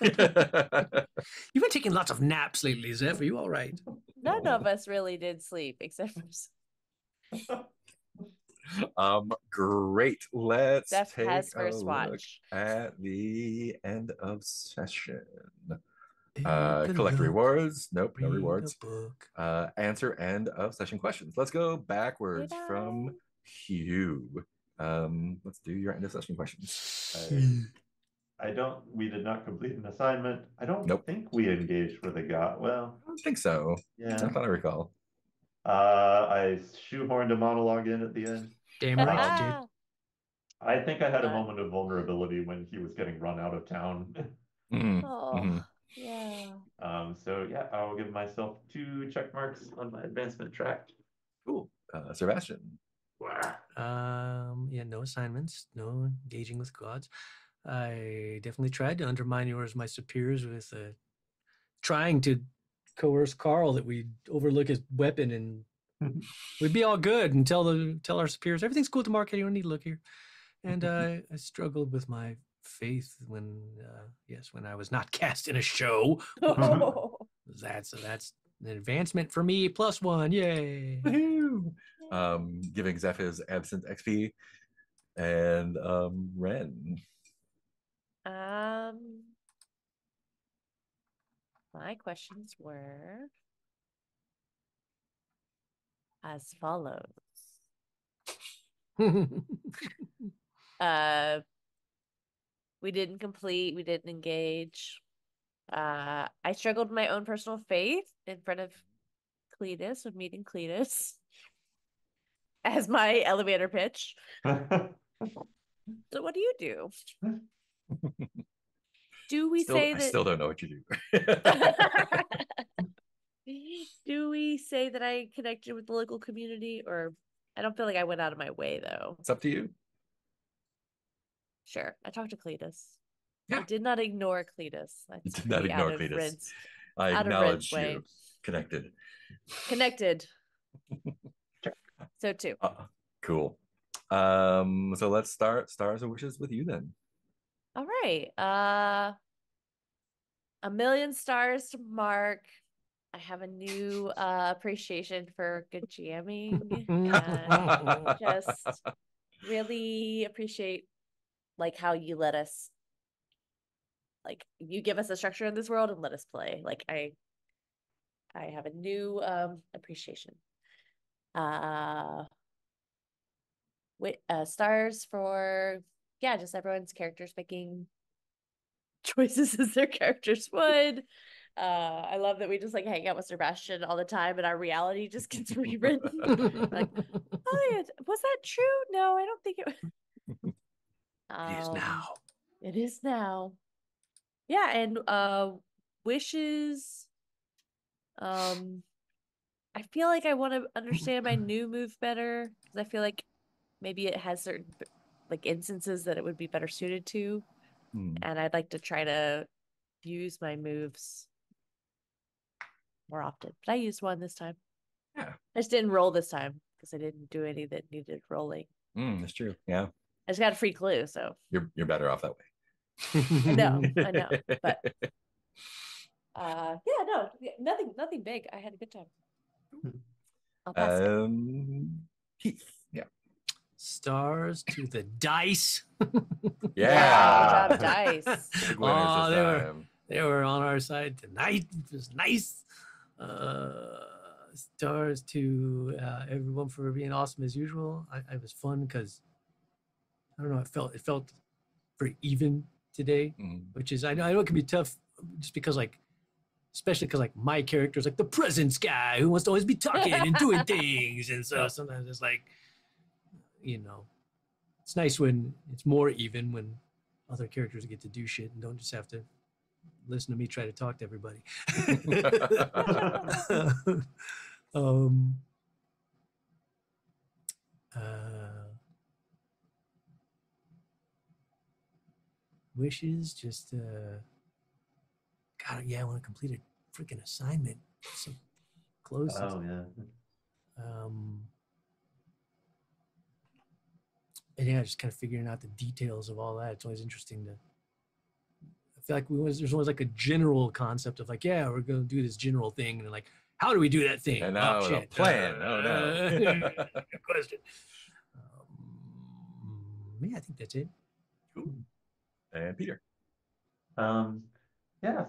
You've been taking lots of naps lately, Zeph. Are you all right? None of us really did sleep except for great. Let's Zeph take has a first look watch at the end of session. Collect rewards. Nope, no rewards. Answer end of session questions. Let's go backwards from Hugh. Let's do your end of session questions. We did not complete an assignment. I don't think we engaged with a god. Well, I don't think so. Yeah. I thought I recall. I shoehorned a monologue in at the end. Damn right you did. I think I had a moment of vulnerability when he was getting run out of town. Oh, yeah. So yeah, I'll give myself 2 check marks on my advancement track. Cool. Sebastian. Yeah, no assignments, no engaging with gods. I definitely tried to undermine you as my superiors with trying to coerce Carl that we overlook his weapon and we'd be all good and tell our superiors everything's cool tomorrow, you don't need to look here. And I struggled with my faith when I was not cast in a show. That's an advancement for me, +1, yay. Giving Zeph his absent XP. And Ren. My questions were as follows. We didn't complete, we didn't engage. I struggled with my own personal faith in front of Cletus, when meeting Cletus, as my elevator pitch. So what do you do? Do we say that? I still don't know what you do. Do we say that I connected with the local community, or I don't feel like I went out of my way though? It's up to you. Sure, I talked to Cletus. Yeah. I did not ignore Cletus. You did not ignore Cletus. I acknowledge you. Connected. So 2. Cool. So let's start Stars and Wishes with you then. All right. 1,000,000 stars to Mark. I have a new appreciation for good jamming and just really appreciate like how you let us, like you give us a structure in this world and let us play. Like I have a new appreciation. Stars for just everyone's characters making choices as their characters would. I love that we just like hang out with Sebastian all the time and our reality just gets rewritten. Like, oh yeah, was that true? No, I don't think it was. It is now. It is now. Yeah, and wishes. I feel like I want to understand my new move better because I feel like maybe it has certain like instances that it would be better suited to. And I'd like to try to use my moves more often. But I used one this time. Yeah. I just didn't roll this time because I didn't do any that needed rolling. That's true. Yeah. I just got a free clue, so you're better off that way. I know. But nothing big. I had a good time. I'll pass Keith. Yeah. Stars to the dice. Yeah. Good job, dice. Big winners they were on our side tonight. It was nice. Stars to everyone for being awesome as usual. It was fun because I don't know. It felt pretty even today, which is I know it can be tough just because especially because my character is like the presence guy who wants to always be talking and doing things, and so sometimes it's like, it's nice when it's more even when other characters get to do shit and don't just have to listen to me try to talk to everybody. Wishes just God, I want to complete a freaking assignment so close. And just kind of figuring out the details of all that. It's always interesting to. I feel like there's always like a general concept of like, we're going to do this general thing, and like, how do we do that thing? And now the plan. Good question. I think that's it. Cool. And Peter.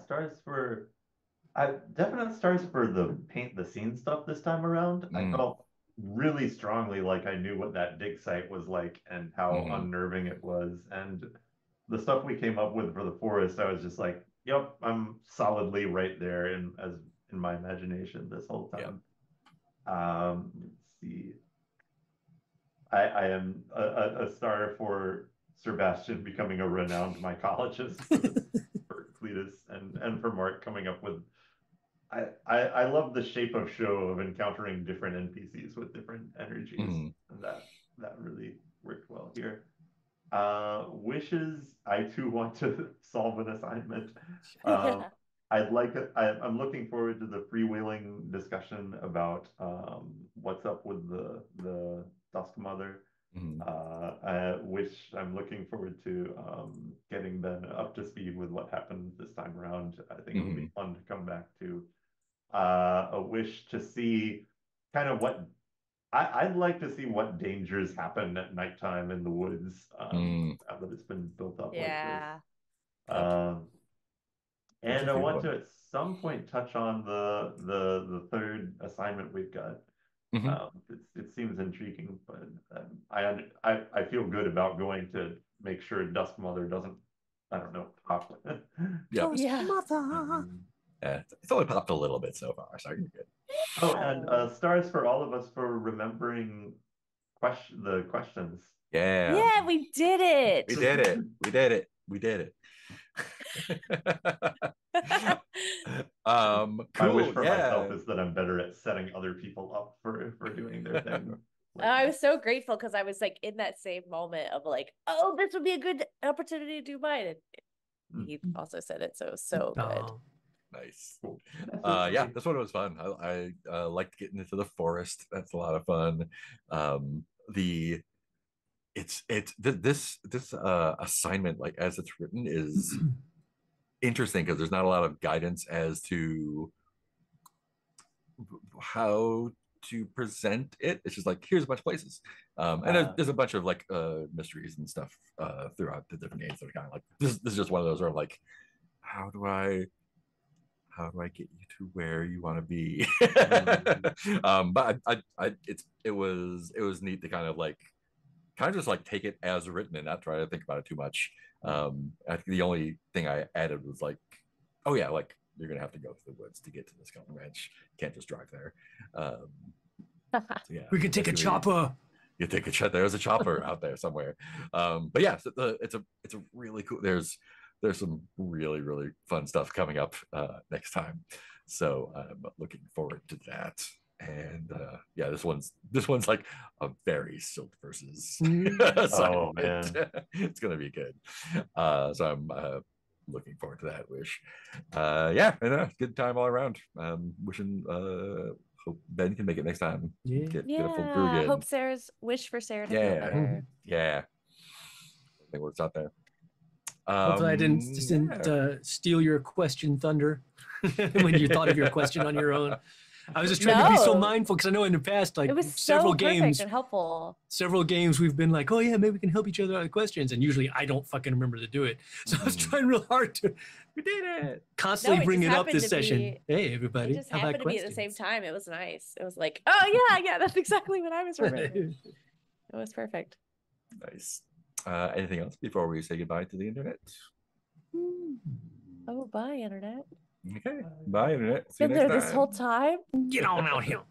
Stars for definite stars for the paint the scene stuff this time around. I felt really strongly like I knew what that dig site was like and how unnerving it was. And the stuff we came up with for the forest, I was just like, yep, I'm solidly right there in my imagination this whole time. Let's see. I am a star for Sebastian becoming a renowned mycologist for Cletus and for Mark coming up with. I love the shape of show of encountering different NPCs with different energies, and that really worked well here. Wishes, I too want to solve an assignment. I'm looking forward to the freewheeling discussion about what's up with the Dusk Mother, which I'm looking forward to getting Ben up to speed with what happened this time around. I think it'll be fun to come back to. A wish to see kind of what I'd like to see what dangers happen at nighttime in the woods now that it's been built up like this. And I want to at some point touch on the third assignment we've got. It seems intriguing, but I feel good about going to make sure Dusk Mother doesn't, I don't know, pop. Mother. Yeah, it's only popped a little bit so far, so you're good. Oh, and stars for all of us for remembering the questions. Yeah, we did it. We did it. We did it. We did it. Cool. My wish for myself is that I'm better at setting other people up for doing their thing. I was so grateful because I was like in that same moment of like, oh, this would be a good opportunity to do mine. And he also said it, so it was so good. Nice. Yeah, this one was fun. I liked getting into the forest. That's a lot of fun. This assignment, like as it's written, is interesting because there's not a lot of guidance as to how to present it. It's just like, here's a bunch of places, and there's a bunch of like mysteries and stuff throughout the different games that are kind of like this is just one of those where I'm like, how do I get you to where you want to be? But it was neat to kind of just like take it as written and not try to think about it too much. I think the only thing I added was like, oh yeah, like you're gonna have to go through the woods to get to the Skeleton Ranch. Can't just drive there. So yeah, we can take a chopper. You take a chopper. There's a chopper out there somewhere. But yeah, so it's a really cool. There's some really, really fun stuff coming up next time. So I'm looking forward to that. And yeah, this one's like a very Silk versus oh man, it's gonna be good. So I'm looking forward to that wish. Yeah, and good time all around. Wishing hope Ben can make it next time. Get a full brew again. Hope Sarah's wish for Sarah to feel better. Yeah, everything works out there. Hopefully I didn't steal your question thunder when you thought of your question on your own. I was just trying to be so mindful because I know in the past, like, it was several games and helpful. Several games we've been like, oh yeah, maybe we can help each other out with questions, and usually I don't fucking remember to do it. So I was trying real hard to. We did it. Constantly bring it up this session. Hey everybody, it just happened to be at the same time. It was nice. It was like, oh yeah, that's exactly what I was remembering. It was perfect. Nice. Anything else before we say goodbye to the internet? Oh, bye, internet. Okay. Bye, internet. See you next time. Been there this whole time. Get on out here.